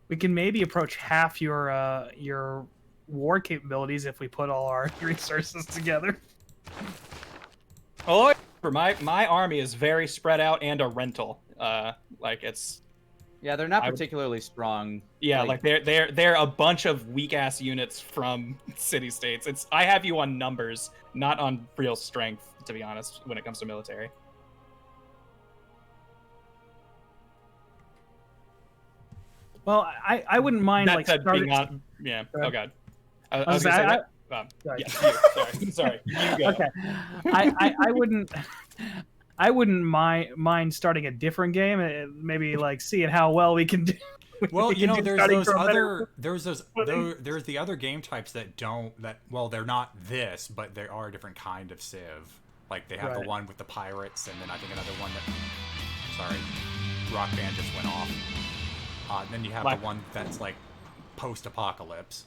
We can maybe approach half your war capabilities if we put all our resources together. Oh, my army is very spread out and a rental. Like it's Yeah, they're not I would- particularly strong. yeah, like they're a bunch of weak ass units from city states. It's I have you on numbers, not on real strength, to be honest, when it comes to military. Well, I wouldn't mind That like said, starting. being on, yeah. Go ahead. Oh god. I was was gonna say gonna say, what? sorry. Yeah, you, sorry. You go. Okay, I wouldn't. I wouldn't mind starting a different game, maybe like seeing how well we can do. Well, we you can know, do there's starting those from other, there's footing. there's the other game types that well, they're not this, but they are a different kind of Civ. Like they have the Right. one with the pirates, and then I think another one that, sorry, Rock Band just went off. And then you have Black- the one that's like post-apocalypse.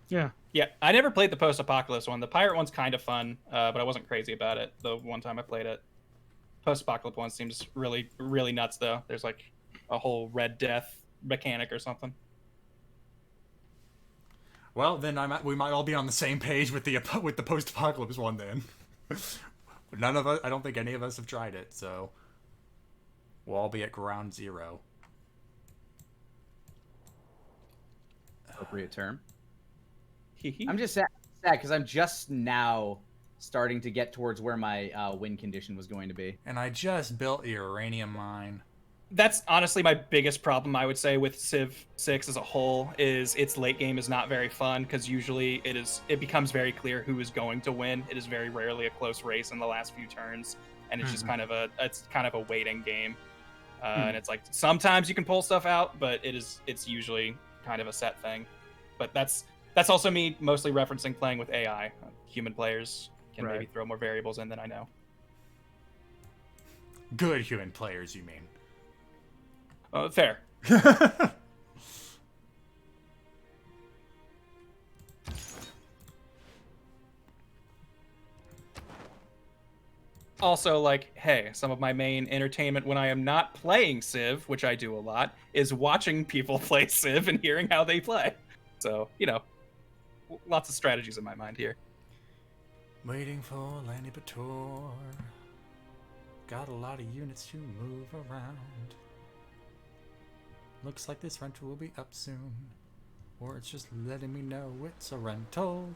Yeah. Yeah, I never played the post-apocalypse one. The pirate one's kind of fun, but I wasn't crazy about it the one time I played it. Post-apocalypse one seems really, really nuts, though. There's like a whole Red Death mechanic or something. Well, then we might all be on the same page with the post-apocalypse one then. None of us, I don't think any of us have tried it, so we'll all be at ground zero. appropriate term. I'm just sad because I'm just now starting to get towards where my win condition was going to be. And I just built a uranium mine. That's honestly my biggest problem, I would say, with Civ 6 as a whole, is its late game is not very fun, because usually it becomes very clear who is going to win. It is very rarely a close race in the last few turns, and it's just kind of a waiting game. And it's like sometimes you can pull stuff out, but it's usually kind of a set thing. But that's also me mostly referencing playing with AI. Human players can maybe throw more variables in than I know. Good human players, you mean? Fair. Also, like, hey, some of my main entertainment when I am not playing Civ, which I do a lot, is watching people play Civ and hearing how they play. So, you know, lots of strategies in my mind here. Waiting for Lanny Bator. Got a lot of units to move around. Looks like this rental will be up soon. Or it's just letting me know it's a rental.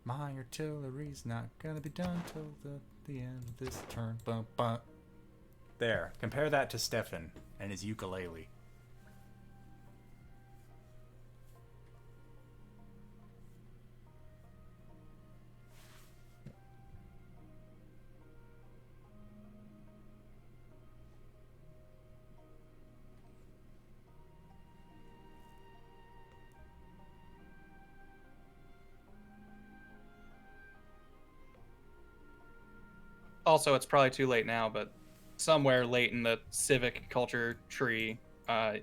My artillery's not gonna be done till the end of this turn. Bum, bum. There. Compare that to Stefan and his ukulele. Also, it's probably too late now, but somewhere late in the civic culture tree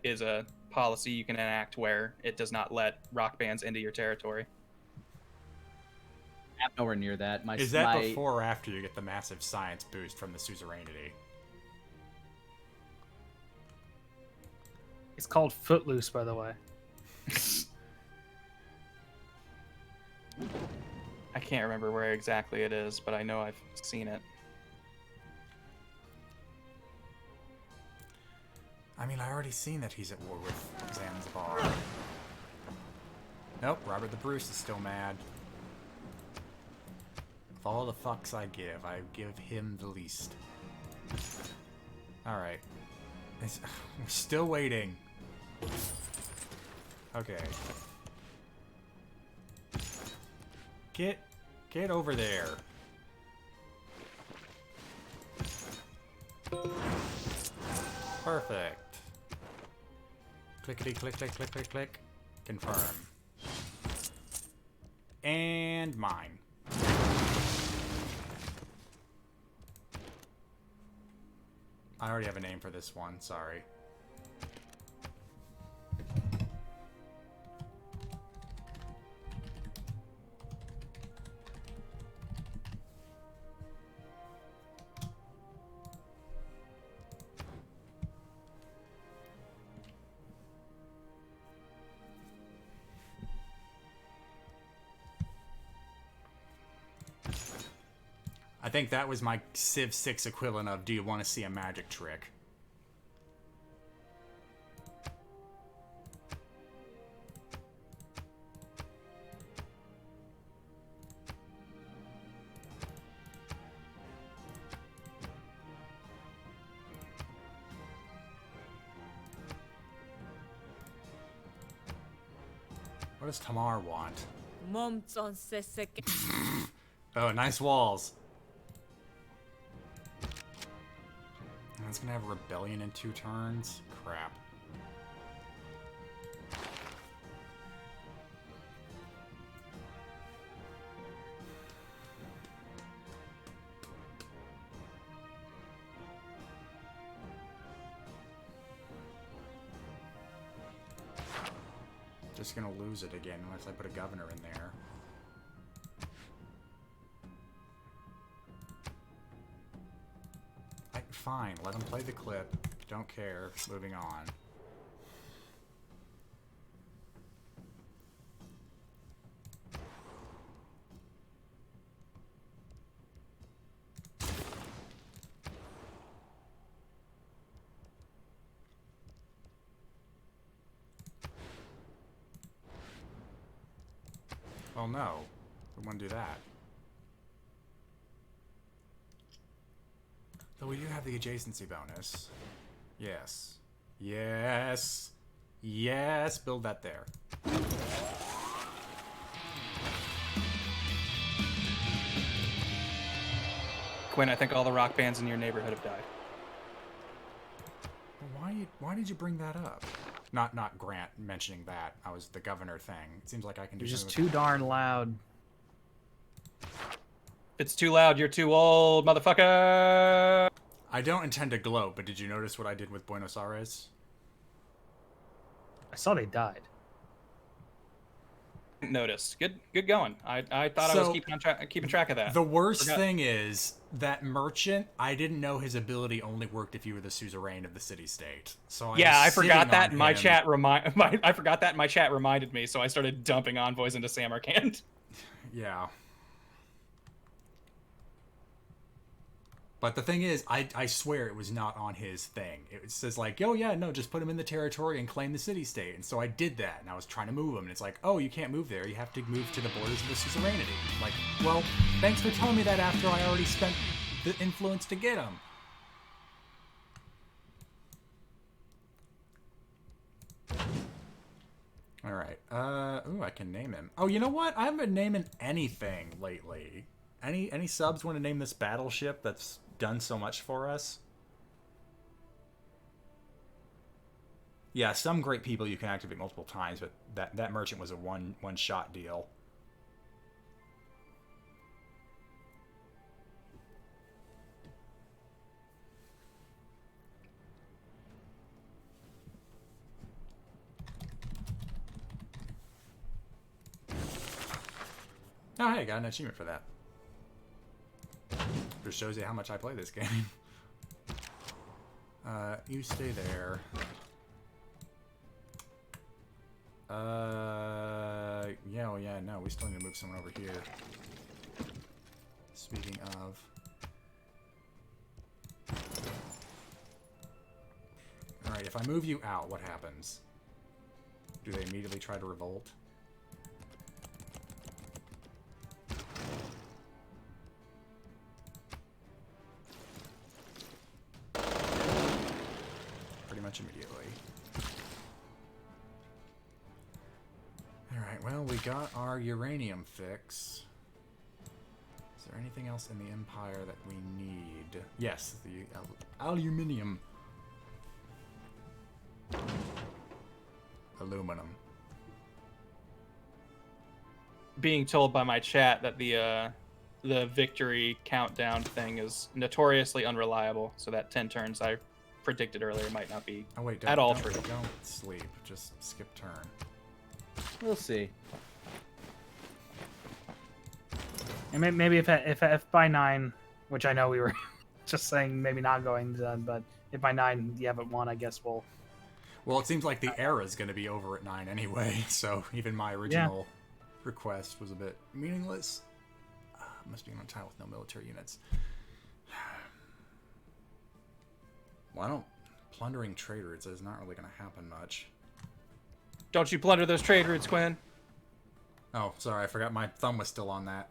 is a policy you can enact where it does not let rock bands into your territory. I'm nowhere near that. Is that before or after you get the massive science boost from the suzerainty? It's called Footloose, by the way. I can't remember where exactly it is, but I know I've seen it. I mean, I already seen that he's at war with Zanzibar. Nope, Robert the Bruce is still mad. Of all the fucks I give him the least. Alright. We're still waiting. Okay. Get over there. Perfect. Clickety click click click click click. Confirm. And mine. I already have a name for this one, sorry. I think that was my Civ 6 equivalent of, do you want to see a magic trick? What does Tamar want? Oh, nice walls. It's gonna have a rebellion in 2 turns? Crap. Just gonna lose it again unless I put a governor in there. Fine, let him play the clip. Don't care. Moving on. Well, no. We want to do that. Though we do have the adjacency bonus. Yes. Yes. Yes. Build that there. Quinn, I think all the rock bands in your neighborhood have died. Well, why did you bring that up? Not Grant mentioning that. I was the governor thing. It seems like I can do You're just something too darn loud. It's too loud. You're too old, motherfucker. I don't intend to gloat, but did you notice what I did with Buenos Aires? I saw they died. Noticed. Good going. I thought I was So, keeping track of that. The worst Forgot. thing is that merchant, I didn't know his ability only worked if you were the suzerain of the city-state. So Yeah, I was forgot sitting that. on My him. chat I forgot that. My chat reminded me, so I started dumping envoys into Samarkand. Yeah. But the thing is, I swear it was not on his thing. It says like, oh yeah, no, just put him in the territory and claim the city-state. And so I did that, and I was trying to move him. And it's like, oh, you can't move there. You have to move to the borders of the suzerainty. Like, well, thanks for telling me that after I already spent the influence to get him. All right. Ooh, I can name him. Oh, you know what? I haven't been naming anything lately. Any subs want to name this battleship that's done so much for us? Yeah, some great people you can activate multiple times, but that merchant was a one-shot deal. Oh, hey, got an achievement for that. Just shows you how much I play this game. You stay there. Yeah, well, yeah, no, we still need to move someone over here. Speaking of... Alright, if I move you out, what happens? Do they immediately try to revolt? Pretty much immediately. Alright, well, we got our uranium fix. Is there anything else in the Empire that we need? Yes, the aluminium. Aluminum. Being told by my chat that the victory countdown thing is notoriously unreliable, so that 10 turns I predicted earlier might not be Oh wait, at all don't, true. Don't sleep. Just skip turn. We'll see. And maybe if by 9, which I know we were just saying maybe not going done, but if by 9 you haven't won, I guess we'll. Well, it seems like the era is going to be over at 9 anyway, so even my original request was a bit meaningless. Must be on a tile with no military units. Well, I don't... Plundering trade routes is not really going to happen much. Don't you plunder those trade routes, Quinn? Oh, sorry, I forgot my thumb was still on that.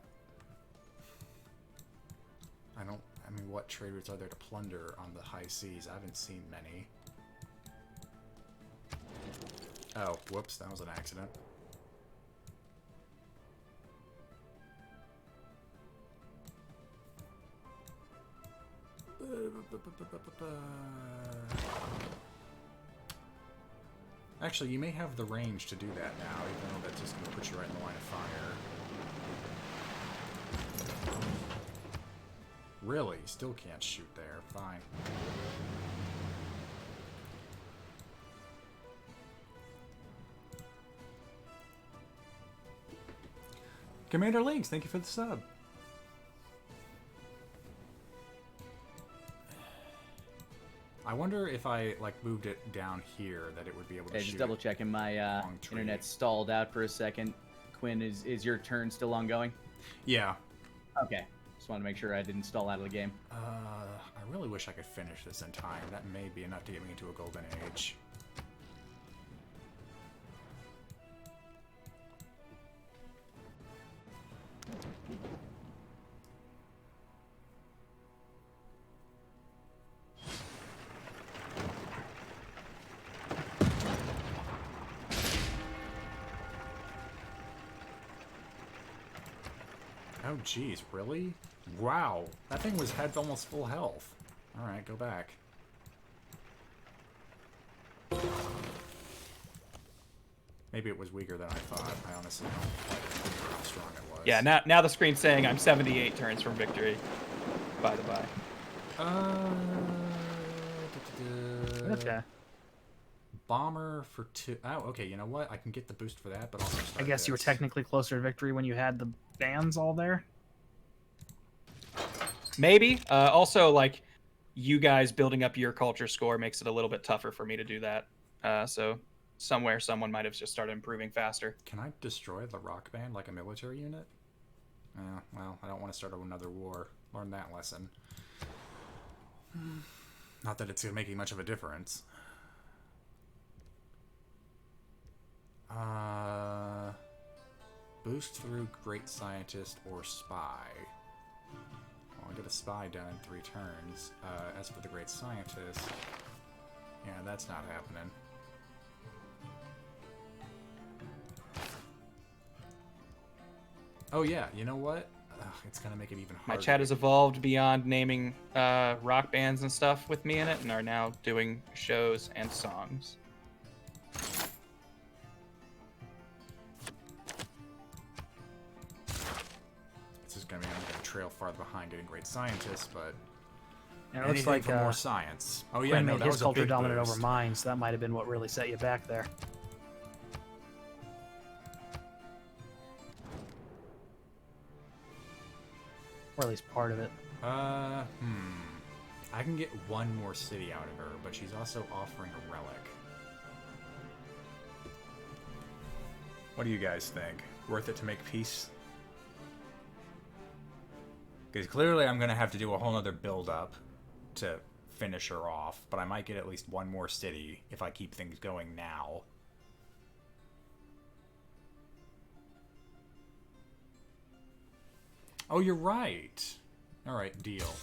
I mean, what trade routes are there to plunder on the high seas? I haven't seen many. Oh, whoops, that was an accident. Actually, you may have the range to do that now, even though that's just going to put you right in the line of fire. Really? Still can't shoot there. Fine. Commander Links, thank you for the sub. I wonder if I like moved it down here that it would be able to Okay, shoot. just double checking. My long tree. internet stalled out for a second. Quinn, is your turn still ongoing? Yeah. Okay. Just wanted to make sure I didn't stall out of the game. I really wish I could finish this in time. That may be enough to get me into a golden age. Oh, geez, really? Wow, that thing had almost full health. Alright, go back. Maybe it was weaker than I thought. I honestly don't quite remember how strong it was. Yeah, now the screen's saying I'm 78 turns from victory, by the by. Okay. Bomber for 2. Oh, okay, you know what? I can get the boost for that, but also I start guess you were this. technically closer to victory when you had the bands all there. Maybe. Also, like, you guys building up your culture score makes it a little bit tougher for me to do that. So somewhere someone might have just started improving faster. Can I destroy the rock band like a military unit? Well, I don't want to start another war. Learn that lesson. Not that it's making much of a difference. Boost through Great Scientist or Spy. Well, I get a Spy done in 3 turns. As for the Great Scientist, yeah, that's not happening. Oh yeah, you know what? It's gonna make it even harder. My chat has evolved beyond naming rock bands and stuff with me in it, and are now doing shows and songs. This is gonna be I'm gonna trail farther behind getting Great Scientists, but And it looks anything like for more science. Oh yeah, Quinn no, made that his was a culture big dominant boost. over mine, so that might have been what really set you back there. Or at least part of it. I can get 1 more city out of her, but she's also offering a relic. What do you guys think? Worth it to make peace? Because clearly I'm going to have to do a whole nother build-up to finish her off, but I might get at least 1 more city if I keep things going now. Oh, you're right. Alright, deal.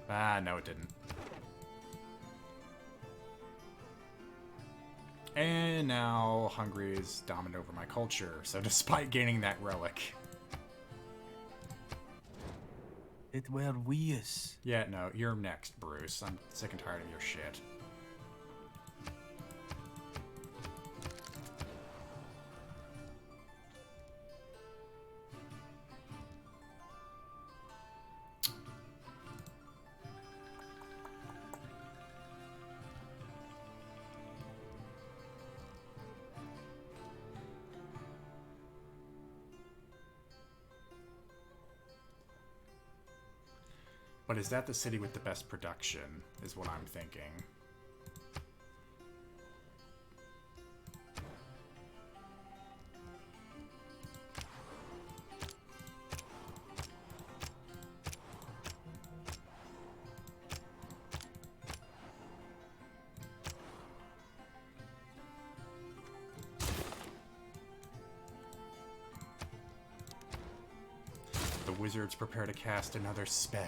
Ah, no it didn't. And now Hungary is dominant over my culture, so despite gaining that relic... It were weird. Yeah, no, you're next, Bruce. I'm sick and tired of your shit. But is that the city with the best production, is what I'm thinking. The wizards prepare to cast another spell.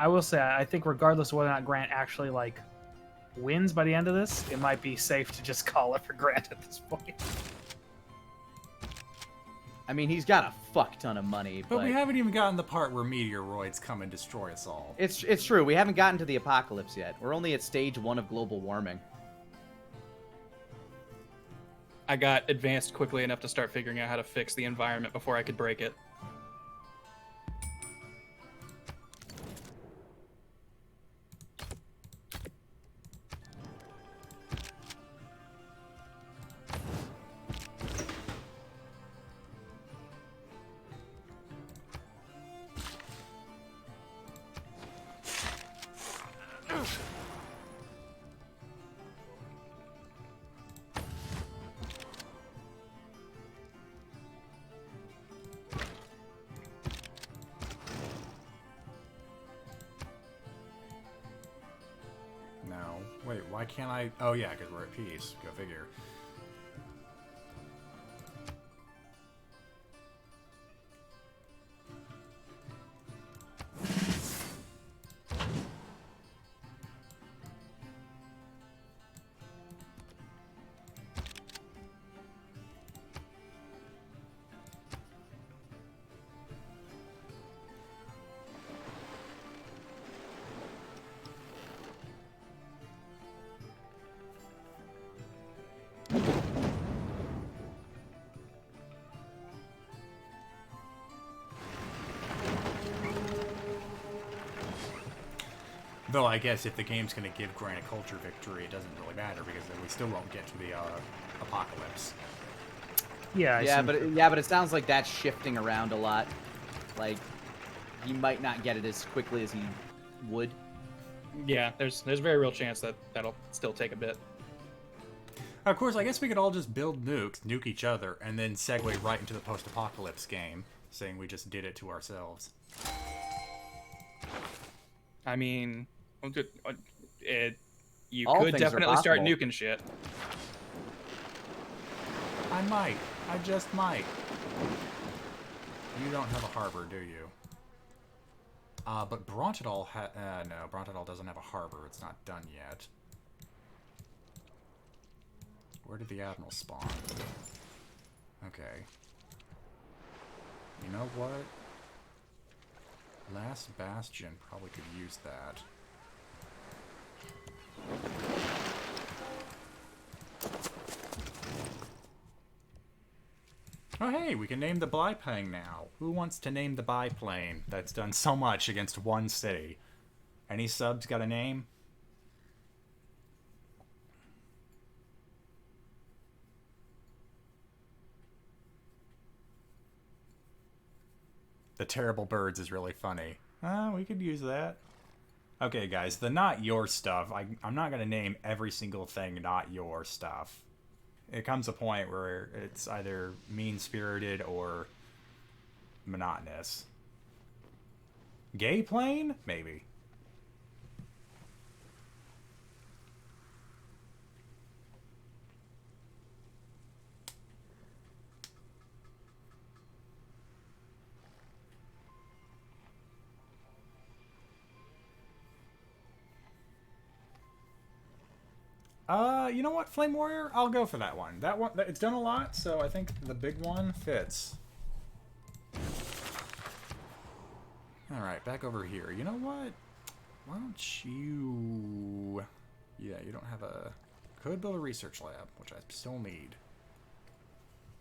I will say, I think regardless of whether or not Grant actually, like, wins by the end of this, it might be safe to just call it for Grant at this point. I mean, he's got a fuck ton of money, But we haven't even gotten the part where meteoroids come and destroy us all. it's true. We haven't gotten to the apocalypse yet. We're only at stage 1 of global warming. I got advanced quickly enough to start figuring out how to fix the environment before I could break it. No. Wait, why can't I... Oh yeah, because we're at peace. Go figure. Though I guess if the game's going to give Granite Culture victory, it doesn't really matter because then we still won't get to the apocalypse. Yeah. I Yeah, see. but it sounds like that's shifting around a lot. Like, he might not get it as quickly as he would. Yeah, there's a very real chance that that'll still take a bit. Of course, I guess we could all just build nukes, nuke each other, and then segue right into the post-apocalypse game, saying we just did it to ourselves. I mean, you All could things are definitely start possible. nuking shit. I might. I just might. You don't have a harbor, do you? But Brontadal no, Brontadal doesn't have a harbor. It's not done yet. Where did the Admiral spawn? Okay. You know what? Last Bastion probably could use that. Oh hey, we can name the biplane now. Who wants to name the biplane that's done so much against one city? Any subs got a name? The Terrible Birds is really funny. We could use that. Okay, guys, the not your stuff. I'm not going to name every single thing not your stuff. It comes a point where it's either mean-spirited or monotonous. Gay plane? Maybe. You know what, Flame Warrior? I'll go for that one. That one, it's done a lot, so I think the big one fits. Alright, back over here. You know what? Why don't you... Yeah, you don't have a... Could build a research lab, which I still need.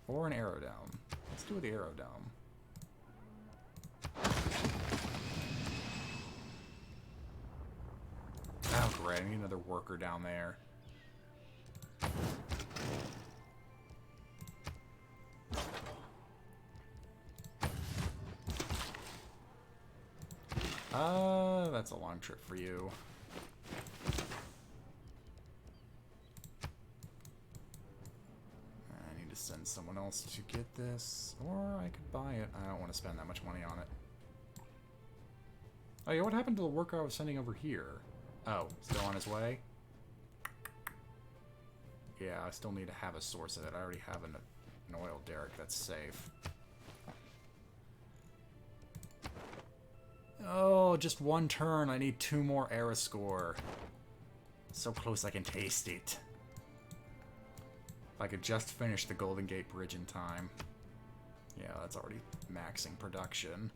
Or an aerodome. Let's do the aerodome. Oh, great. I need another worker down there. That's a long trip for you. I need to send someone else to get this, or I could buy it. I don't want to spend that much money on it. Oh yeah, what happened to the worker I was sending over here? Oh, still on his way? Yeah, I still need to have a source of it. I already have an oil derrick that's safe. Oh, just one turn. I need 2 more era score. So close I can taste it. If I could just finish the Golden Gate Bridge in time. Yeah, that's already maxing production.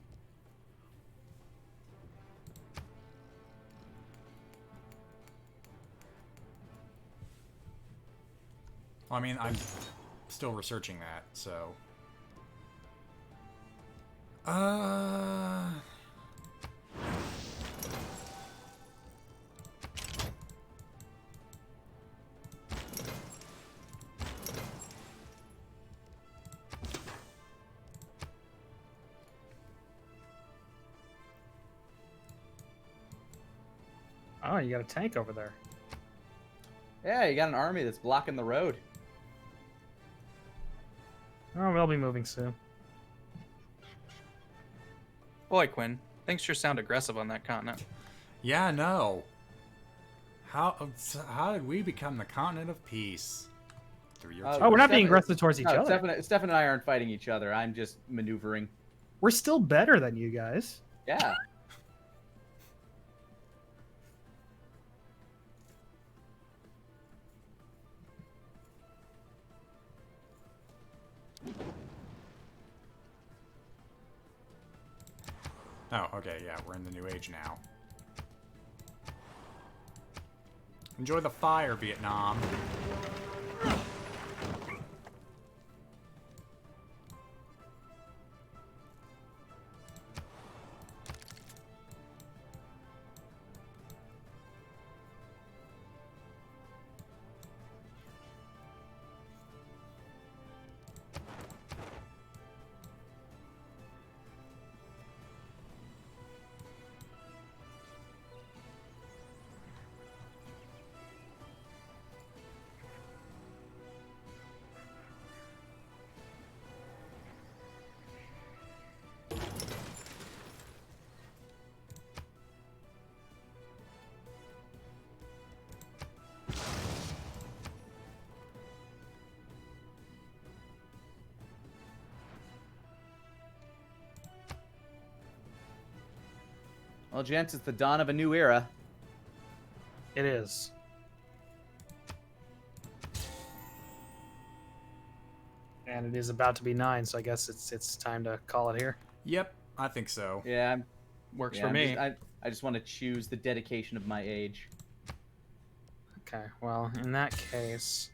I mean, I'm still researching that, so... Oh, you got a tank over there. Yeah, you got an army that's blocking the road. Oh, we'll be moving soon. Boy, Quinn, things sure sound aggressive on that continent. Yeah, no. How did we become the continent of peace? Through your Oh, we're not being Stefan- aggressive towards each No, other. Stefan and I aren't fighting each other. I'm just maneuvering. We're still better than you guys. Yeah. Oh, okay, yeah, we're in the new age now. Enjoy the fire, Vietnam. Well, gents, it's the dawn of a new era. It is. And it is about to be 9, so I guess it's time to call it here. Yep, I think so. Yeah, Works yeah, for me. I just want to choose the dedication of my age. Okay, well, in that case...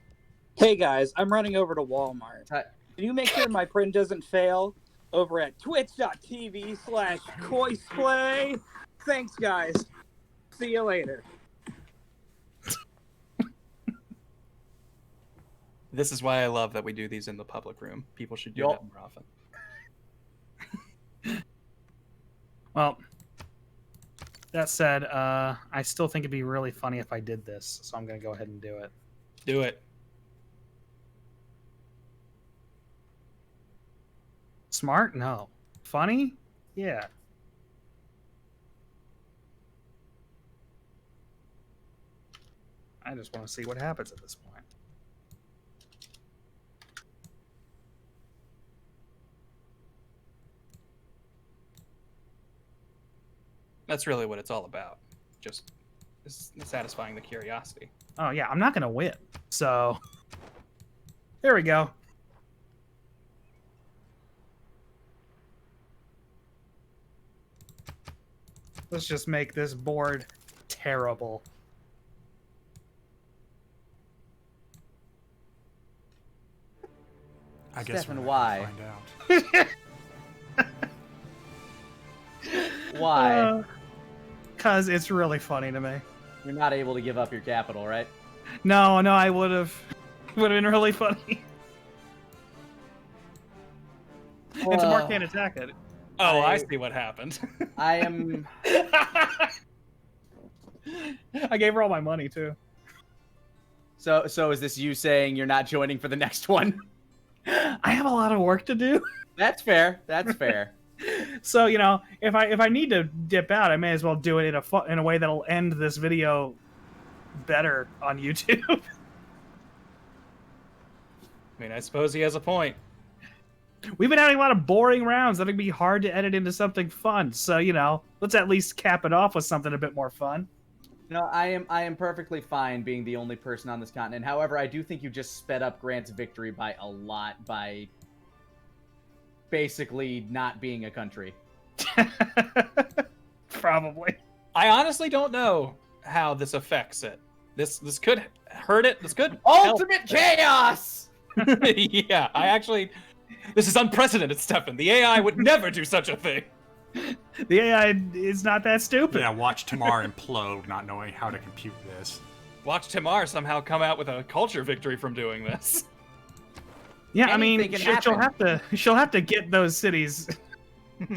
Hey guys, I'm running over to Walmart. Hi- Can you make sure my print doesn't fail over at twitch.tv/coisplay? Thanks, guys. See you later. This is why I love that we do these in the public room. People should do Yup. that more often. Well, that said, I still think it'd be really funny if I did this, so I'm going to go ahead and do it. Do it. Smart? No. Funny? Yeah. I just want to see what happens at this point. That's really what it's all about. Just satisfying the curiosity. Oh, yeah, I'm not going to win. So, there we go. Let's just make this board terrible. I guess Stefan, we're why? gonna find out. Why? Because it's really funny to me. You're not able to give up your capital, right? No, I would have. Would have been really funny. It's a Mark can't attack it. Oh, I see what happened. I am. I gave her all my money too. So is this you saying you're not joining for the next one? I have a lot of work to do. That's fair. That's fair. So, if I need to dip out, I may as well do it in a way that'll end this video better on YouTube. I mean, I suppose he has a point. We've been having a lot of boring rounds that'd be hard to edit into something fun. So, let's at least cap it off with something a bit more fun. No, I am perfectly fine being the only person on this continent. However, I do think you just sped up Grant's victory by a lot by basically not being a country. Probably. I honestly don't know how this affects it. This could hurt it. This could Ultimate chaos! Yeah, this is unprecedented, Stefan. The AI would never do such a thing. The AI is not that stupid. Yeah, watch Tamar implode, not knowing how to compute this. Watch Tamar somehow come out with a culture victory from doing this. Yeah, Anything can she'll have to get those cities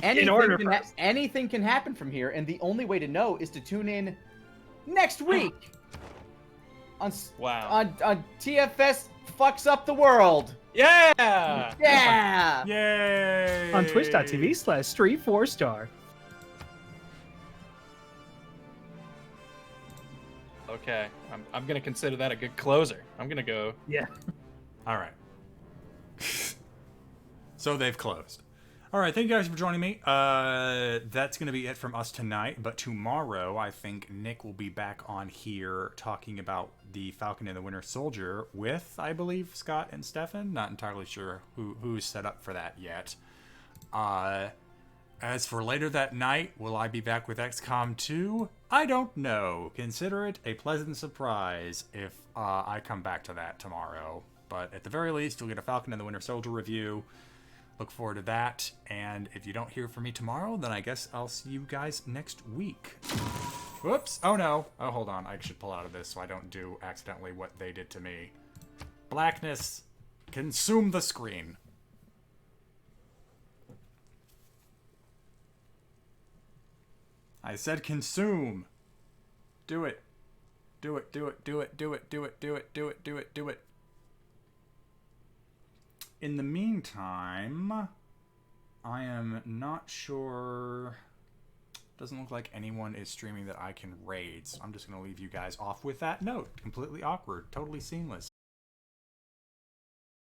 in order first. Anything can happen from here, and the only way to know is to tune in next week on TFS fucks up the world. Yeah! Yeah! Yay! On twitch.tv/Street4Star. Okay, I'm gonna consider that a good closer. I'm gonna go. Yeah. All right. So they've closed. All right, thank you guys for joining me. That's going to be it from us tonight. But tomorrow, I think Nick will be back on here talking about the Falcon and the Winter Soldier with, I believe, Scott and Stefan. Not entirely sure who's set up for that yet. As for later that night, will I be back with XCOM 2? I don't know. Consider it a pleasant surprise if I come back to that tomorrow. But at the very least, you'll get a Falcon and the Winter Soldier review. Look forward to that. And if you don't hear from me tomorrow, then I guess I'll see you guys next week. Whoops. Oh, no. Oh, hold on. I should pull out of this so I don't do accidentally what they did to me. Blackness. Consume the screen. I said consume. Do it. Do it, do it, do it, do it, do it, do it, do it, do it, do it. In the meantime, I am not sure. Doesn't look like anyone is streaming that I can raid, so I'm just going to leave you guys off with that note. Completely awkward, totally seamless.